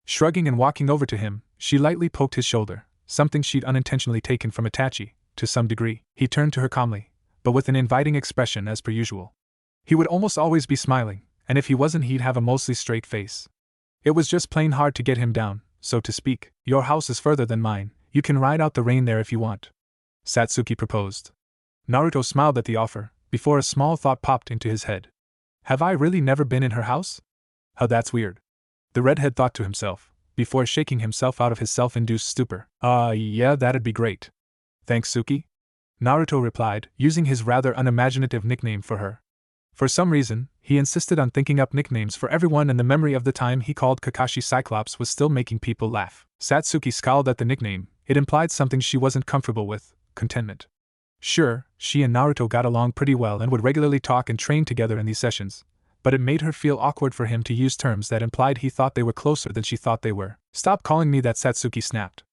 Shrugging and walking over to him, she lightly poked his shoulder, something she'd unintentionally taken from Itachi, to some degree. He turned to her calmly, but with an inviting expression as per usual. He would almost always be smiling, and if he wasn't he'd have a mostly straight face. It was just plain hard to get him down, so to speak. "Your house is further than mine, you can ride out the rain there if you want," Satsuki proposed. Naruto smiled at the offer, before a small thought popped into his head. Have I really never been in her house? How that's weird. The redhead thought to himself, before shaking himself out of his self-induced stupor. Yeah, that'd be great. Thanks, Suki," Naruto replied, using his rather unimaginative nickname for her. For some reason, he insisted on thinking up nicknames for everyone, and the memory of the time he called Kakashi Cyclops was still making people laugh. Satsuki scowled at the nickname. It implied something she wasn't comfortable with: contentment. Sure, she and Naruto got along pretty well and would regularly talk and train together in these sessions, but it made her feel awkward for him to use terms that implied he thought they were closer than she thought they were. "Stop calling me that," Satsuki snapped.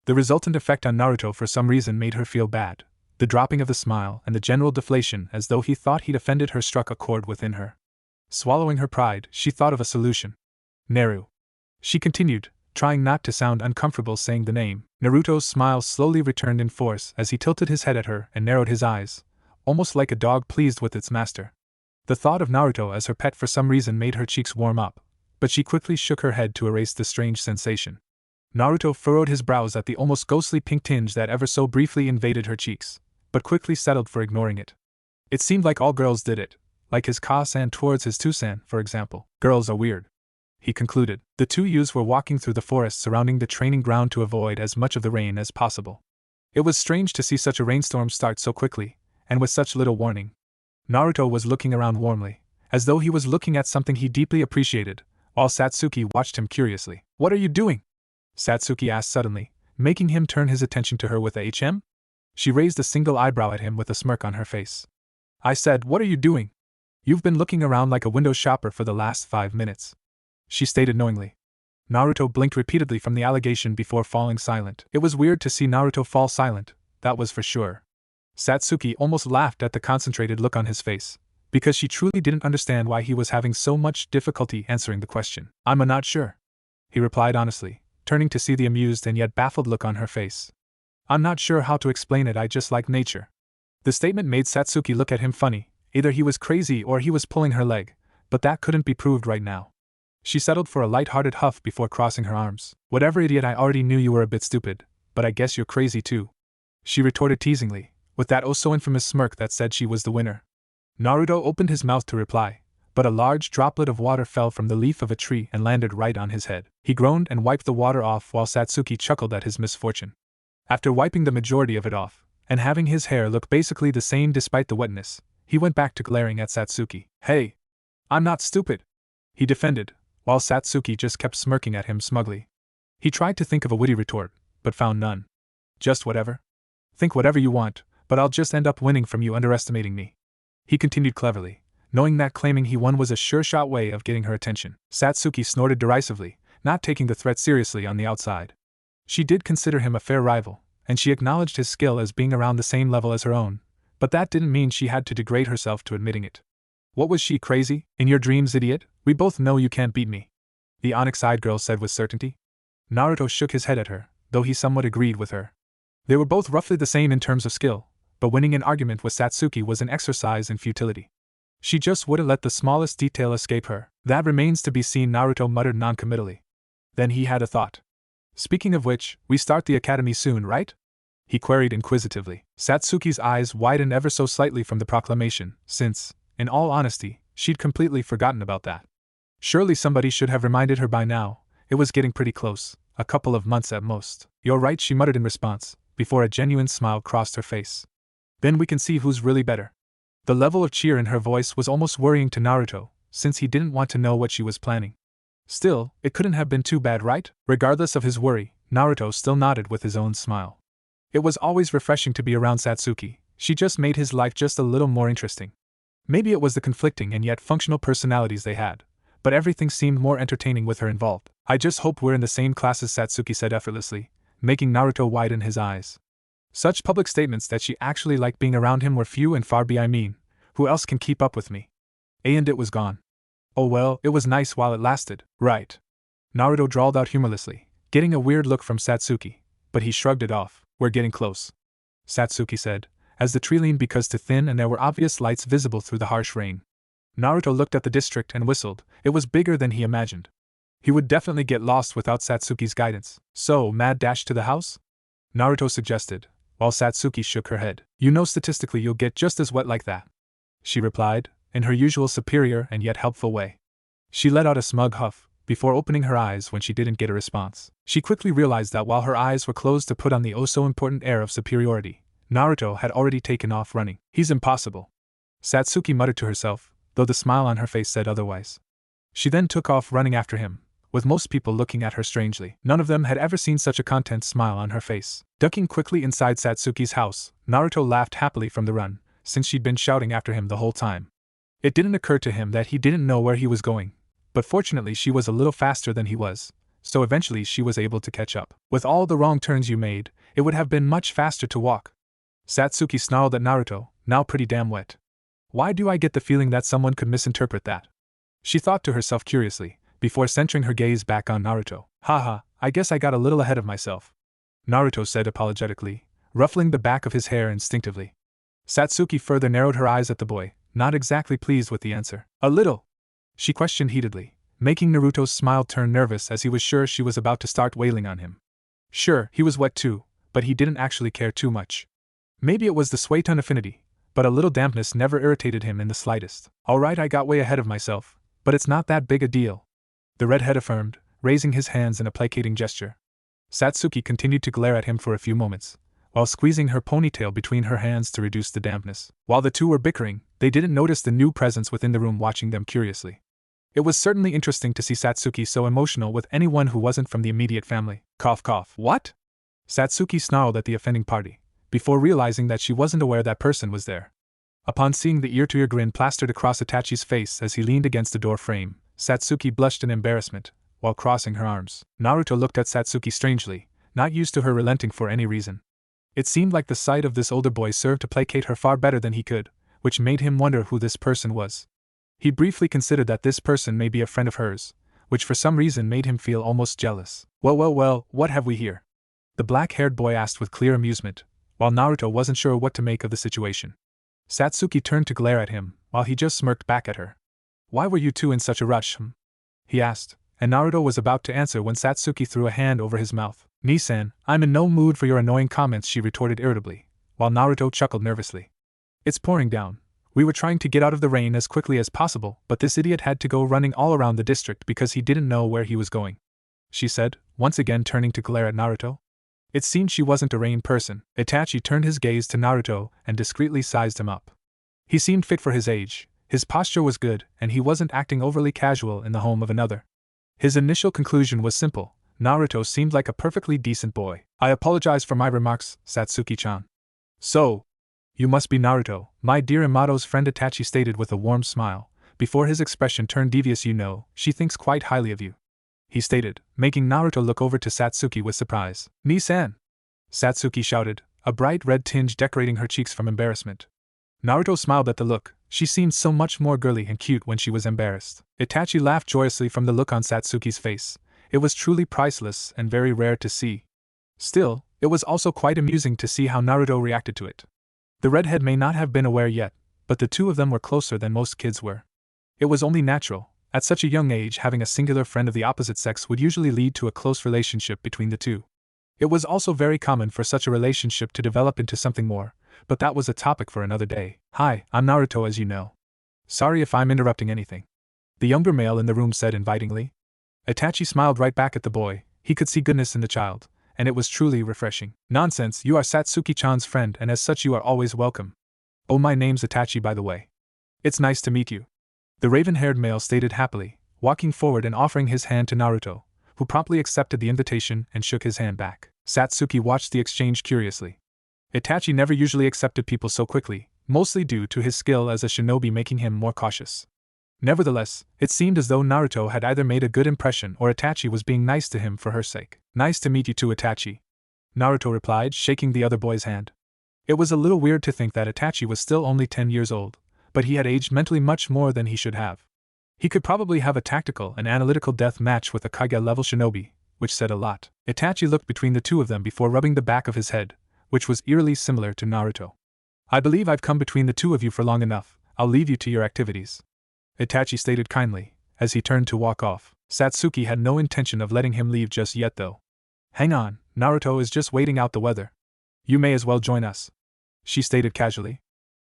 The resultant effect on Naruto for some reason made her feel bad. The dropping of the smile and the general deflation, as though he thought he'd offended her, struck a chord within her. Swallowing her pride, she thought of a solution. "Naru," she continued, trying not to sound uncomfortable saying the name. Naruto's smile slowly returned in force as he tilted his head at her and narrowed his eyes, almost like a dog pleased with its master. The thought of Naruto as her pet for some reason made her cheeks warm up, but she quickly shook her head to erase the strange sensation. Naruto furrowed his brows at the almost ghostly pink tinge that ever so briefly invaded her cheeks, but quickly settled for ignoring it. It seemed like all girls did it, like his ka-san towards his tu-san, for example. "Girls are weird," he concluded. The two youths were walking through the forest surrounding the training ground to avoid as much of the rain as possible. It was strange to see such a rainstorm start so quickly, and with such little warning. Naruto was looking around warmly, as though he was looking at something he deeply appreciated, while Satsuki watched him curiously. "What are you doing?" Satsuki asked suddenly, making him turn his attention to her with a "Hm?" She raised a single eyebrow at him with a smirk on her face. "I said, what are you doing? You've been looking around like a window shopper for the last 5 minutes," she stated knowingly. Naruto blinked repeatedly from the allegation before falling silent. It was weird to see Naruto fall silent, that was for sure. Satsuki almost laughed at the concentrated look on his face, because she truly didn't understand why he was having so much difficulty answering the question. "I'm not sure," he replied honestly, turning to see the amused and yet baffled look on her face. "I'm not sure how to explain it, I just like nature." The statement made Satsuki look at him funny. Either he was crazy or he was pulling her leg, but that couldn't be proved right now. She settled for a light-hearted huff before crossing her arms. Whatever, idiot, I already knew you were a bit stupid, but I guess you're crazy too. She retorted teasingly, with that oh-so-infamous smirk that said she was the winner. Naruto opened his mouth to reply, but a large droplet of water fell from the leaf of a tree and landed right on his head. He groaned and wiped the water off while Satsuki chuckled at his misfortune. After wiping the majority of it off, and having his hair look basically the same despite the wetness, he went back to glaring at Satsuki. Hey! I'm not stupid! He defended, while Satsuki just kept smirking at him smugly. He tried to think of a witty retort, but found none. Just whatever? Think whatever you want, but I'll just end up winning from you underestimating me. He continued cleverly, knowing that claiming he won was a sure-shot way of getting her attention. Satsuki snorted derisively, not taking the threat seriously on the outside. She did consider him a fair rival, and she acknowledged his skill as being around the same level as her own, but that didn't mean she had to degrade herself to admitting it. What was she, crazy? In your dreams, idiot? We both know you can't beat me, the onyx-eyed girl said with certainty. Naruto shook his head at her, though he somewhat agreed with her. They were both roughly the same in terms of skill, but winning an argument with Satsuki was an exercise in futility. She just wouldn't let the smallest detail escape her. That remains to be seen, Naruto muttered noncommittally. Then he had a thought. Speaking of which, we start the academy soon, right? He queried inquisitively. Satsuki's eyes widened ever so slightly from the proclamation, since, in all honesty, she'd completely forgotten about that. Surely somebody should have reminded her by now. It was getting pretty close, a couple of months at most. You're right, she muttered in response, before a genuine smile crossed her face. Then we can see who's really better. The level of cheer in her voice was almost worrying to Naruto, since he didn't want to know what she was planning. Still, it couldn't have been too bad, right? Regardless of his worry, Naruto still nodded with his own smile. It was always refreshing to be around Satsuki. She just made his life just a little more interesting. Maybe it was the conflicting and yet functional personalities they had, but everything seemed more entertaining with her involved. I just hope we're in the same classes, Satsuki said effortlessly, making Naruto widen his eyes. Such public statements that she actually liked being around him were few and far between. I mean, who else can keep up with me? And it was gone. Oh well, it was nice while it lasted, right? Naruto drawled out humorlessly, getting a weird look from Satsuki, but he shrugged it off. We're getting close, Satsuki said, as the tree leaned because too thin and there were obvious lights visible through the harsh rain. Naruto looked at the district and whistled. It was bigger than he imagined. He would definitely get lost without Satsuki's guidance. So, mad dash to the house? Naruto suggested, while Satsuki shook her head. You know, statistically you'll get just as wet like that, she replied, in her usual superior and yet helpful way. She let out a smug huff, before opening her eyes when she didn't get a response. She quickly realized that while her eyes were closed to put on the oh-so-important air of superiority, Naruto had already taken off running. He's impossible, Satsuki muttered to herself, though the smile on her face said otherwise. She then took off running after him, with most people looking at her strangely. None of them had ever seen such a content smile on her face. Ducking quickly inside Satsuki's house, Naruto laughed happily from the run, since she'd been shouting after him the whole time. It didn't occur to him that he didn't know where he was going, but fortunately she was a little faster than he was, so eventually she was able to catch up. With all the wrong turns you made, it would have been much faster to walk. Satsuki snarled at Naruto, now pretty damn wet. Why do I get the feeling that someone could misinterpret that? She thought to herself curiously, before centering her gaze back on Naruto. Haha, I guess I got a little ahead of myself, Naruto said apologetically, ruffling the back of his hair instinctively. Satsuki further narrowed her eyes at the boy, not exactly pleased with the answer. A little? She questioned heatedly, making Naruto's smile turn nervous as he was sure she was about to start wailing on him. Sure, he was wet too, but he didn't actually care too much. Maybe it was the Sueton affinity, but a little dampness never irritated him in the slightest. Alright, I got way ahead of myself, but it's not that big a deal, the redhead affirmed, raising his hands in a placating gesture. Satsuki continued to glare at him for a few moments, while squeezing her ponytail between her hands to reduce the dampness. While the two were bickering, they didn't notice the new presence within the room watching them curiously. It was certainly interesting to see Satsuki so emotional with anyone who wasn't from the immediate family. Cough cough. What? Satsuki snarled at the offending party, before realizing that she wasn't aware that person was there. Upon seeing the ear-to-ear grin plastered across Itachi's face as he leaned against the door frame, Satsuki blushed in embarrassment, while crossing her arms. Naruto looked at Satsuki strangely, not used to her relenting for any reason. It seemed like the sight of this older boy served to placate her far better than he could, which made him wonder who this person was. He briefly considered that this person may be a friend of hers, which for some reason made him feel almost jealous. Well, what have we here? The black-haired boy asked with clear amusement, while Naruto wasn't sure what to make of the situation. Satsuki turned to glare at him, while he just smirked back at her. Why were you two in such a rush, he asked, and Naruto was about to answer when Satsuki threw a hand over his mouth. Nisan, I'm in no mood for your annoying comments, she retorted irritably, while Naruto chuckled nervously. It's pouring down. We were trying to get out of the rain as quickly as possible, but this idiot had to go running all around the district because he didn't know where he was going, she said, once again turning to glare at Naruto. It seemed she wasn't a rain person. Itachi turned his gaze to Naruto and discreetly sized him up. He seemed fit for his age, his posture was good, and he wasn't acting overly casual in the home of another. His initial conclusion was simple: Naruto seemed like a perfectly decent boy. I apologize for my remarks, Satsuki-chan. So, you must be Naruto, my dear Imato's friend, Itachi stated with a warm smile, before his expression turned devious. You know, she thinks quite highly of you, he stated, making Naruto look over to Satsuki with surprise. Ni-san! Satsuki shouted, a bright red tinge decorating her cheeks from embarrassment. Naruto smiled at the look. She seemed so much more girly and cute when she was embarrassed. Itachi laughed joyously from the look on Satsuki's face. It was truly priceless and very rare to see. Still, it was also quite amusing to see how Naruto reacted to it. The redhead may not have been aware yet, but the two of them were closer than most kids were. It was only natural. At such a young age, having a singular friend of the opposite sex would usually lead to a close relationship between the two. It was also very common for such a relationship to develop into something more, but that was a topic for another day. Hi, I'm Naruto, as you know. Sorry if I'm interrupting anything, the younger male in the room said invitingly. Itachi smiled right back at the boy. He could see goodness in the child, and it was truly refreshing. Nonsense, you are Satsuki-chan's friend, and as such you are always welcome. Oh, my name's Itachi, by the way. It's nice to meet you, the raven-haired male stated happily, walking forward and offering his hand to Naruto, who promptly accepted the invitation and shook his hand back. Satsuki watched the exchange curiously. Itachi never usually accepted people so quickly, mostly due to his skill as a shinobi making him more cautious. Nevertheless, it seemed as though Naruto had either made a good impression or Itachi was being nice to him for her sake. Nice to meet you too, Itachi, Naruto replied, shaking the other boy's hand. It was a little weird to think that Itachi was still only 10 years old, but he had aged mentally much more than he should have. He could probably have a tactical and analytical death match with a Kage-level shinobi, which said a lot. Itachi looked between the two of them before rubbing the back of his head, which was eerily similar to Naruto. I believe I've come between the two of you for long enough. I'll leave you to your activities, Itachi stated kindly, as he turned to walk off. Satsuki had no intention of letting him leave just yet though. Hang on, Naruto is just waiting out the weather. You may as well join us, she stated casually.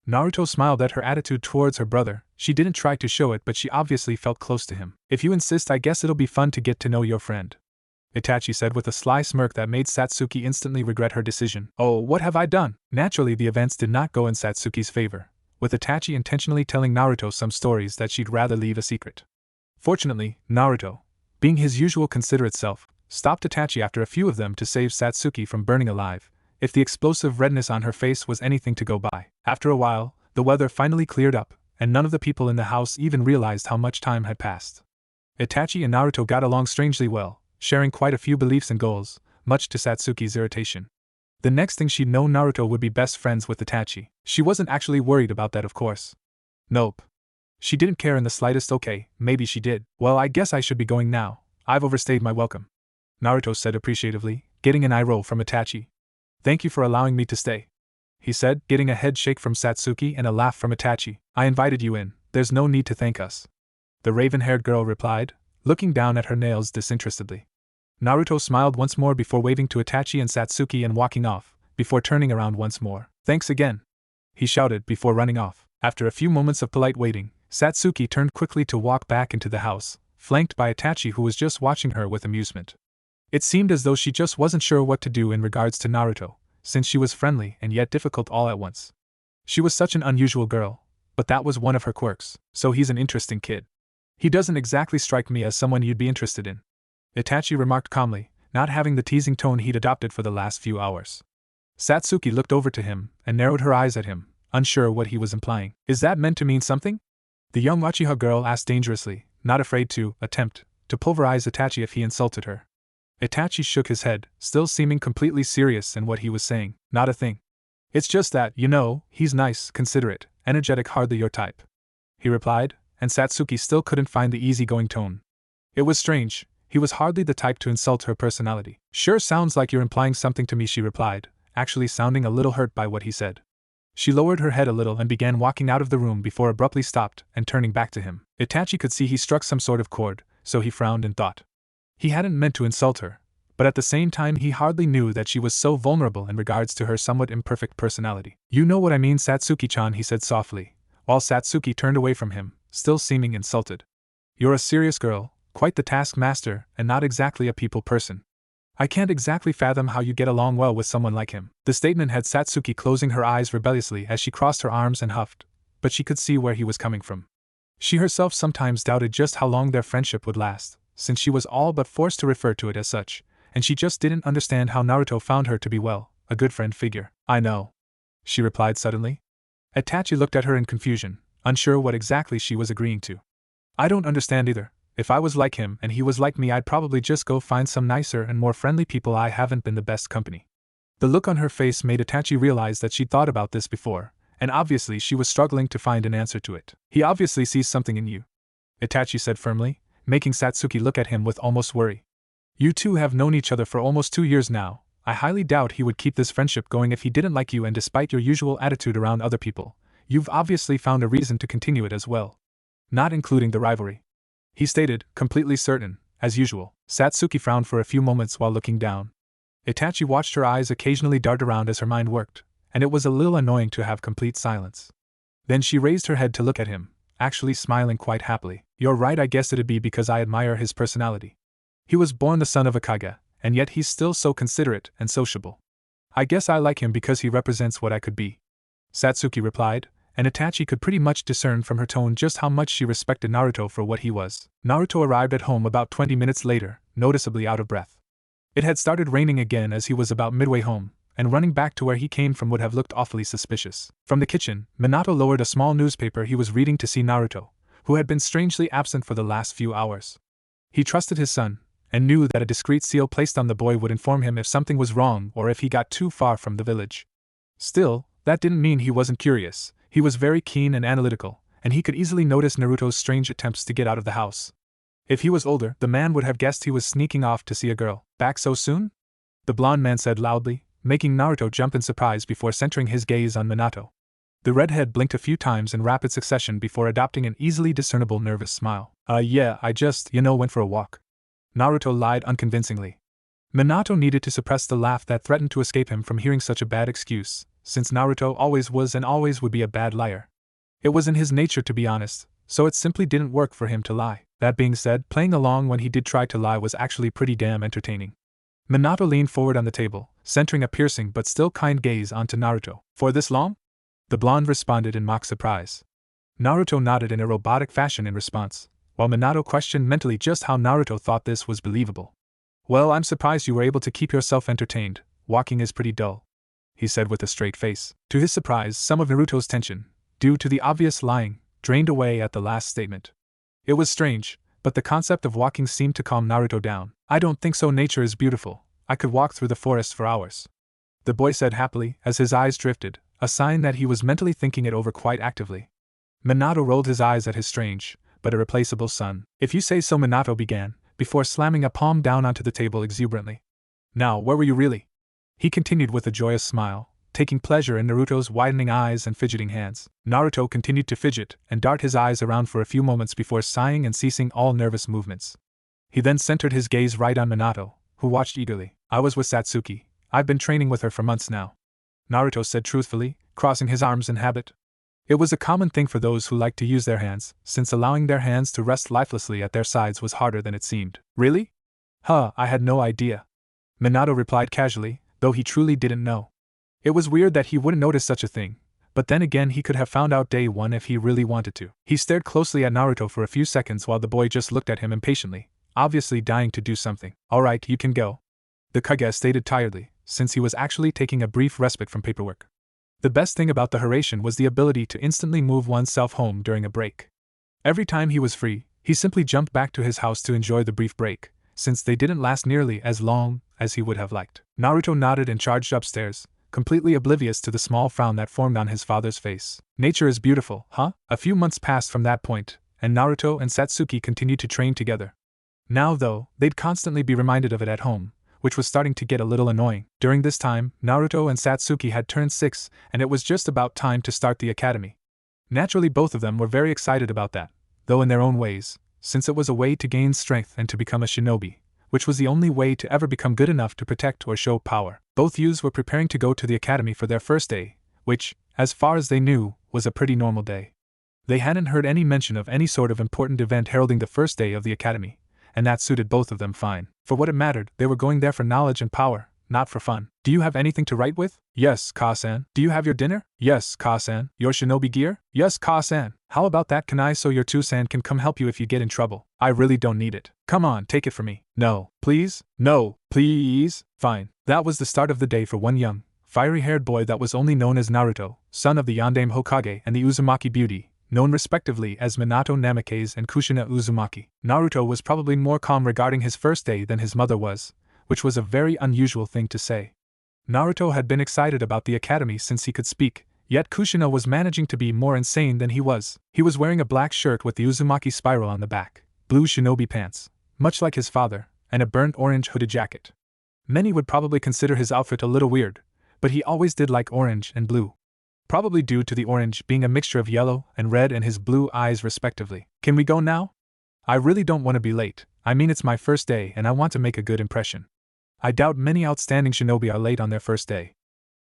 Naruto smiled at her attitude towards her brother. She didn't try to show it, but she obviously felt close to him. If you insist, I guess it'll be fun to get to know your friend, Itachi said with a sly smirk that made Satsuki instantly regret her decision. Oh, what have I done? Naturally, the events did not go in Satsuki's favor, with Itachi intentionally telling Naruto some stories that she'd rather leave a secret. Fortunately, Naruto, being his usual considerate self, stopped Itachi after a few of them to save Satsuki from burning alive, if the explosive redness on her face was anything to go by. After a while, the weather finally cleared up, and none of the people in the house even realized how much time had passed. Itachi and Naruto got along strangely well, sharing quite a few beliefs and goals, much to Satsuki's irritation. The next thing she'd know, Naruto would be best friends with Itachi. She wasn't actually worried about that, of course. Nope. She didn't care in the slightest. Okay, maybe she did. Well, I guess I should be going now. I've overstayed my welcome, Naruto said appreciatively, getting an eye roll from Itachi. Thank you for allowing me to stay, he said, getting a head shake from Satsuki and a laugh from Itachi. I invited you in, there's no need to thank us, the raven-haired girl replied, looking down at her nails disinterestedly. Naruto smiled once more before waving to Itachi and Satsuki and walking off, before turning around once more. Thanks again, he shouted before running off. After a few moments of polite waiting, Satsuki turned quickly to walk back into the house, flanked by Itachi, who was just watching her with amusement. It seemed as though she just wasn't sure what to do in regards to Naruto, since she was friendly and yet difficult all at once. She was such an unusual girl, but that was one of her quirks. So he's an interesting kid. He doesn't exactly strike me as someone you'd be interested in, Itachi remarked calmly, not having the teasing tone he'd adopted for the last few hours. Satsuki looked over to him and narrowed her eyes at him, unsure what he was implying. Is that meant to mean something? The young Uchiha girl asked dangerously, not afraid to attempt to pulverize Itachi if he insulted her. Itachi shook his head, still seeming completely serious in what he was saying. Not a thing. It's just that, you know, he's nice, considerate, energetic, hardly your type, he replied, and Satsuki still couldn't find the easygoing tone. It was strange, he was hardly the type to insult her personality. Sure, sounds like you're implying something to me, she replied, actually sounding a little hurt by what he said. She lowered her head a little and began walking out of the room before abruptly stopped and turning back to him. Itachi could see he struck some sort of chord, so he frowned in thought. He hadn't meant to insult her, but at the same time he hardly knew that she was so vulnerable in regards to her somewhat imperfect personality. You know what I mean, Satsuki-chan, he said softly, while Satsuki turned away from him, still seeming insulted. You're a serious girl, quite the taskmaster, and not exactly a people person. I can't exactly fathom how you get along well with someone like him. The statement had Satsuki closing her eyes rebelliously as she crossed her arms and huffed, but she could see where he was coming from. She herself sometimes doubted just how long their friendship would last, since she was all but forced to refer to it as such, and she just didn't understand how Naruto found her to be, well, a good friend figure. I know, she replied suddenly. Itachi looked at her in confusion, unsure what exactly she was agreeing to. I don't understand either. If I was like him and he was like me, I'd probably just go find some nicer and more friendly people. I haven't been the best company. The look on her face made Itachi realize that she'd thought about this before, and obviously she was struggling to find an answer to it. He obviously sees something in you, Itachi said firmly, making Satsuki look at him with almost worry. You two have known each other for almost 2 years now. I highly doubt he would keep this friendship going if he didn't like you, and despite your usual attitude around other people, you've obviously found a reason to continue it as well. Not including the rivalry, he stated, completely certain, as usual. Satsuki frowned for a few moments while looking down. Itachi watched her eyes occasionally dart around as her mind worked, and it was a little annoying to have complete silence. Then she raised her head to look at him, actually smiling quite happily. You're right, I guess it'd be because I admire his personality. He was born the son of a Kage, and yet he's still so considerate and sociable. I guess I like him because he represents what I could be, Satsuki replied, and Itachi could pretty much discern from her tone just how much she respected Naruto for what he was. Naruto arrived at home about 20 minutes later, noticeably out of breath. It had started raining again as he was about midway home, and running back to where he came from would have looked awfully suspicious. From the kitchen, Minato lowered a small newspaper he was reading to see Naruto, who had been strangely absent for the last few hours. He trusted his son, and knew that a discreet seal placed on the boy would inform him if something was wrong or if he got too far from the village. Still, that didn't mean he wasn't curious. He was very keen and analytical, and he could easily notice Naruto's strange attempts to get out of the house. If he was older, the man would have guessed he was sneaking off to see a girl. Back so soon? The blonde man said loudly, making Naruto jump in surprise before centering his gaze on Minato. The redhead blinked a few times in rapid succession before adopting an easily discernible nervous smile. Yeah, I just, went for a walk. Naruto lied unconvincingly. Minato needed to suppress the laugh that threatened to escape him from hearing such a bad excuse, since Naruto always was and always would be a bad liar. It was in his nature to be honest, so it simply didn't work for him to lie. That being said, playing along when he did try to lie was actually pretty damn entertaining. Minato leaned forward on the table, centering a piercing but still kind gaze onto Naruto. For this long? The blonde responded in mock surprise. Naruto nodded in a robotic fashion in response, while Minato questioned mentally just how Naruto thought this was believable. Well, I'm surprised you were able to keep yourself entertained. Walking is pretty dull, he said with a straight face. To his surprise, some of Naruto's tension, due to the obvious lying, drained away at the last statement. It was strange, but the concept of walking seemed to calm Naruto down. I don't think so. Nature is beautiful. I could walk through the forest for hours, the boy said happily as his eyes drifted, a sign that he was mentally thinking it over quite actively. Minato rolled his eyes at his strange, but irreplaceable son. If you say so, Minato began, before slamming a palm down onto the table exuberantly. Now, where were you really? He continued with a joyous smile, taking pleasure in Naruto's widening eyes and fidgeting hands. Naruto continued to fidget and dart his eyes around for a few moments before sighing and ceasing all nervous movements. He then centered his gaze right on Minato, who watched eagerly. I was with Satsuki. I've been training with her for months now, Naruto said truthfully, crossing his arms in habit. It was a common thing for those who liked to use their hands, since allowing their hands to rest lifelessly at their sides was harder than it seemed. Really? I had no idea, Minato replied casually, though he truly didn't know. It was weird that he wouldn't notice such a thing, but then again he could have found out day one if he really wanted to. He stared closely at Naruto for a few seconds while the boy just looked at him impatiently, obviously dying to do something. Alright, you can go, the Kage stated tiredly, since he was actually taking a brief respite from paperwork. The best thing about the Hiraishin was the ability to instantly move oneself home during a break. Every time he was free, he simply jumped back to his house to enjoy the brief break, since they didn't last nearly as long as he would have liked. Naruto nodded and charged upstairs, completely oblivious to the small frown that formed on his father's face. Nature is beautiful, huh? A few months passed from that point, and Naruto and Satsuki continued to train together. Now though, they'd constantly be reminded of it at home, which was starting to get a little annoying. During this time, Naruto and Satsuki had turned 6, and it was just about time to start the academy. Naturally, both of them were very excited about that, though in their own ways, since it was a way to gain strength and to become a shinobi, which was the only way to ever become good enough to protect or show power. Both youths were preparing to go to the academy for their first day, which, as far as they knew, was a pretty normal day. They hadn't heard any mention of any sort of important event heralding the first day of the academy, and that suited both of them fine. For what it mattered, they were going there for knowledge and power, not for fun. Do you have anything to write with? Yes, Ka-san. Do you have your dinner? Yes, Ka-san. Your shinobi gear? Yes, Ka-san. How about that kunai so your two-san can come help you if you get in trouble? I really don't need it. Come on, take it from me. No. Please? No. Please? Fine. That was the start of the day for one young, fiery-haired boy that was only known as Naruto, son of the Yondaime Hokage and the Uzumaki beauty, known respectively as Minato Namikaze and Kushina Uzumaki. Naruto was probably more calm regarding his first day than his mother was, which was a very unusual thing to say. Naruto had been excited about the academy since he could speak, yet Kushina was managing to be more insane than he was. He was wearing a black shirt with the Uzumaki spiral on the back, blue shinobi pants, much like his father, and a burnt orange hooded jacket. Many would probably consider his outfit a little weird, but he always did like orange and blue. Probably due to the orange being a mixture of yellow and red and his blue eyes respectively. Can we go now? I really don't want to be late. I mean, it's my first day and I want to make a good impression. I doubt many outstanding shinobi are late on their first day,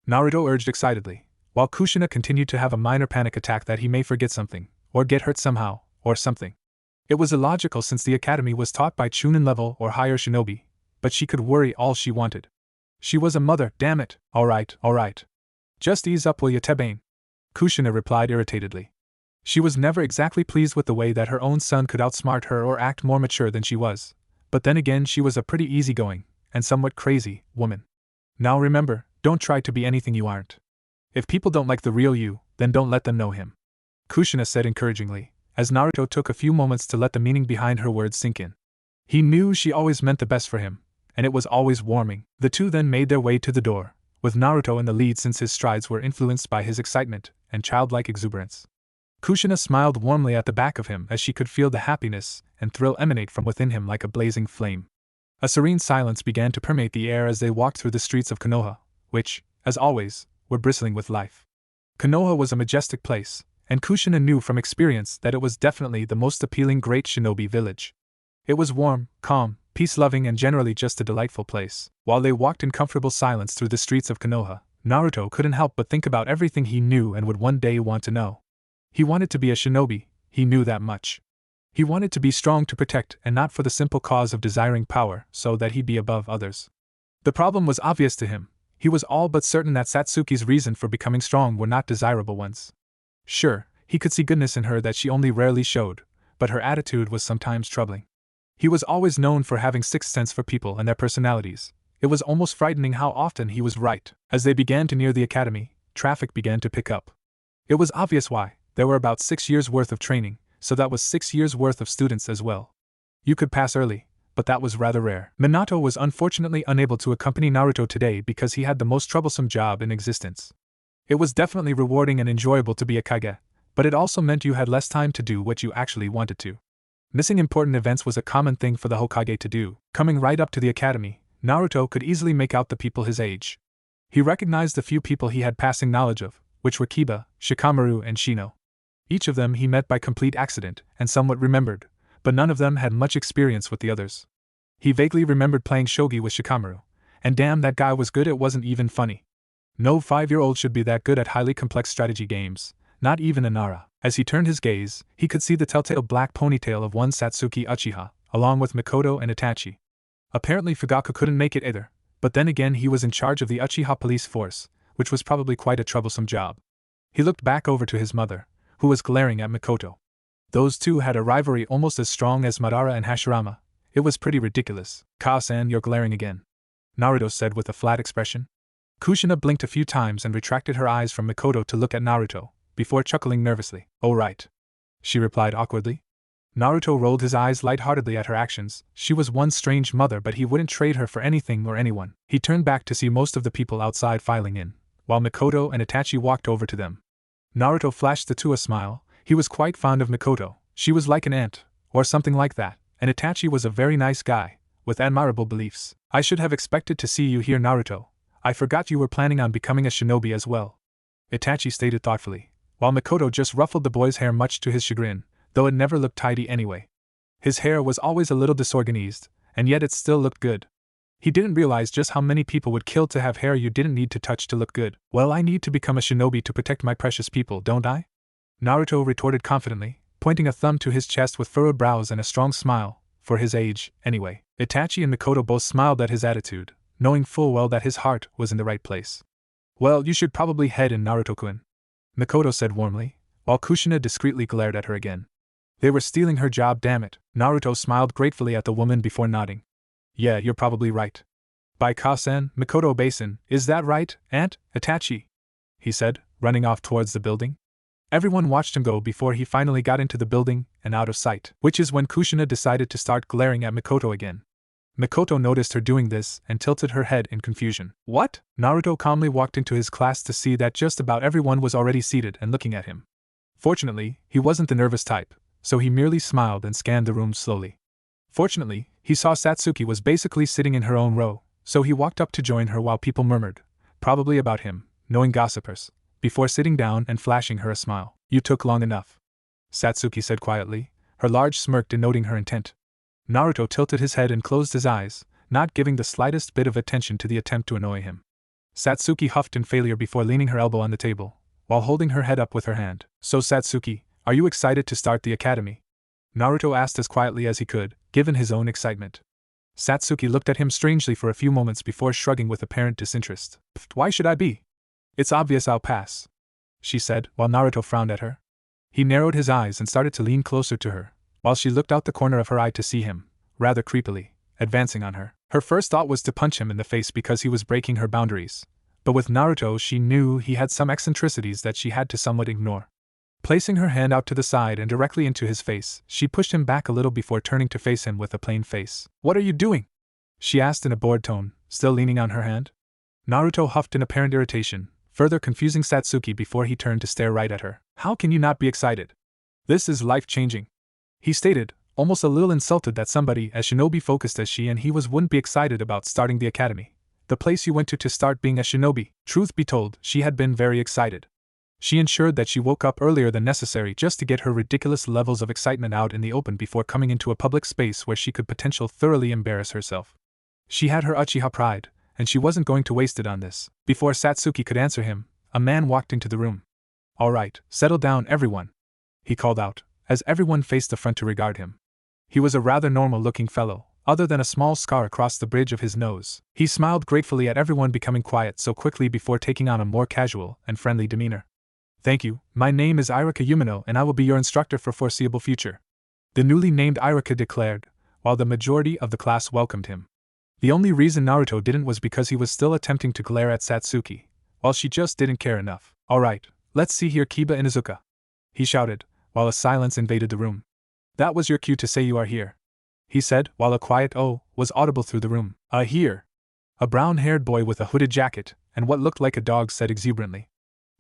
Naruto urged excitedly, while Kushina continued to have a minor panic attack that he may forget something, or get hurt somehow, or something. It was illogical since the academy was taught by Chunin level or higher shinobi, but she could worry all she wanted. She was a mother, damn it. Alright. Just ease up, will ya, Tebane? Kushina replied irritatedly. She was never exactly pleased with the way that her own son could outsmart her or act more mature than she was, but then again she was a pretty easygoing, and somewhat crazy, woman. Now remember, don't try to be anything you aren't. If people don't like the real you, then don't let them know him, Kushina said encouragingly, as Naruto took a few moments to let the meaning behind her words sink in. He knew she always meant the best for him, and it was always warming. The two then made their way to the door, with Naruto in the lead since his strides were influenced by his excitement and childlike exuberance. Kushina smiled warmly at the back of him as she could feel the happiness and thrill emanate from within him like a blazing flame. A serene silence began to permeate the air as they walked through the streets of Konoha, which, as always, were bristling with life. Konoha was a majestic place, and Kushina knew from experience that it was definitely the most appealing great shinobi village. It was warm, calm, peace-loving and generally just a delightful place. While they walked in comfortable silence through the streets of Konoha, Naruto couldn't help but think about everything he knew and would one day want to know. He wanted to be a shinobi, he knew that much. He wanted to be strong to protect and not for the simple cause of desiring power so that he'd be above others. The problem was obvious to him. He was all but certain that Satsuki's reason for becoming strong were not desirable ones. Sure, he could see goodness in her that she only rarely showed, but her attitude was sometimes troubling. He was always known for having sixth sense for people and their personalities. It was almost frightening how often he was right. As they began to near the academy, traffic began to pick up. It was obvious why. There were about 6 years' worth of training, so that was 6 years' worth of students as well. You could pass early, but that was rather rare. Minato was unfortunately unable to accompany Naruto today because he had the most troublesome job in existence. It was definitely rewarding and enjoyable to be a kage, but it also meant you had less time to do what you actually wanted to. Missing important events was a common thing for the Hokage to do. Coming right up to the academy, Naruto could easily make out the people his age. He recognized the few people he had passing knowledge of, which were Kiba, Shikamaru and Shino. Each of them he met by complete accident and somewhat remembered, but none of them had much experience with the others. He vaguely remembered playing shogi with Shikamaru, and damn, that guy was good, it wasn't even funny. No 5-year-old should be that good at highly complex strategy games, not even Inara. As he turned his gaze, he could see the telltale black ponytail of one Satsuki Uchiha, along with Mikoto and Itachi. Apparently Fugaku couldn't make it either, but then again he was in charge of the Uchiha police force, which was probably quite a troublesome job. He looked back over to his mother, who was glaring at Mikoto. Those two had a rivalry almost as strong as Madara and Hashirama. It was pretty ridiculous. Ka-san, you're glaring again, Naruto said with a flat expression. Kushina blinked a few times and retracted her eyes from Mikoto to look at Naruto, before chuckling nervously. Oh right, she replied awkwardly. Naruto rolled his eyes lightheartedly at her actions. She was one strange mother, but he wouldn't trade her for anything or anyone. He turned back to see most of the people outside filing in, while Mikoto and Itachi walked over to them. Naruto flashed the two a smile. He was quite fond of Mikoto. She was like an aunt, or something like that, and Itachi was a very nice guy, with admirable beliefs. I should have expected to see you here, Naruto. I forgot you were planning on becoming a shinobi as well, Itachi stated thoughtfully, while Mikoto just ruffled the boy's hair much to his chagrin, though it never looked tidy anyway. His hair was always a little disorganized, and yet it still looked good. He didn't realize just how many people would kill to have hair you didn't need to touch to look good. Well, I need to become a shinobi to protect my precious people, don't I? Naruto retorted confidently, pointing a thumb to his chest with furrowed brows and a strong smile, for his age, anyway. Itachi and Mikoto both smiled at his attitude, knowing full well that his heart was in the right place. Well, you should probably head in, Naruto-kun, Mikoto said warmly, while Kushina discreetly glared at her again. They were stealing her job, damn it. Naruto smiled gratefully at the woman before nodding. Yeah, you're probably right. By Kasen, Mikoto Basin, is that right, Aunt Itachi? He said, running off towards the building. Everyone watched him go before he finally got into the building and out of sight, which is when Kushina decided to start glaring at Mikoto again. Mikoto noticed her doing this and tilted her head in confusion. What? Naruto calmly walked into his class to see that just about everyone was already seated and looking at him. Fortunately, he wasn't the nervous type, so he merely smiled and scanned the room slowly. Fortunately, he saw Satsuki was basically sitting in her own row, so he walked up to join her while people murmured, probably about him, knowing gossipers, before sitting down and flashing her a smile. You took long enough, Satsuki said quietly, her large smirk denoting her intent. Naruto tilted his head and closed his eyes, not giving the slightest bit of attention to the attempt to annoy him. Satsuki huffed in failure before leaning her elbow on the table, while holding her head up with her hand. So Satsuki, are you excited to start the academy? Naruto asked as quietly as he could, given his own excitement. Satsuki looked at him strangely for a few moments before shrugging with apparent disinterest. Why should I be? It's obvious I'll pass, she said, while Naruto frowned at her. He narrowed his eyes and started to lean closer to her, while she looked out the corner of her eye to see him, rather creepily, advancing on her. Her first thought was to punch him in the face because he was breaking her boundaries, but with Naruto she knew he had some eccentricities that she had to somewhat ignore. Placing her hand out to the side and directly into his face, she pushed him back a little before turning to face him with a plain face. What are you doing? She asked in a bored tone, still leaning on her hand. Naruto huffed in apparent irritation, further confusing Satsuki before he turned to stare right at her. How can you not be excited? This is life-changing, he stated, almost a little insulted that somebody as shinobi-focused as she and he wouldn't be excited about starting the academy, the place you went to start being a shinobi. Truth be told, she had been very excited. She ensured that she woke up earlier than necessary just to get her ridiculous levels of excitement out in the open before coming into a public space where she could potentially thoroughly embarrass herself. She had her Uchiha pride, and she wasn't going to waste it on this. Before Satsuki could answer him, a man walked into the room. All right, settle down everyone, he called out, as everyone faced the front to regard him. He was a rather normal-looking fellow, other than a small scar across the bridge of his nose. He smiled gratefully at everyone becoming quiet so quickly before taking on a more casual and friendly demeanor. Thank you, my name is Irika Yumino and I will be your instructor for foreseeable future, the newly named Irika declared, while the majority of the class welcomed him. The only reason Naruto didn't was because he was still attempting to glare at Satsuki, while she just didn't care enough. Alright, let's see here Kiba Inuzuka, he shouted, while a silence invaded the room. That was your cue to say you are here, he said, while a quiet "oh" was audible through the room. Here. A brown-haired boy with a hooded jacket and what looked like a dog said exuberantly.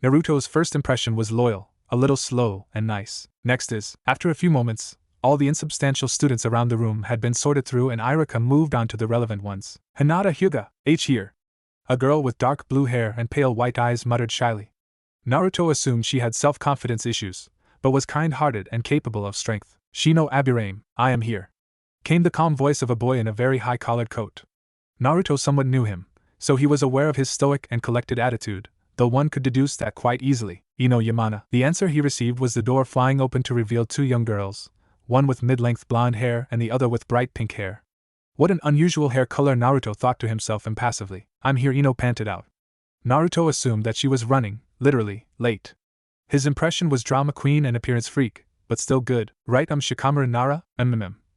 Naruto's first impression was loyal, a little slow and nice. Next is, after a few moments, all the insubstantial students around the room had been sorted through and Irika moved on to the relevant ones. Hinata Hyuga, H here. A girl with dark blue hair and pale white eyes muttered shyly. Naruto assumed she had self-confidence issues, but was kind-hearted and capable of strength. Shino Abirame, I am here, came the calm voice of a boy in a very high-collared coat. Naruto somewhat knew him, so he was aware of his stoic and collected attitude, though one could deduce that quite easily. Ino Yamana. The answer he received was the door flying open to reveal two young girls, one with mid-length blonde hair and the other with bright pink hair. What an unusual hair color, Naruto thought to himself impassively. I'm here, Ino panted out. Naruto assumed that she was running, literally, late. His impression was drama queen and appearance freak, but still good. Right, Shikamaru Nara?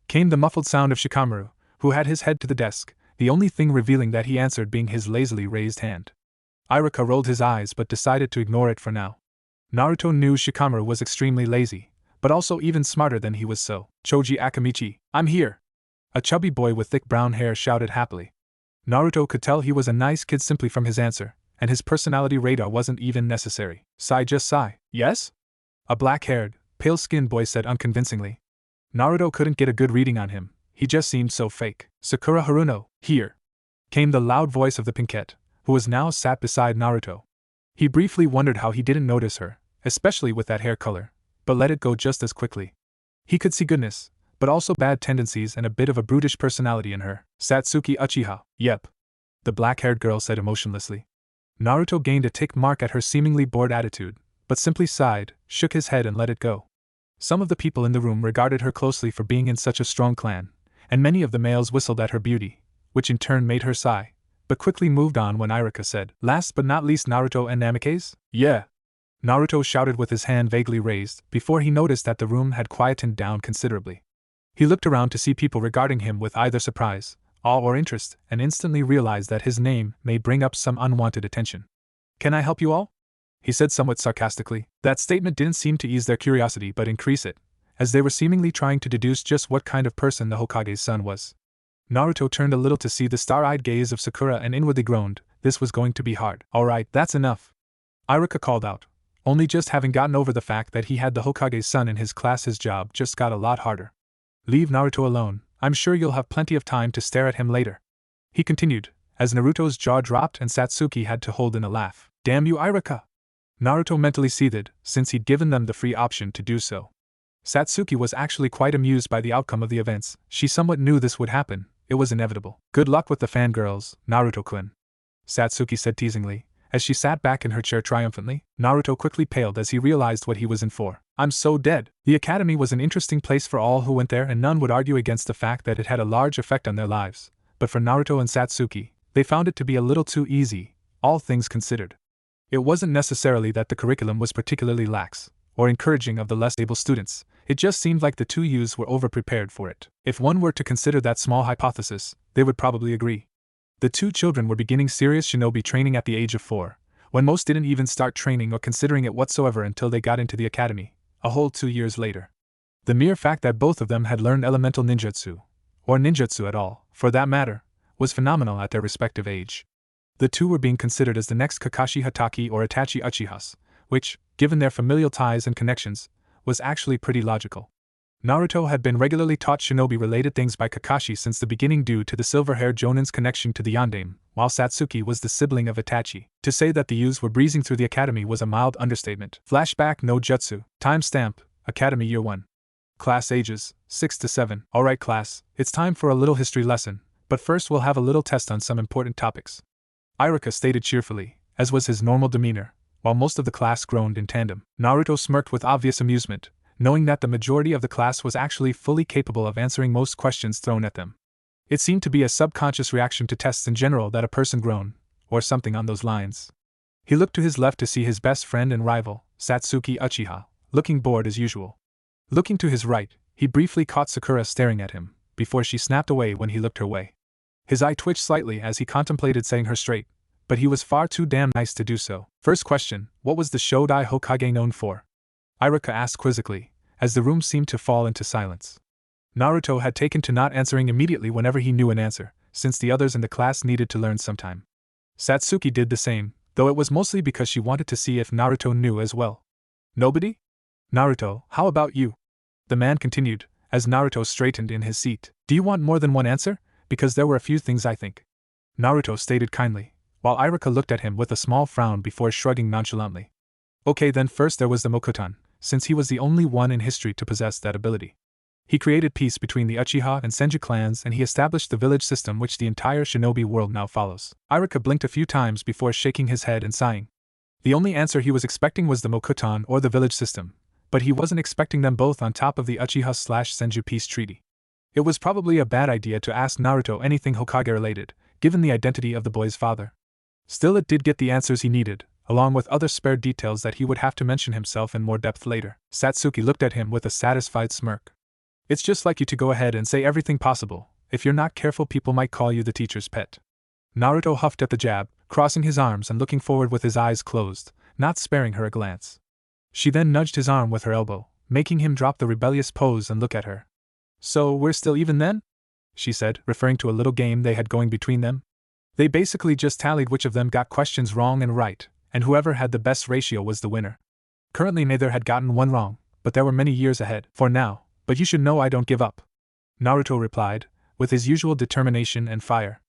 Came the muffled sound of Shikamaru, who had his head to the desk, the only thing revealing that he answered being his lazily raised hand. Irika rolled his eyes but decided to ignore it for now. Naruto knew Shikamaru was extremely lazy, but also even smarter than he was so. Choji Akamichi, I'm here! A chubby boy with thick brown hair shouted happily. Naruto could tell he was a nice kid simply from his answer, and his personality radar wasn't even necessary. Just sigh. Yes? A black-haired, pale-skinned boy said unconvincingly. Naruto couldn't get a good reading on him, He just seemed so fake. Sakura Haruno, here! Came the loud voice of the pinkette, who was now sat beside Naruto. He briefly wondered how he didn't notice her, especially with that hair color, but let it go just as quickly. He could see goodness, but also bad tendencies and a bit of a brutish personality in her. Satsuki Uchiha, yep. The black-haired girl said emotionlessly. Naruto gained a tick mark at her seemingly bored attitude, but simply sighed, shook his head and let it go. Some of the people in the room regarded her closely for being in such a strong clan, and many of the males whistled at her beauty, which in turn made her sigh, but quickly moved on when Irika said, "Last but not least, Naruto and Namikaze?" "Yeah," Naruto shouted with his hand vaguely raised, before he noticed that the room had quietened down considerably. He looked around to see people regarding him with either surprise, awe or interest, and instantly realized that his name may bring up some unwanted attention. "Can I help you all?" he said somewhat sarcastically. That statement didn't seem to ease their curiosity but increase it, as they were seemingly trying to deduce just what kind of person the Hokage's son was. Naruto turned a little to see the star-eyed gaze of Sakura and inwardly groaned, this was going to be hard. "Alright, that's enough," Irika called out. Only just having gotten over the fact that he had the Hokage's son in his class, his job just got a lot harder. "Leave Naruto alone, I'm sure you'll have plenty of time to stare at him later," he continued, as Naruto's jaw dropped and Satsuki had to hold in a laugh. "Damn you, Irika!" Naruto mentally seethed, since he'd given them the free option to do so. Satsuki was actually quite amused by the outcome of the events. She somewhat knew this would happen, it was inevitable. "Good luck with the fangirls, Naruto-kun," Satsuki said teasingly, as she sat back in her chair triumphantly. Naruto quickly paled as he realized what he was in for. "I'm so dead." The academy was an interesting place for all who went there, and none would argue against the fact that it had a large effect on their lives, but for Naruto and Satsuki, they found it to be a little too easy, all things considered. It wasn't necessarily that the curriculum was particularly lax, or encouraging of the less able students, it just seemed like the two youths were over-prepared for it. If one were to consider that small hypothesis, they would probably agree. The two children were beginning serious shinobi training at the age of 4, when most didn't even start training or considering it whatsoever until they got into the academy, a whole 2 years later. The mere fact that both of them had learned elemental ninjutsu, or ninjutsu at all, for that matter, was phenomenal at their respective age. The two were being considered as the next Kakashi Hatake or Itachi Uchihas, which, given their familial ties and connections, was actually pretty logical. Naruto had been regularly taught shinobi-related things by Kakashi since the beginning due to the silver-haired Jonin's connection to the Yondaime, while Satsuki was the sibling of Itachi. To say that the youths were breezing through the academy was a mild understatement. Flashback no jutsu. Timestamp, Academy Year 1. Class ages, 6 to 7. Alright class, it's time for a little history lesson, but first we'll have a little test on some important topics, Irika stated cheerfully, as was his normal demeanor, while most of the class groaned in tandem. Naruto smirked with obvious amusement, knowing that the majority of the class was actually fully capable of answering most questions thrown at them. It seemed to be a subconscious reaction to tests in general that a person groan, or something on those lines. He looked to his left to see his best friend and rival, Satsuki Uchiha, looking bored as usual. Looking to his right, he briefly caught Sakura staring at him, before she snapped away when he looked her way. His eye twitched slightly as he contemplated setting her straight, but he was far too damn nice to do so. First question, what was the Shodai Hokage known for? Irika asked quizzically, as the room seemed to fall into silence. Naruto had taken to not answering immediately whenever he knew an answer, since the others in the class needed to learn sometime. Satsuki did the same, though it was mostly because she wanted to see if Naruto knew as well. Nobody? Naruto, how about you? The man continued, as Naruto straightened in his seat. Do you want more than one answer? Because there were a few things I think. Naruto stated kindly, while Irika looked at him with a small frown before shrugging nonchalantly. Okay, then first there was the Mokutan, since he was the only one in history to possess that ability. He created peace between the Uchiha and Senju clans, and he established the village system which the entire shinobi world now follows. Irika blinked a few times before shaking his head and sighing. The only answer he was expecting was the Mokutan or the village system, but he wasn't expecting them both on top of the Uchiha/Senju peace treaty. It was probably a bad idea to ask Naruto anything Hokage-related, given the identity of the boy's father. Still, it did get the answers he needed, along with other spare details that he would have to mention himself in more depth later. Satsuki looked at him with a satisfied smirk. It's just like you to go ahead and say everything possible. If you're not careful, people might call you the teacher's pet. Naruto huffed at the jab, crossing his arms and looking forward with his eyes closed, not sparing her a glance. She then nudged his arm with her elbow, making him drop the rebellious pose and look at her. So we're still even then? She said, referring to a little game they had going between them. They basically just tallied which of them got questions wrong and right, and whoever had the best ratio was the winner. Currently neither had gotten one wrong, but there were many years ahead for now, but you should know I don't give up. Naruto replied, with his usual determination and fire.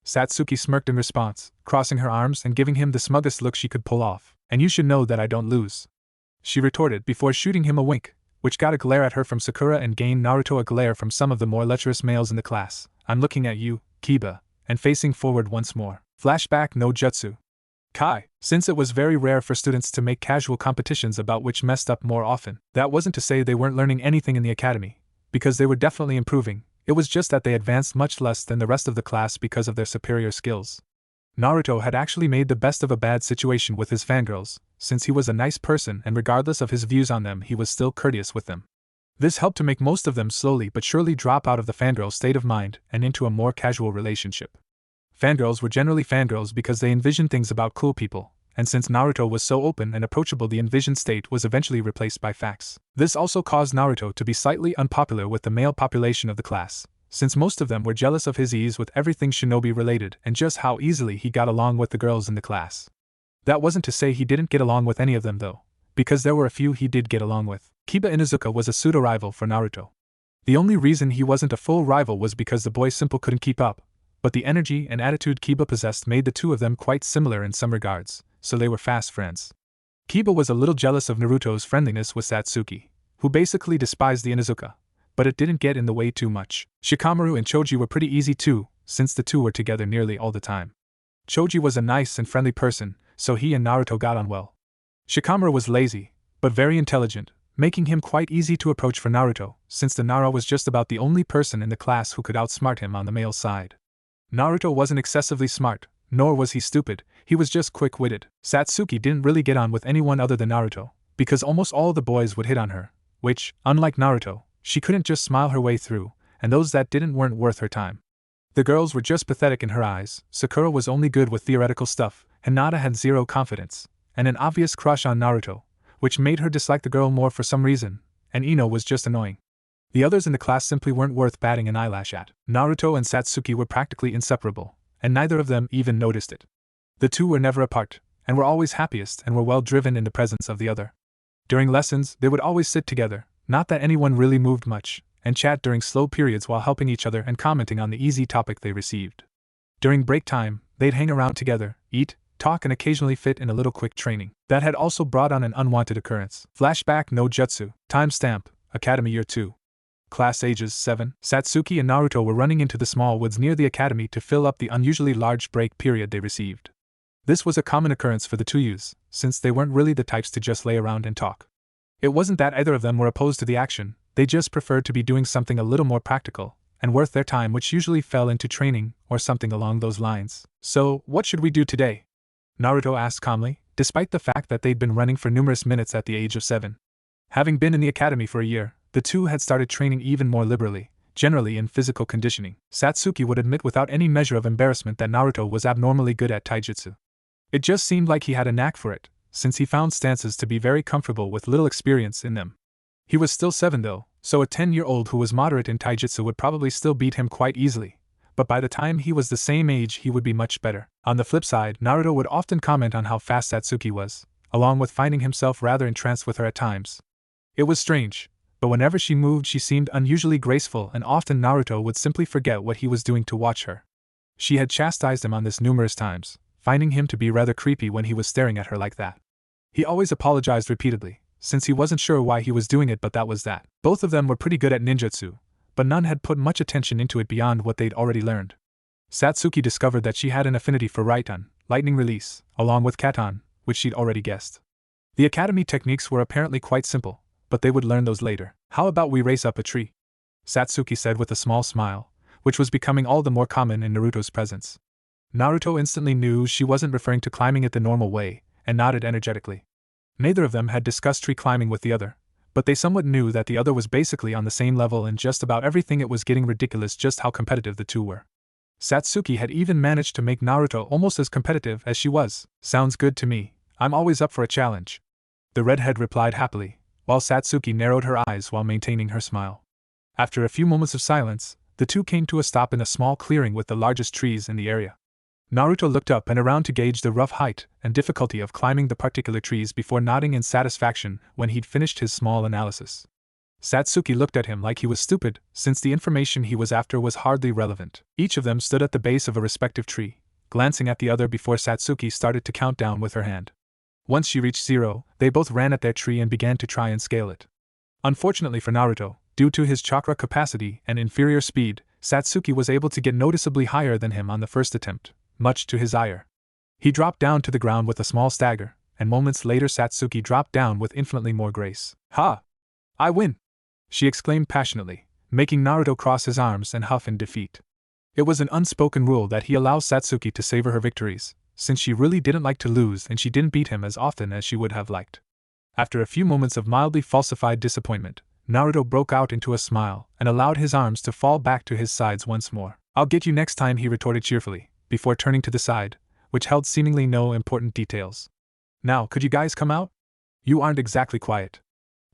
Satsuki smirked in response, crossing her arms and giving him the smuggest look she could pull off. And you should know that I don't lose, she retorted before shooting him a wink, which got a glare at her from Sakura and gained Naruto a glare from some of the more lecherous males in the class. I'm looking at you, Kiba, and facing forward once more. Flashback no jutsu. Kai. Since it was very rare for students to make casual competitions about which messed up more often, that wasn't to say they weren't learning anything in the academy, because they were definitely improving. It was just that they advanced much less than the rest of the class because of their superior skills. Naruto had actually made the best of a bad situation with his fangirls, since he was a nice person and regardless of his views on them he was still courteous with them. This helped to make most of them slowly but surely drop out of the fangirl state of mind and into a more casual relationship. Fangirls were generally fangirls because they envisioned things about cool people, and since Naruto was so open and approachable the envisioned state was eventually replaced by facts. This also caused Naruto to be slightly unpopular with the male population of the class, since most of them were jealous of his ease with everything shinobi related and just how easily he got along with the girls in the class. That wasn't to say he didn't get along with any of them though, because there were a few he did get along with. Kiba Inuzuka was a pseudo-rival for Naruto. The only reason he wasn't a full rival was because the boy simply couldn't keep up, but the energy and attitude Kiba possessed made the two of them quite similar in some regards, so they were fast friends. Kiba was a little jealous of Naruto's friendliness with Satsuki, who basically despised the Inuzuka, but it didn't get in the way too much. Shikamaru and Choji were pretty easy too, since the two were together nearly all the time. Choji was a nice and friendly person, so he and Naruto got on well. Shikamaru was lazy, but very intelligent, making him quite easy to approach for Naruto, since the Nara was just about the only person in the class who could outsmart him on the male side. Naruto wasn't excessively smart, nor was he stupid, he was just quick-witted. Satsuki didn't really get on with anyone other than Naruto, because almost all the boys would hit on her, which, unlike Naruto, she couldn't just smile her way through, and those that didn't weren't worth her time. The girls were just pathetic in her eyes. Sakura was only good with theoretical stuff, Hinata had zero confidence, and an obvious crush on Naruto, which made her dislike the girl more for some reason, and Ino was just annoying. The others in the class simply weren't worth batting an eyelash at. Naruto and Satsuki were practically inseparable, and neither of them even noticed it. The two were never apart, and were always happiest and were well driven in the presence of the other. During lessons, they would always sit together, not that anyone really moved much, and chat during slow periods while helping each other and commenting on the easy topic they received. During break time, they'd hang around together, eat, talk and occasionally fit in a little quick training. That had also brought on an unwanted occurrence. Flashback no jutsu. Timestamp, Academy Year 2. Class ages 7. Satsuki and Naruto were running into the small woods near the academy to fill up the unusually large break period they received. This was a common occurrence for the two youths, since they weren't really the types to just lay around and talk. It wasn't that either of them were opposed to the action, they just preferred to be doing something a little more practical and worth their time, which usually fell into training or something along those lines. So, what should we do today? Naruto asked calmly, despite the fact that they'd been running for numerous minutes at the age of 7. Having been in the academy for a year, the two had started training even more liberally, generally in physical conditioning. Satsuki would admit without any measure of embarrassment that Naruto was abnormally good at taijutsu. It just seemed like he had a knack for it, since he found stances to be very comfortable with little experience in them. He was still 7 though, so a 10-year-old who was moderate in taijutsu would probably still beat him quite easily, but by the time he was the same age he would be much better. On the flip side, Naruto would often comment on how fast Satsuki was, along with finding himself rather entranced with her at times. It was strange, but whenever she moved she seemed unusually graceful and often Naruto would simply forget what he was doing to watch her. She had chastised him on this numerous times, finding him to be rather creepy when he was staring at her like that. He always apologized repeatedly, since he wasn't sure why he was doing it, but that was that. Both of them were pretty good at ninjutsu, but none had put much attention into it beyond what they'd already learned. Satsuki discovered that she had an affinity for Raiton, lightning release, along with Katon, which she'd already guessed. The academy techniques were apparently quite simple, but they would learn those later. How about we race up a tree? Satsuki said with a small smile, which was becoming all the more common in Naruto's presence. Naruto instantly knew she wasn't referring to climbing it the normal way, and nodded energetically. Neither of them had discussed tree climbing with the other, but they somewhat knew that the other was basically on the same level in just about everything. It was getting ridiculous just how competitive the two were. Satsuki had even managed to make Naruto almost as competitive as she was. Sounds good to me, I'm always up for a challenge. The redhead replied happily, while Satsuki narrowed her eyes while maintaining her smile. After a few moments of silence, the two came to a stop in a small clearing with the largest trees in the area. Naruto looked up and around to gauge the rough height and difficulty of climbing the particular trees before nodding in satisfaction when he'd finished his small analysis. Satsuki looked at him like he was stupid, since the information he was after was hardly relevant. Each of them stood at the base of a respective tree, glancing at the other before Satsuki started to count down with her hand. Once she reached 0, they both ran at their tree and began to try and scale it. Unfortunately for Naruto, due to his chakra capacity and inferior speed, Satsuki was able to get noticeably higher than him on the first attempt, much to his ire. He dropped down to the ground with a small stagger, and moments later Satsuki dropped down with infinitely more grace. "Ha! I win!" she exclaimed passionately, making Naruto cross his arms and huff in defeat. It was an unspoken rule that he allows Satsuki to savor her victories, since she really didn't like to lose and she didn't beat him as often as she would have liked. After a few moments of mildly falsified disappointment, Naruto broke out into a smile and allowed his arms to fall back to his sides once more. "I'll get you next time," he retorted cheerfully, before turning to the side, which held seemingly no important details. "Now, could you guys come out? You aren't exactly quiet."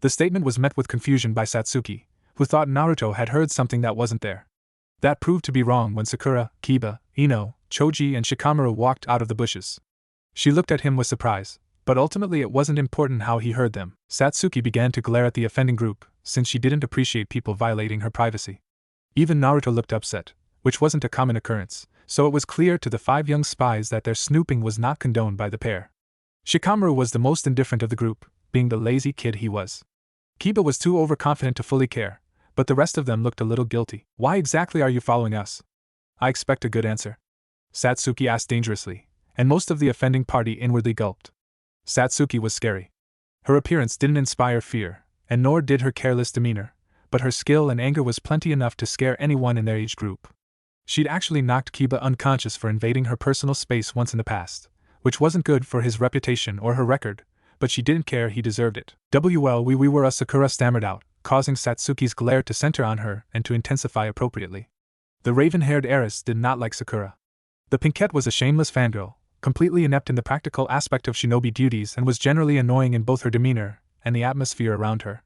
The statement was met with confusion by Satsuki, who thought Naruto had heard something that wasn't there. That proved to be wrong when Sakura, Kiba, Ino, Choji and Shikamaru walked out of the bushes. She looked at him with surprise, but ultimately it wasn't important how he heard them. Satsuki began to glare at the offending group, since she didn't appreciate people violating her privacy. Even Naruto looked upset, which wasn't a common occurrence, so it was clear to the 5 young spies that their snooping was not condoned by the pair. Shikamaru was the most indifferent of the group, being the lazy kid he was. Kiba was too overconfident to fully care, but the rest of them looked a little guilty. "Why exactly are you following us?" "I expect a good answer," Satsuki asked dangerously, and most of the offending party inwardly gulped. Satsuki was scary. Her appearance didn't inspire fear, and nor did her careless demeanor, but her skill and anger was plenty enough to scare anyone in their age group. She'd actually knocked Kiba unconscious for invading her personal space once in the past, which wasn't good for his reputation or her record, but she didn't care, he deserved it. "Well, we were a," Sakura stammered out, causing Satsuki's glare to center on her and to intensify appropriately. The raven-haired heiress did not like Sakura. The pinkette was a shameless fangirl, completely inept in the practical aspect of shinobi duties and was generally annoying in both her demeanor and the atmosphere around her.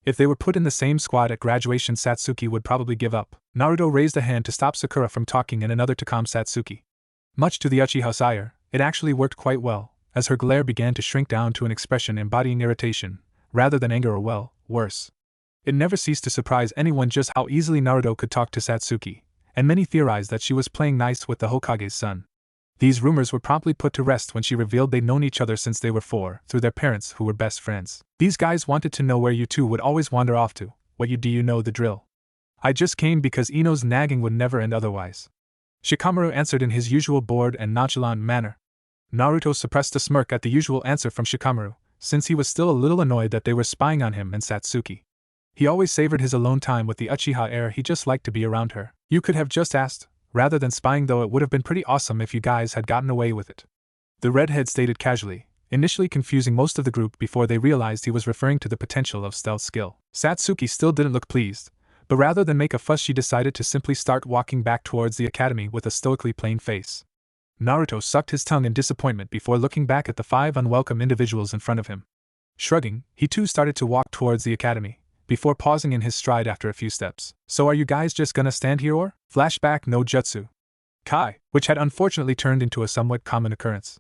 If they were put in the same squad at graduation, Satsuki would probably give up. Naruto raised a hand to stop Sakura from talking and another to calm Satsuki. Much to the Uchiha's ire, it actually worked quite well, as her glare began to shrink down to an expression embodying irritation, rather than anger or worse. It never ceased to surprise anyone just how easily Naruto could talk to Satsuki, and many theorized that she was playing nice with the Hokage's son. These rumors were promptly put to rest when she revealed they'd known each other since they were 4, through their parents who were best friends. "These guys wanted to know where you two would always wander off to. Do you know the drill?" "I just came because Ino's nagging would never end otherwise," Shikamaru answered in his usual bored and nonchalant manner. Naruto suppressed a smirk at the usual answer from Shikamaru, since he was still a little annoyed that they were spying on him and Satsuki. He always savored his alone time with the Uchiha heir, he just liked to be around her. "You could have just asked, rather than spying, though it would have been pretty awesome if you guys had gotten away with it," the redhead stated casually, initially confusing most of the group before they realized he was referring to the potential of stealth skill. Satsuki still didn't look pleased, but rather than make a fuss she decided to simply start walking back towards the academy with a stoically plain face. Naruto sucked his tongue in disappointment before looking back at the 5 unwelcome individuals in front of him. Shrugging, he too started to walk towards the academy, before pausing in his stride after a few steps. "So are you guys just gonna stand here or?" Flashback no jutsu. Kai, which had unfortunately turned into a somewhat common occurrence.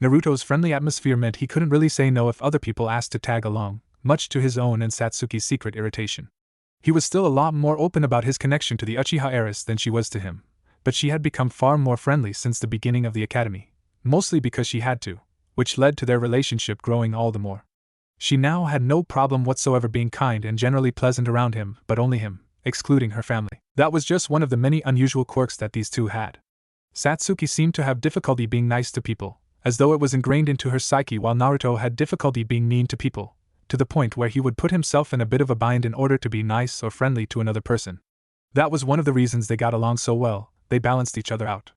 Naruto's friendly atmosphere meant he couldn't really say no if other people asked to tag along, much to his own and Satsuki's secret irritation. He was still a lot more open about his connection to the Uchiha heiress than she was to him, but she had become far more friendly since the beginning of the academy, mostly because she had to, which led to their relationship growing all the more. She now had no problem whatsoever being kind and generally pleasant around him, but only him, excluding her family. That was just one of the many unusual quirks that these two had. Satsuki seemed to have difficulty being nice to people, as though it was ingrained into her psyche, while Naruto had difficulty being mean to people, to the point where he would put himself in a bit of a bind in order to be nice or friendly to another person. That was one of the reasons they got along so well. They balanced each other out.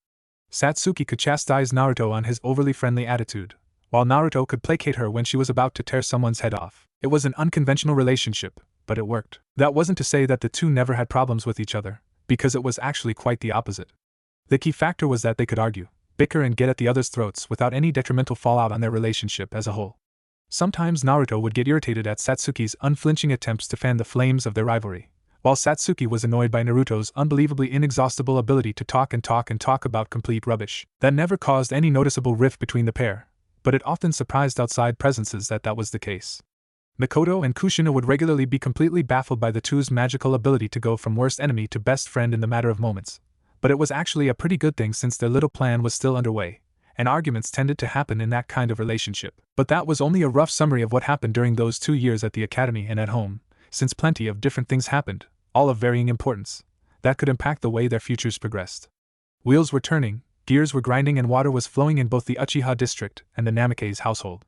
Satsuki could chastise Naruto on his overly friendly attitude, while Naruto could placate her when she was about to tear someone's head off. It was an unconventional relationship, but it worked. That wasn't to say that the two never had problems with each other, because it was actually quite the opposite. The key factor was that they could argue, bicker and get at the other's throats without any detrimental fallout on their relationship as a whole. Sometimes Naruto would get irritated at Satsuki's unflinching attempts to fan the flames of their rivalry, while Satsuki was annoyed by Naruto's unbelievably inexhaustible ability to talk about complete rubbish. That never caused any noticeable rift between the pair, but it often surprised outside presences that was the case. Mikoto and Kushina would regularly be completely baffled by the two's magical ability to go from worst enemy to best friend in the matter of moments. But it was actually a pretty good thing since their little plan was still underway, and arguments tended to happen in that kind of relationship. But that was only a rough summary of what happened during those 2 years at the academy and at home, since plenty of different things happened, all of varying importance, that could impact the way their futures progressed. Wheels were turning, gears were grinding, and water was flowing in both the Uchiha district and the Namikaze household.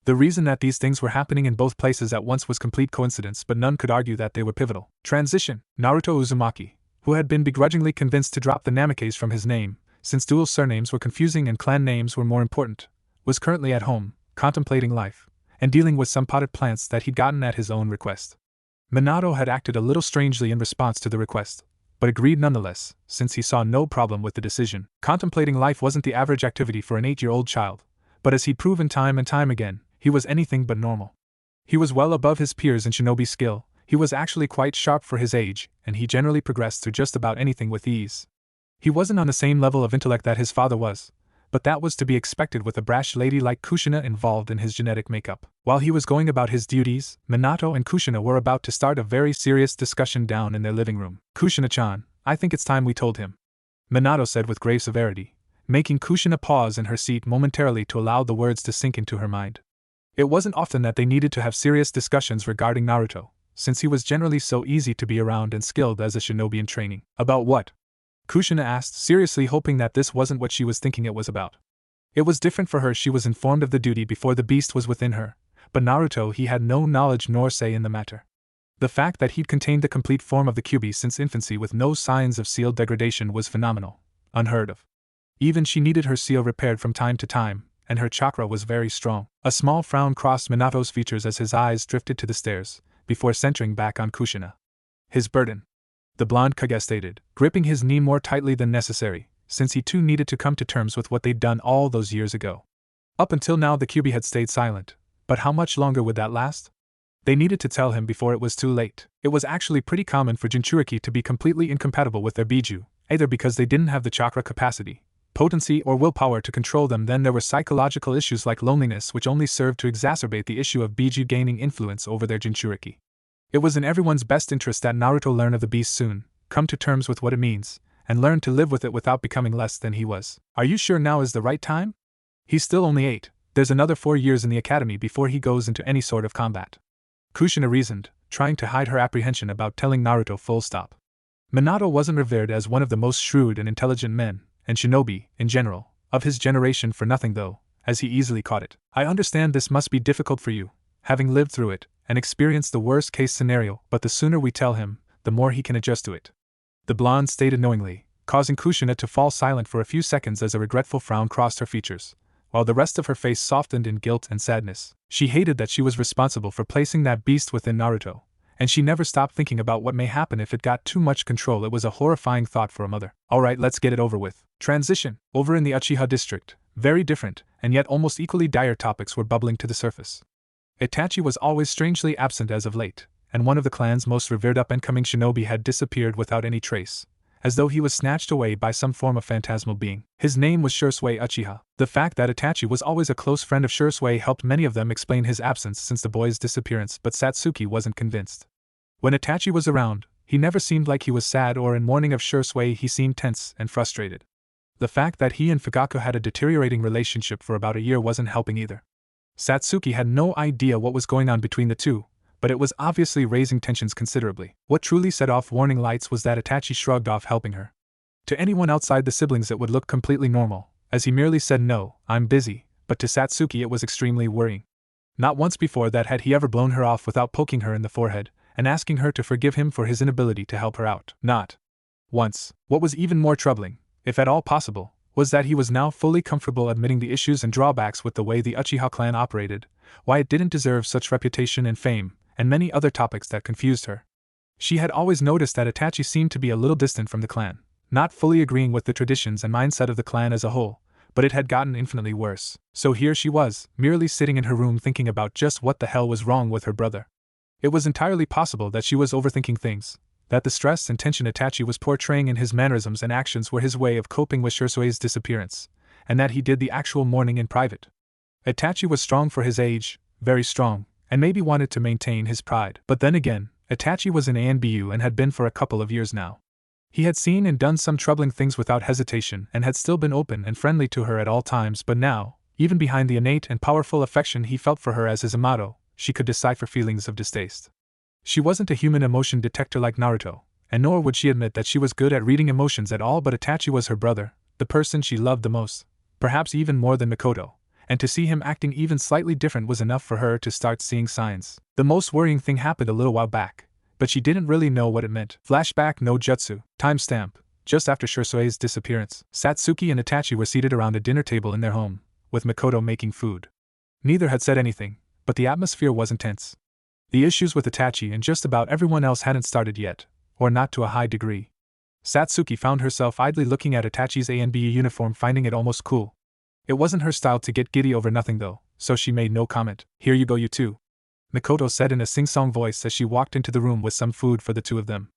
The reason that these things were happening in both places at once was complete coincidence, but none could argue that they were pivotal. Transition. Naruto Uzumaki, who had been begrudgingly convinced to drop the Namikaze from his name, since dual surnames were confusing and clan names were more important, was currently at home, contemplating life, and dealing with some potted plants that he'd gotten at his own request. Minato had acted a little strangely in response to the request, but agreed nonetheless, since he saw no problem with the decision. Contemplating life wasn't the average activity for an 8-year-old child, but as he'd proven time and time again, he was anything but normal. He was well above his peers in shinobi skill, he was actually quite sharp for his age, and he generally progressed through just about anything with ease. He wasn't on the same level of intellect that his father was, but that was to be expected with a brash lady like Kushina involved in his genetic makeup. While he was going about his duties, Minato and Kushina were about to start a very serious discussion down in their living room. "Kushina-chan, I think it's time we told him," Minato said with grave severity, making Kushina pause in her seat momentarily to allow the words to sink into her mind. It wasn't often that they needed to have serious discussions regarding Naruto, since he was generally so easy to be around and skilled as a shinobi in training. "About what?" Kushina asked, seriously hoping that this wasn't what she was thinking it was about. It was different for her. She was informed of the duty before the beast was within her, but Naruto, he had no knowledge nor say in the matter. The fact that he'd contained the complete form of the Kyuubi since infancy with no signs of seal degradation was phenomenal, unheard of. Even she needed her seal repaired from time to time, and her chakra was very strong. A small frown crossed Minato's features as his eyes drifted to the stairs, before centering back on Kushina. "His burden," the blonde Kage stated, gripping his knee more tightly than necessary, since he too needed to come to terms with what they'd done all those years ago. Up until now the Kyuubi had stayed silent, but how much longer would that last? They needed to tell him before it was too late. It was actually pretty common for Jinchuriki to be completely incompatible with their Biju, either because they didn't have the chakra capacity, potency, or willpower to control them. Then there were psychological issues like loneliness, which only served to exacerbate the issue of Biju gaining influence over their Jinchuriki. It was in everyone's best interest that Naruto learn of the beast soon, come to terms with what it means, and learn to live with it without becoming less than he was. "Are you sure now is the right time? He's still only 8, there's another 4 years in the academy before he goes into any sort of combat," Kushina reasoned, trying to hide her apprehension about telling Naruto full stop. Minato wasn't revered as one of the most shrewd and intelligent men, and shinobi, in general, of his generation for nothing though, as he easily caught it. "I understand this must be difficult for you, having lived through it, and experienced the worst-case scenario, but the sooner we tell him, the more he can adjust to it," the blonde stated knowingly, causing Kushina to fall silent for a few seconds as a regretful frown crossed her features, while the rest of her face softened in guilt and sadness. She hated that she was responsible for placing that beast within Naruto, and she never stopped thinking about what may happen if it got too much control. It was a horrifying thought for a mother. "Alright, let's get it over with." Transition. Over in the Uchiha district, very different, and yet almost equally dire topics were bubbling to the surface. Itachi was always strangely absent as of late, and one of the clan's most revered up-and-coming shinobi had disappeared without any trace, as though he was snatched away by some form of phantasmal being. His name was Shursui Uchiha. The fact that Itachi was always a close friend of Shursui helped many of them explain his absence since the boy's disappearance, but Satsuki wasn't convinced. When Itachi was around, he never seemed like he was sad or in mourning of Shursui. He seemed tense and frustrated. The fact that he and Fugaku had a deteriorating relationship for about a year wasn't helping either. Satsuki had no idea what was going on between the two, but it was obviously raising tensions considerably. What truly set off warning lights was that Itachi shrugged off helping her. To anyone outside the siblings it would look completely normal, as he merely said "No, I'm busy," but to Satsuki it was extremely worrying. Not once before that had he ever blown her off without poking her in the forehead and asking her to forgive him for his inability to help her out. Not once. What was even more troubling, if at all possible, was that he was now fully comfortable admitting the issues and drawbacks with the way the Uchiha clan operated, why it didn't deserve such reputation and fame, and many other topics that confused her. She had always noticed that Itachi seemed to be a little distant from the clan, not fully agreeing with the traditions and mindset of the clan as a whole, but it had gotten infinitely worse. So here she was, merely sitting in her room thinking about just what the hell was wrong with her brother. It was entirely possible that she was overthinking things, that the stress and tension Itachi was portraying in his mannerisms and actions were his way of coping with Shursui's disappearance, and that he did the actual mourning in private. Itachi was strong for his age, very strong, and maybe wanted to maintain his pride. But then again, Itachi was in ANBU and had been for a couple of years now. He had seen and done some troubling things without hesitation and had still been open and friendly to her at all times, but now, even behind the innate and powerful affection he felt for her as his Amato, she could decipher feelings of distaste. She wasn't a human emotion detector like Naruto, and nor would she admit that she was good at reading emotions at all, but Itachi was her brother, the person she loved the most, perhaps even more than Mikoto, and to see him acting even slightly different was enough for her to start seeing signs. The most worrying thing happened a little while back, but she didn't really know what it meant. Flashback no jutsu. Timestamp. Just after Shursue's disappearance, Satsuki and Itachi were seated around a dinner table in their home, with Mikoto making food. Neither had said anything, but the atmosphere was intense. The issues with Itachi and just about everyone else hadn't started yet, or not to a high degree. Satsuki found herself idly looking at Itachi's ANBU uniform, finding it almost cool. It wasn't her style to get giddy over nothing though, so she made no comment. "Here you go, you two," Mikoto said in a sing-song voice as she walked into the room with some food for the two of them.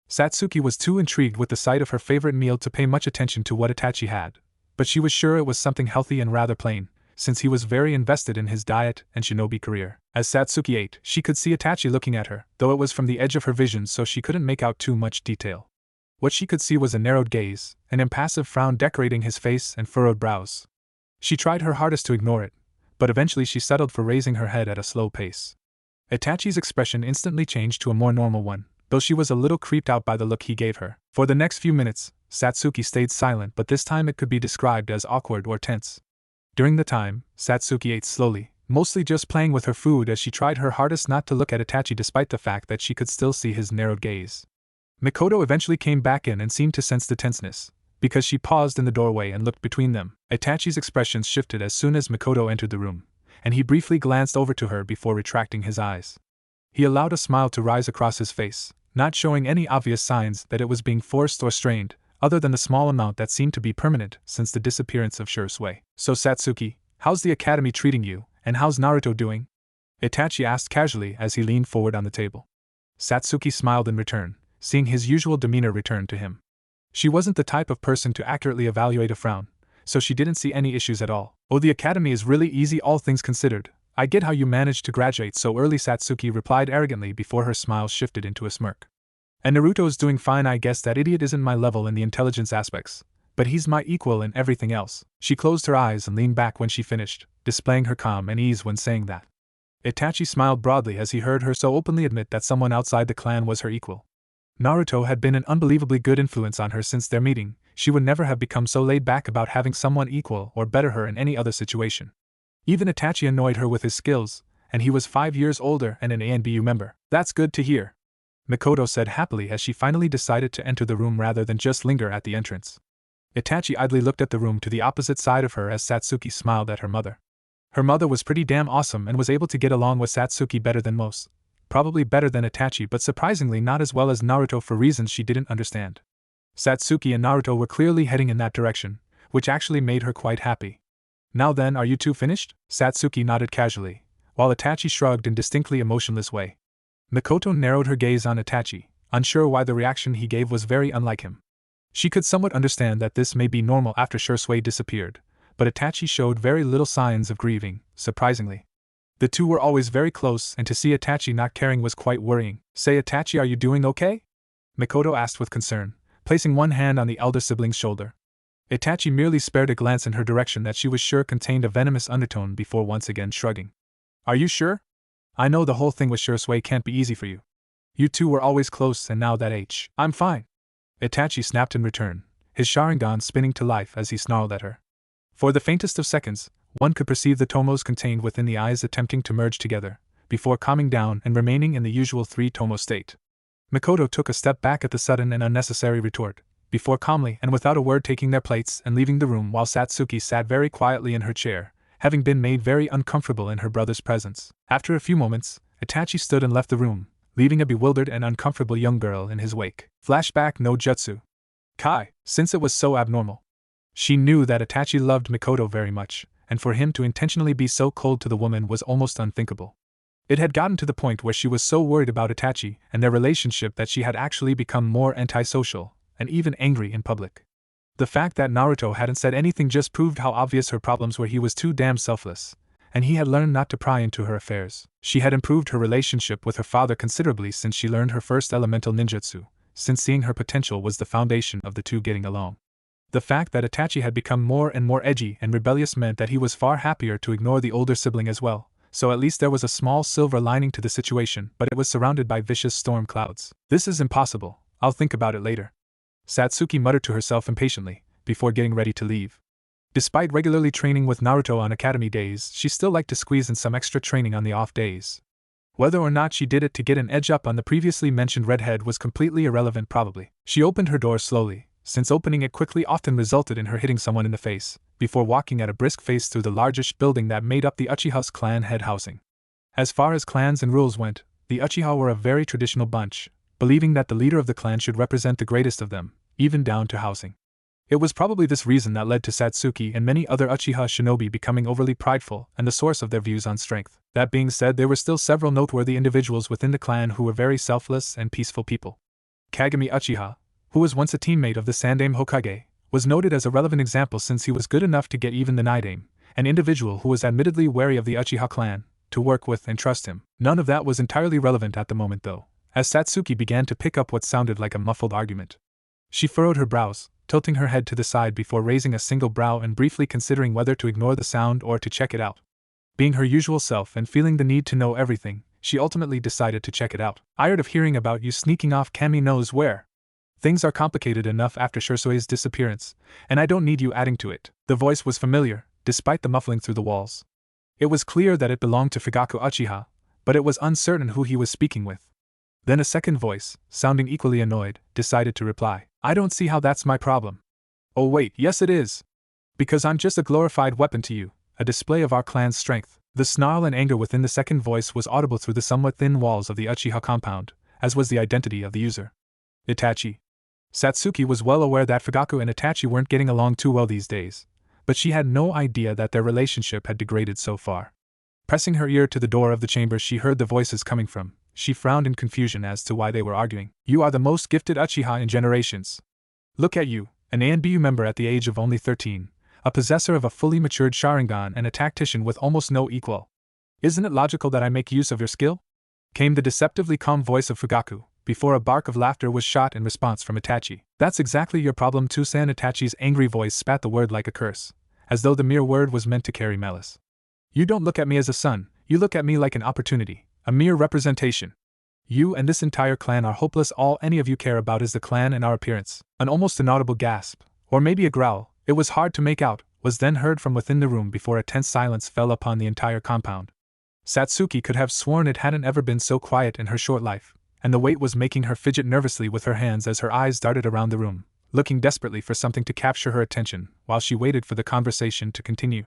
Satsuki was too intrigued with the sight of her favorite meal to pay much attention to what Itachi had, but she was sure it was something healthy and rather plain, since he was very invested in his diet and shinobi career. As Satsuki ate, she could see Itachi looking at her, though it was from the edge of her vision so she couldn't make out too much detail. What she could see was a narrowed gaze, an impassive frown decorating his face and furrowed brows. She tried her hardest to ignore it, but eventually she settled for raising her head at a slow pace. Itachi's expression instantly changed to a more normal one, though she was a little creeped out by the look he gave her. For the next few minutes, Satsuki stayed silent, but this time it could be described as awkward or tense. During the time, Satsuki ate slowly, mostly just playing with her food as she tried her hardest not to look at Itachi despite the fact that she could still see his narrowed gaze. Mikoto eventually came back in and seemed to sense the tenseness, because she paused in the doorway and looked between them. Itachi's expressions shifted as soon as Mikoto entered the room, and he briefly glanced over to her before retracting his eyes. He allowed a smile to rise across his face, not showing any obvious signs that it was being forced or strained, other than the small amount that seemed to be permanent since the disappearance of Shursuke. "So Satsuki, how's the academy treating you, and how's Naruto doing?" Itachi asked casually as he leaned forward on the table. Satsuki smiled in return, seeing his usual demeanor return to him. She wasn't the type of person to accurately evaluate a frown, so she didn't see any issues at all. "Oh, the academy is really easy, all things considered. I get how you managed to graduate so early," Satsuki replied arrogantly before her smile shifted into a smirk. "And Naruto's doing fine. I guess that idiot isn't my level in the intelligence aspects, but he's my equal in everything else." She closed her eyes and leaned back when she finished, displaying her calm and ease when saying that. Itachi smiled broadly as he heard her so openly admit that someone outside the clan was her equal. Naruto had been an unbelievably good influence on her since their meeting. She would never have become so laid back about having someone equal or better her in any other situation. Even Itachi annoyed her with his skills, and he was 5 years older and an ANBU member. "That's good to hear," Mikoto said happily as she finally decided to enter the room rather than just linger at the entrance. Itachi idly looked at the room to the opposite side of her as Satsuki smiled at her mother. Her mother was pretty damn awesome and was able to get along with Satsuki better than most. Probably better than Itachi, but surprisingly not as well as Naruto for reasons she didn't understand. Satsuki and Naruto were clearly heading in that direction, which actually made her quite happy. "Now then, are you two finished?" Satsuki nodded casually, while Itachi shrugged in distinctly emotionless way. Mikoto narrowed her gaze on Itachi, unsure why the reaction he gave was very unlike him. She could somewhat understand that this may be normal after Shursuke disappeared, but Itachi showed very little signs of grieving, surprisingly. The two were always very close, and to see Itachi not caring was quite worrying. "Say, Itachi, are you doing okay?" Mikoto asked with concern, placing one hand on the elder sibling's shoulder. Itachi merely spared a glance in her direction that she was sure contained a venomous undertone before once again shrugging. "Are you sure? I know the whole thing with Shursuke can't be easy for you. You two were always close, and now that I'm fine," Itachi snapped in return, his Sharingan spinning to life as he snarled at her. For the faintest of seconds, one could perceive the tomos contained within the eyes attempting to merge together, before calming down and remaining in the usual three-tomo state. Mikoto took a step back at the sudden and unnecessary retort, before calmly and without a word taking their plates and leaving the room, while Satsuki sat very quietly in her chair, having been made very uncomfortable in her brother's presence. After a few moments, Itachi stood and left the room, leaving a bewildered and uncomfortable young girl in his wake. Flashback no jutsu. Kai, since it was so abnormal. She knew that Itachi loved Mikoto very much, and for him to intentionally be so cold to the woman was almost unthinkable. It had gotten to the point where she was so worried about Itachi and their relationship that she had actually become more antisocial, and even angry in public. The fact that Naruto hadn't said anything just proved how obvious her problems were. He was too damn selfless, and he had learned not to pry into her affairs. She had improved her relationship with her father considerably since she learned her first elemental ninjutsu, since seeing her potential was the foundation of the two getting along. The fact that Itachi had become more and more edgy and rebellious meant that he was far happier to ignore the older sibling as well, so at least there was a small silver lining to the situation, but it was surrounded by vicious storm clouds. This is impossible, I'll think about it later, Satsuki muttered to herself impatiently, before getting ready to leave. Despite regularly training with Naruto on academy days, she still liked to squeeze in some extra training on the off days. Whether or not she did it to get an edge up on the previously mentioned redhead was completely irrelevant probably. She opened her door slowly, since opening it quickly often resulted in her hitting someone in the face, before walking at a brisk pace through the largish building that made up the Uchiha's clan head housing. As far as clans and rules went, the Uchiha were a very traditional bunch, believing that the leader of the clan should represent the greatest of them, even down to housing. It was probably this reason that led to Satsuki and many other Uchiha shinobi becoming overly prideful and the source of their views on strength. That being said, there were still several noteworthy individuals within the clan who were very selfless and peaceful people. Kagami Uchiha, who was once a teammate of the Sandaime Hokage, was noted as a relevant example since he was good enough to get even the Nidaime, an individual who was admittedly wary of the Uchiha clan, to work with and trust him. None of that was entirely relevant at the moment though, as Satsuki began to pick up what sounded like a muffled argument. She furrowed her brows, tilting her head to the side before raising a single brow and briefly considering whether to ignore the sound or to check it out. Being her usual self and feeling the need to know everything, she ultimately decided to check it out. Tired of hearing about you sneaking off Kami knows where. Things are complicated enough after Shirsue's disappearance, and I don't need you adding to it. The voice was familiar, despite the muffling through the walls. It was clear that it belonged to Fugaku Uchiha, but it was uncertain who he was speaking with. Then a second voice, sounding equally annoyed, decided to reply. I don't see how that's my problem. Oh wait, yes it is. Because I'm just a glorified weapon to you, a display of our clan's strength. The snarl and anger within the second voice was audible through the somewhat thin walls of the Uchiha compound, as was the identity of the user. Itachi. Satsuki was well aware that Fugaku and Itachi weren't getting along too well these days, but she had no idea that their relationship had degraded so far. Pressing her ear to the door of the chamber she heard the voices coming from, she frowned in confusion as to why they were arguing. You are the most gifted Uchiha in generations. Look at you, an ANBU member at the age of only 13, a possessor of a fully matured Sharingan and a tactician with almost no equal. Isn't it logical that I make use of your skill? Came the deceptively calm voice of Fugaku, before a bark of laughter was shot in response from Itachi. That's exactly your problem too, San. Itachi's angry voice spat the word like a curse, as though the mere word was meant to carry malice. You don't look at me as a son, you look at me like an opportunity, a mere representation. You and this entire clan are hopeless. All any of you care about is the clan and our appearance. An almost inaudible gasp, or maybe a growl, it was hard to make out, was then heard from within the room before a tense silence fell upon the entire compound. Satsuki could have sworn it hadn't ever been so quiet in her short life, and the weight was making her fidget nervously with her hands as her eyes darted around the room, looking desperately for something to capture her attention while she waited for the conversation to continue.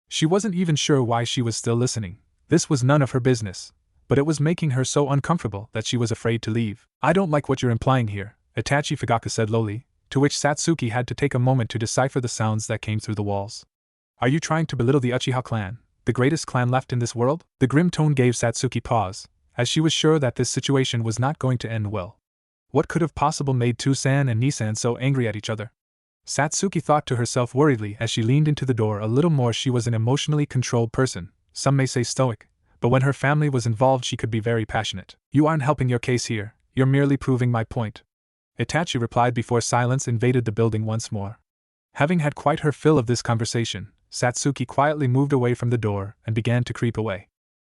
She wasn't even sure why she was still listening. This was none of her business, but it was making her so uncomfortable that she was afraid to leave. I don't like what you're implying here, Itachi Fugaku said lowly, to which Satsuki had to take a moment to decipher the sounds that came through the walls. Are you trying to belittle the Uchiha clan, the greatest clan left in this world? The grim tone gave Satsuki pause, as she was sure that this situation was not going to end well. What could have possibly made Tusan and Nisan so angry at each other? Satsuki thought to herself worriedly as she leaned into the door a little more. She was an emotionally controlled person, some may say stoic, but when her family was involved she could be very passionate. You aren't helping your case here, you're merely proving my point, Itachi replied before silence invaded the building once more. Having had quite her fill of this conversation, Satsuki quietly moved away from the door and began to creep away.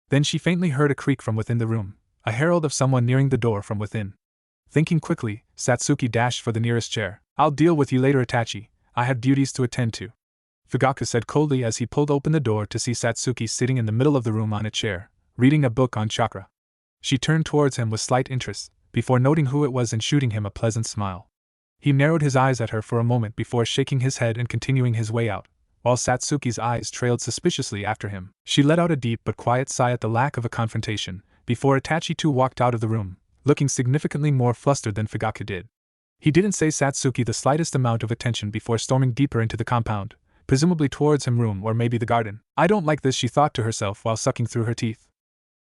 Then she faintly heard a creak from within the room, a herald of someone nearing the door from within. Thinking quickly, Satsuki dashed for the nearest chair. I'll deal with you later, Itachi, I have duties to attend to, Fugaku said coldly as he pulled open the door to see Satsuki sitting in the middle of the room on a chair, reading a book on chakra. She turned towards him with slight interest, before noting who it was and shooting him a pleasant smile. He narrowed his eyes at her for a moment before shaking his head and continuing his way out, while Satsuki's eyes trailed suspiciously after him. She let out a deep but quiet sigh at the lack of a confrontation, before Itachi too walked out of the room, looking significantly more flustered than Fugaku did. He didn't say Satsuki the slightest amount of attention before storming deeper into the compound, presumably towards his room or maybe the garden. I don't like this, she thought to herself while sucking through her teeth.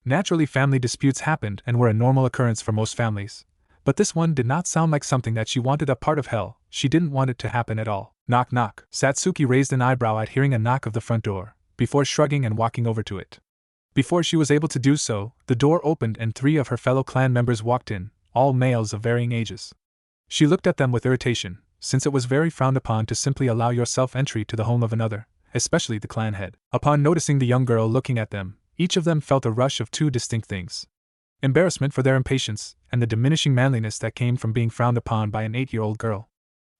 Naturally, family disputes happened and were a normal occurrence for most families, but this one did not sound like something that she wanted a part of. Hell, she didn't want it to happen at all. Knock knock. Satsuki raised an eyebrow at hearing a knock of the front door, before shrugging and walking over to it. Before she was able to do so, the door opened and 3 of her fellow clan members walked in, all males of varying ages. She looked at them with irritation, since it was very frowned upon to simply allow yourself entry to the home of another, especially the clan head. Upon noticing the young girl looking at them, each of them felt a rush of 2 distinct things: embarrassment for their impatience, and the diminishing manliness that came from being frowned upon by an 8-year-old girl.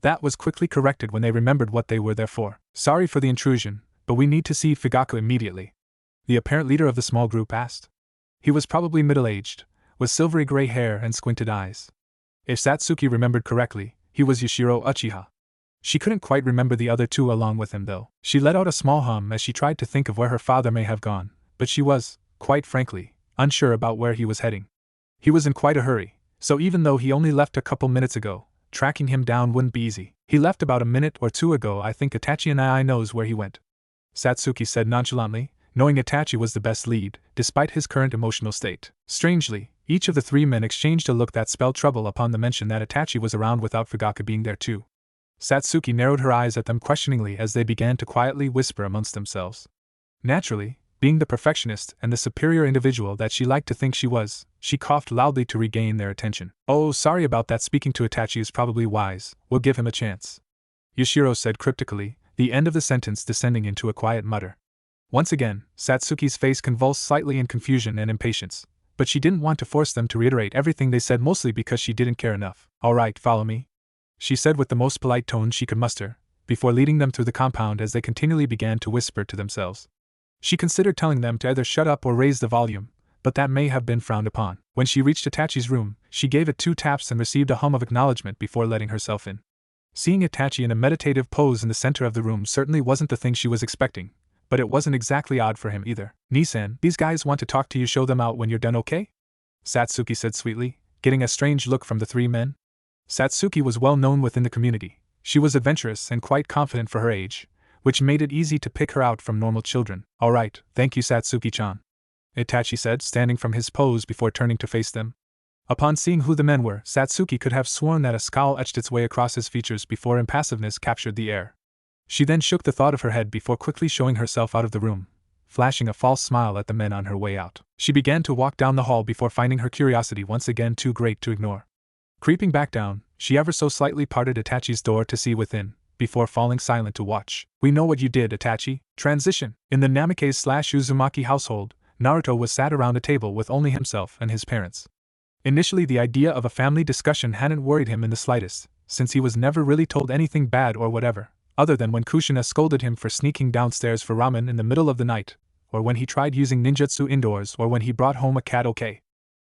That was quickly corrected when they remembered what they were there for. "Sorry for the intrusion, but we need to see Fugaku immediately," the apparent leader of the small group asked. He was probably middle-aged, with silvery gray hair and squinted eyes. If Satsuki remembered correctly, he was Yashiro Uchiha. She couldn't quite remember the other 2 along with him though. She let out a small hum as she tried to think of where her father may have gone, but she was, quite frankly, unsure about where he was heading. He was in quite a hurry, so even though he only left a couple minutes ago, tracking him down wouldn't be easy. "He left about a minute or 2 ago. I think Itachi and I knows where he went," Satsuki said nonchalantly, knowing Itachi was the best lead, despite his current emotional state. Strangely, each of the 3 men exchanged a look that spelled trouble upon the mention that Itachi was around without Fugaku being there too. Satsuki narrowed her eyes at them questioningly as they began to quietly whisper amongst themselves. Naturally, being the perfectionist and the superior individual that she liked to think she was, she coughed loudly to regain their attention. "Oh, sorry about that. Speaking to Itachi is probably wise. We'll give him a chance," Yashiro said cryptically, the end of the sentence descending into a quiet mutter. Once again, Satsuki's face convulsed slightly in confusion and impatience, but she didn't want to force them to reiterate everything they said, mostly because she didn't care enough. "All right, follow me," she said with the most polite tone she could muster, before leading them through the compound as they continually began to whisper to themselves. She considered telling them to either shut up or raise the volume, but that may have been frowned upon. When she reached Itachi's room, she gave it 2 taps and received a hum of acknowledgement before letting herself in. Seeing Itachi in a meditative pose in the center of the room certainly wasn't the thing she was expecting, but it wasn't exactly odd for him either. "Nisan, these guys want to talk to you. Show them out when you're done, okay?" Satsuki said sweetly, getting a strange look from the 3 men. Satsuki was well known within the community. She was adventurous and quite confident for her age, which made it easy to pick her out from normal children. "All right, thank you, Satsuki-chan," Itachi said, standing from his pose before turning to face them. Upon seeing who the men were, Satsuki could have sworn that a scowl etched its way across his features before impassiveness captured the air. She then shook the thought of her head before quickly showing herself out of the room, flashing a false smile at the men on her way out. She began to walk down the hall before finding her curiosity once again too great to ignore. Creeping back down, she ever so slightly parted Itachi's door to see within, before falling silent to watch. "We know what you did, Itachi." Transition. In the Namikaze/Uzumaki household, Naruto was sat around a table with only himself and his parents. Initially, the idea of a family discussion hadn't worried him in the slightest, since he was never really told anything bad or whatever, other than when Kushina scolded him for sneaking downstairs for ramen in the middle of the night, or when he tried using ninjutsu indoors, or when he brought home a cat. Okay.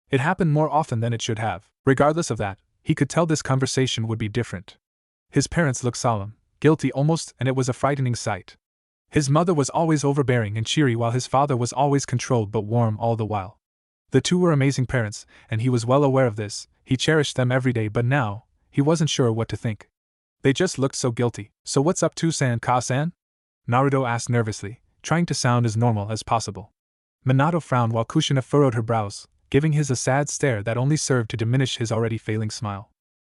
It happened more often than it should have. Regardless of that, he could tell this conversation would be different. His parents looked solemn, guilty almost, and it was a frightening sight. His mother was always overbearing and cheery while his father was always controlled but warm all the while. The 2 were amazing parents, and he was well aware of this. He cherished them every day, but now, he wasn't sure what to think. They just looked so guilty. "So what's up to, Ka-san?" Naruto asked nervously, trying to sound as normal as possible. Minato frowned while Kushina furrowed her brows, giving his a sad stare that only served to diminish his already failing smile.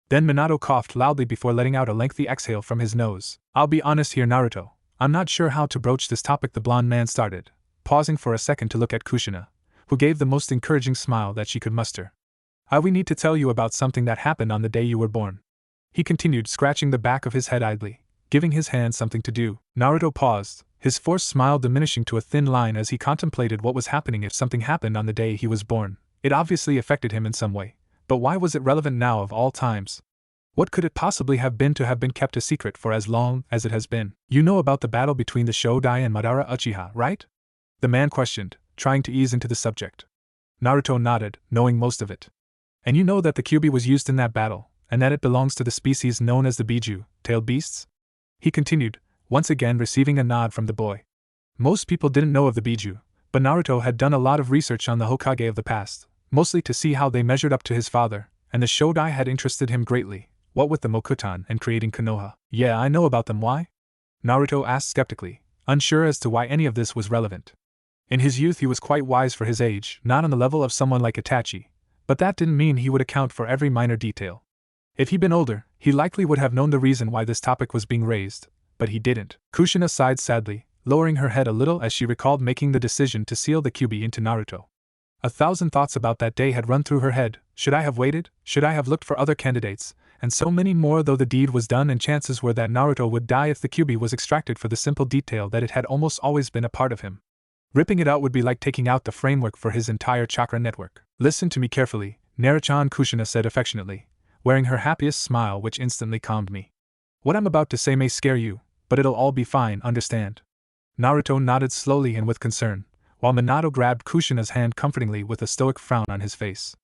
Then Minato coughed loudly before letting out a lengthy exhale from his nose. "I'll be honest here, Naruto. I'm not sure how to broach this topic," the blonde man started, pausing for a second to look at Kushina, who gave the most encouraging smile that she could muster. We need to tell you about something that happened on the day you were born," he continued, scratching the back of his head idly, giving his hand something to do. Naruto paused, his forced smile diminishing to a thin line as he contemplated what was happening if something happened on the day he was born. It obviously affected him in some way, but why was it relevant now of all times? What could it possibly have been to have been kept a secret for as long as it has been? "You know about the battle between the Shodai and Madara Uchiha, right?" the man questioned, trying to ease into the subject. Naruto nodded, knowing most of it. "And you know that the Kyuubi was used in that battle, and that it belongs to the species known as the Biju, tailed beasts?" he continued, once again receiving a nod from the boy. Most people didn't know of the Biju, but Naruto had done a lot of research on the Hokage of the past, mostly to see how they measured up to his father, and the Shodai had interested him greatly, what with the Mokutan and creating Konoha. "Yeah, I know about them. Why?" Naruto asked skeptically, unsure as to why any of this was relevant. In his youth he was quite wise for his age, not on the level of someone like Itachi, but that didn't mean he would account for every minor detail. If he'd been older, he likely would have known the reason why this topic was being raised, but he didn't. Kushina sighed sadly, lowering her head a little as she recalled making the decision to seal the Kyuubi into Naruto. 1,000 thoughts about that day had run through her head. Should I have waited? Should I have looked for other candidates? And so many more, though the deed was done and chances were that Naruto would die if the Kyuubi was extracted, for the simple detail that it had almost always been a part of him. Ripping it out would be like taking out the framework for his entire chakra network. Listen to me carefully, Naruto-chan, Kushina said affectionately, wearing her happiest smile which instantly calmed me. What I'm about to say may scare you, but it'll all be fine, understand? Naruto nodded slowly and with concern, while Minato grabbed Kushina's hand comfortingly with a stoic frown on his face.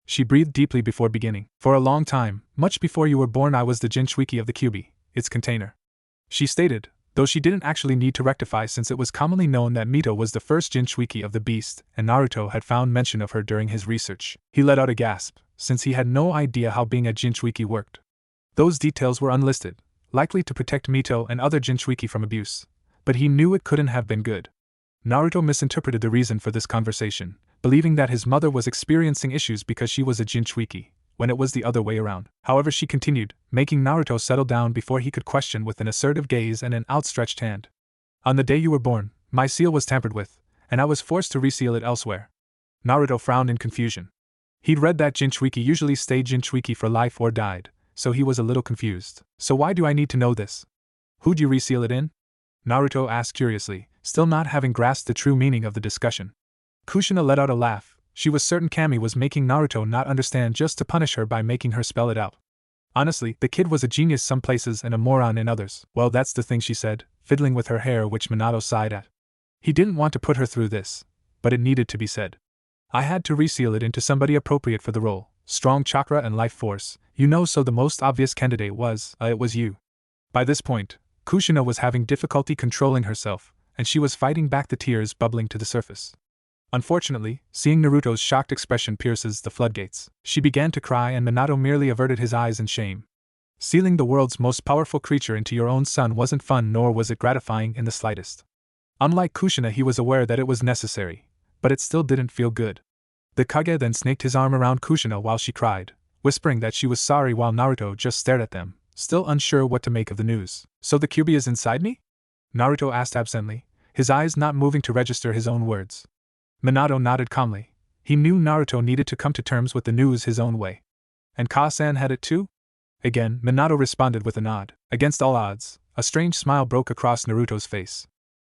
She breathed deeply before beginning. For a long time, much before you were born, I was the Jinchuiki of the Kyuubi, its container. She stated, though she didn't actually need to rectify since it was commonly known that Mito was the first Jinchuiki of the beast, and Naruto had found mention of her during his research. He let out a gasp, since he had no idea how being a Jinchuiki worked. Those details were unlisted, likely to protect Mito and other Jinchuiki from abuse, but he knew it couldn't have been good. Naruto misinterpreted the reason for this conversation, believing that his mother was experiencing issues because she was a Jinchuiki, when it was the other way around. However, she continued, making Naruto settle down before he could question with an assertive gaze and an outstretched hand. On the day you were born, my seal was tampered with, and I was forced to reseal it elsewhere. Naruto frowned in confusion. He'd read that Jinchuiki usually stayed Jinchuiki for life or died, so he was a little confused. So why do I need to know this? Who'd you reseal it in? Naruto asked curiously, still not having grasped the true meaning of the discussion. Kushina let out a laugh. She was certain Kami was making Naruto not understand just to punish her by making her spell it out. Honestly, the kid was a genius some places and a moron in others. Well, that's the thing, she said, fiddling with her hair, which Minato sighed at. He didn't want to put her through this, but it needed to be said. I had to reseal it into somebody appropriate for the role, strong chakra and life force, so the most obvious candidate was, it was you. By this point, Kushina was having difficulty controlling herself, and she was fighting back the tears bubbling to the surface. Unfortunately, seeing Naruto's shocked expression pierces the floodgates. She began to cry and Minato merely averted his eyes in shame. Sealing the world's most powerful creature into your own son wasn't fun, nor was it gratifying in the slightest. Unlike Kushina, he was aware that it was necessary, but it still didn't feel good. The Kage then snaked his arm around Kushina while she cried, whispering that she was sorry while Naruto just stared at them, still unsure what to make of the news. So the Kyuubi is inside me? Naruto asked absently, his eyes not moving to register his own words. Minato nodded calmly. He knew Naruto needed to come to terms with the news his own way. And Ka-san had it too? Again, Minato responded with a nod. Against all odds, a strange smile broke across Naruto's face.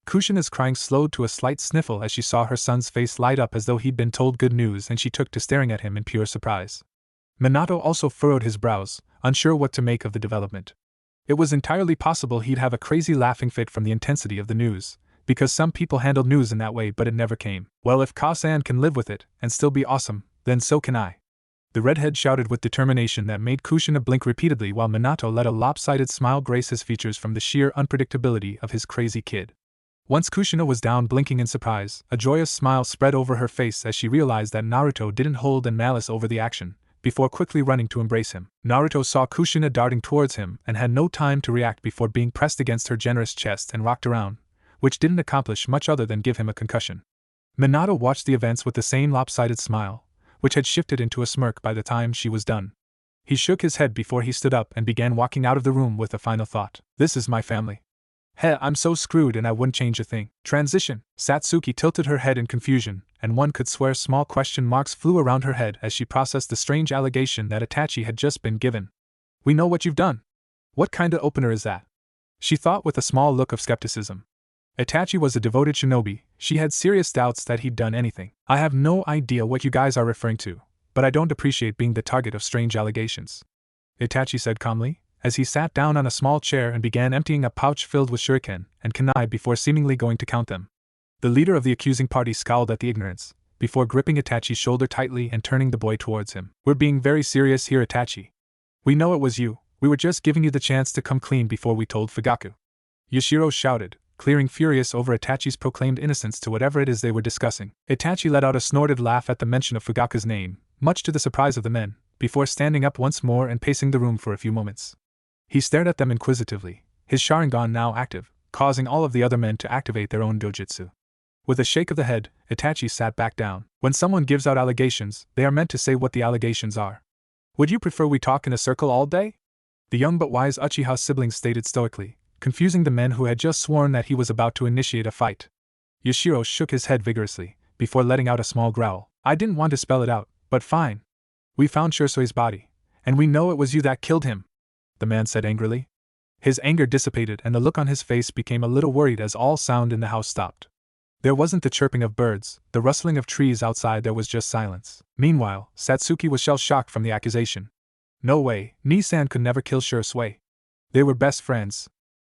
Kushina's crying slowed to a slight sniffle as she saw her son's face light up as though he'd been told good news, and she took to staring at him in pure surprise. Minato also furrowed his brows, unsure what to make of the development. It was entirely possible he'd have a crazy laughing fit from the intensity of the news, because some people handled news in that way, but it never came. Well, if Ka-san can live with it and still be awesome, then so can I. The redhead shouted with determination that made Kushina blink repeatedly, while Minato let a lopsided smile grace his features from the sheer unpredictability of his crazy kid. Once Kushina was down blinking in surprise, a joyous smile spread over her face as she realized that Naruto didn't hold in malice over the action, before quickly running to embrace him. Naruto saw Kushina darting towards him and had no time to react before being pressed against her generous chest and rocked around, which didn't accomplish much other than give him a concussion. Minato watched the events with the same lopsided smile, which had shifted into a smirk by the time she was done. He shook his head before he stood up and began walking out of the room with a final thought. This is my family. Heh, I'm so screwed and I wouldn't change a thing. Transition. Satsuki tilted her head in confusion, and one could swear small question marks flew around her head as she processed the strange allegation that Itachi had just been given. We know what you've done. What kinda opener is that? She thought with a small look of skepticism. Itachi was a devoted shinobi. She had serious doubts that he'd done anything. I have no idea what you guys are referring to, but I don't appreciate being the target of strange allegations, Itachi said calmly, as he sat down on a small chair and began emptying a pouch filled with shuriken and kunai before seemingly going to count them. The leader of the accusing party scowled at the ignorance, before gripping Itachi's shoulder tightly and turning the boy towards him. We're being very serious here, Itachi. We know it was you. We were just giving you the chance to come clean before we told Fugaku. Yashiro shouted, clearing furious over Itachi's proclaimed innocence to whatever it is they were discussing. Itachi let out a snorted laugh at the mention of Fugaku's name, much to the surprise of the men, before standing up once more and pacing the room for a few moments. He stared at them inquisitively, his Sharingan now active, causing all of the other men to activate their own dojutsu. With a shake of the head, Itachi sat back down. When someone gives out allegations, they are meant to say what the allegations are. Would you prefer we talk in a circle all day? The young but wise Uchiha siblings stated stoically, confusing the men who had just sworn that he was about to initiate a fight. Yashiro shook his head vigorously, before letting out a small growl. I didn't want to spell it out, but fine. We found Shursui's body, and we know it was you that killed him, the man said angrily. His anger dissipated and the look on his face became a little worried as all sound in the house stopped. There wasn't the chirping of birds, the rustling of trees outside, there was just silence. Meanwhile, Satsuki was shell-shocked from the accusation. No way, Nii-san could never kill Shurasui. They were best friends,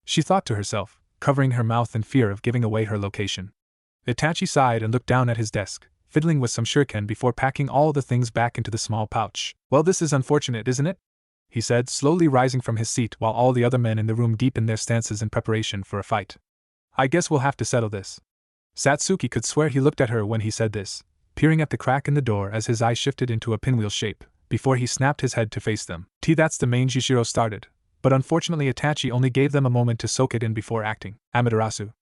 she thought to herself, covering her mouth in fear of giving away her location. Itachi sighed and looked down at his desk, fiddling with some shuriken before packing all the things back into the small pouch. Well, this is unfortunate, isn't it? He said, slowly rising from his seat while all the other men in the room deepened their stances in preparation for a fight. I guess we'll have to settle this. Satsuki could swear he looked at her when he said this, peering at the crack in the door as his eyes shifted into a pinwheel shape, before he snapped his head to face them. That's the main Yashiro started, but unfortunately Itachi only gave them a moment to soak it in before acting. Amaterasu,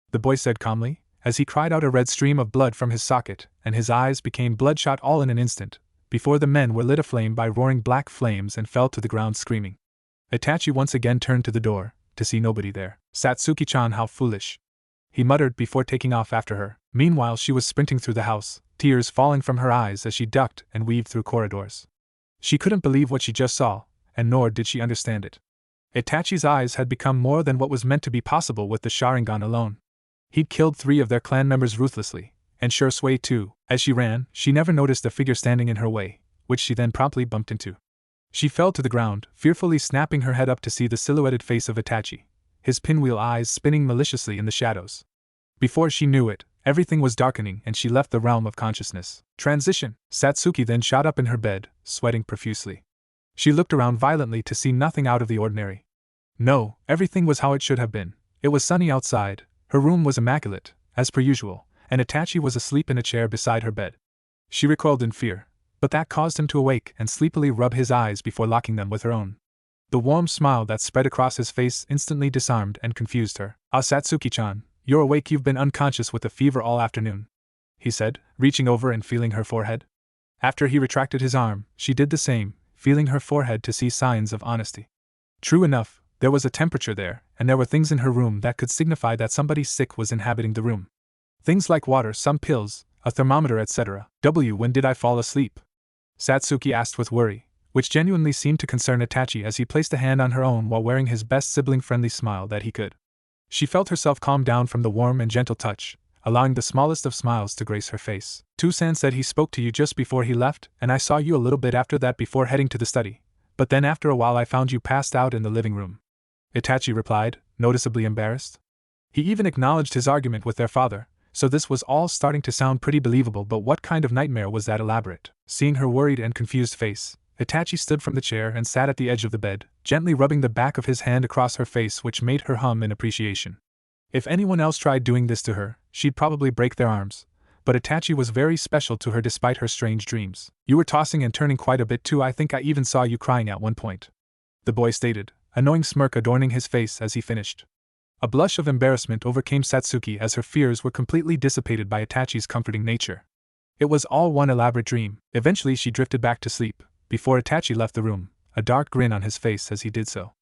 the boy said calmly, as he cried out a red stream of blood from his socket, and his eyes became bloodshot all in an instant, before the men were lit aflame by roaring black flames and fell to the ground screaming. Itachi once again turned to the door, to see nobody there. Satsuki-chan, how foolish, he muttered before taking off after her. Meanwhile she was sprinting through the house, tears falling from her eyes as she ducked and weaved through corridors. She couldn't believe what she just saw, and nor did she understand it. Itachi's eyes had become more than what was meant to be possible with the Sharingan alone. He'd killed 3 of their clan members ruthlessly, and Shurasui too. As she ran, she never noticed a figure standing in her way, which she then promptly bumped into. She fell to the ground, fearfully snapping her head up to see the silhouetted face of Itachi, his pinwheel eyes spinning maliciously in the shadows. Before she knew it, everything was darkening and she left the realm of consciousness. Transition. Satsuki then shot up in her bed, sweating profusely. She looked around violently to see nothing out of the ordinary. No, everything was how it should have been. It was sunny outside, her room was immaculate, as per usual, and Itachi was asleep in a chair beside her bed. She recoiled in fear, but that caused him to awake and sleepily rub his eyes before locking them with her own. The warm smile that spread across his face instantly disarmed and confused her. Ah, Satsuki-chan, you're awake, you've been unconscious with a fever all afternoon, he said, reaching over and feeling her forehead. After he retracted his arm, she did the same, feeling her forehead to see signs of honesty. True enough, there was a temperature there, and there were things in her room that could signify that somebody sick was inhabiting the room. Things like water, some pills, a thermometer, etc. When did I fall asleep? Satsuki asked with worry, which genuinely seemed to concern Itachi as he placed a hand on her own while wearing his best sibling-friendly smile that he could. She felt herself calm down from the warm and gentle touch, allowing the smallest of smiles to grace her face. Tusan said he spoke to you just before he left, and I saw you a little bit after that before heading to the study, but then after a while I found you passed out in the living room, Itachi replied, noticeably embarrassed. He even acknowledged his argument with their father, so this was all starting to sound pretty believable, but what kind of nightmare was that elaborate? Seeing her worried and confused face, Itachi stood from the chair and sat at the edge of the bed, gently rubbing the back of his hand across her face, which made her hum in appreciation. If anyone else tried doing this to her, she'd probably break their arms, but Itachi was very special to her despite her strange dreams. You were tossing and turning quite a bit too, I think I even saw you crying at one point, the boy stated, a knowing smirk adorning his face as he finished. A blush of embarrassment overcame Satsuki as her fears were completely dissipated by Itachi's comforting nature. It was all one elaborate dream. Eventually she drifted back to sleep, before Itachi left the room, a dark grin on his face as he did so.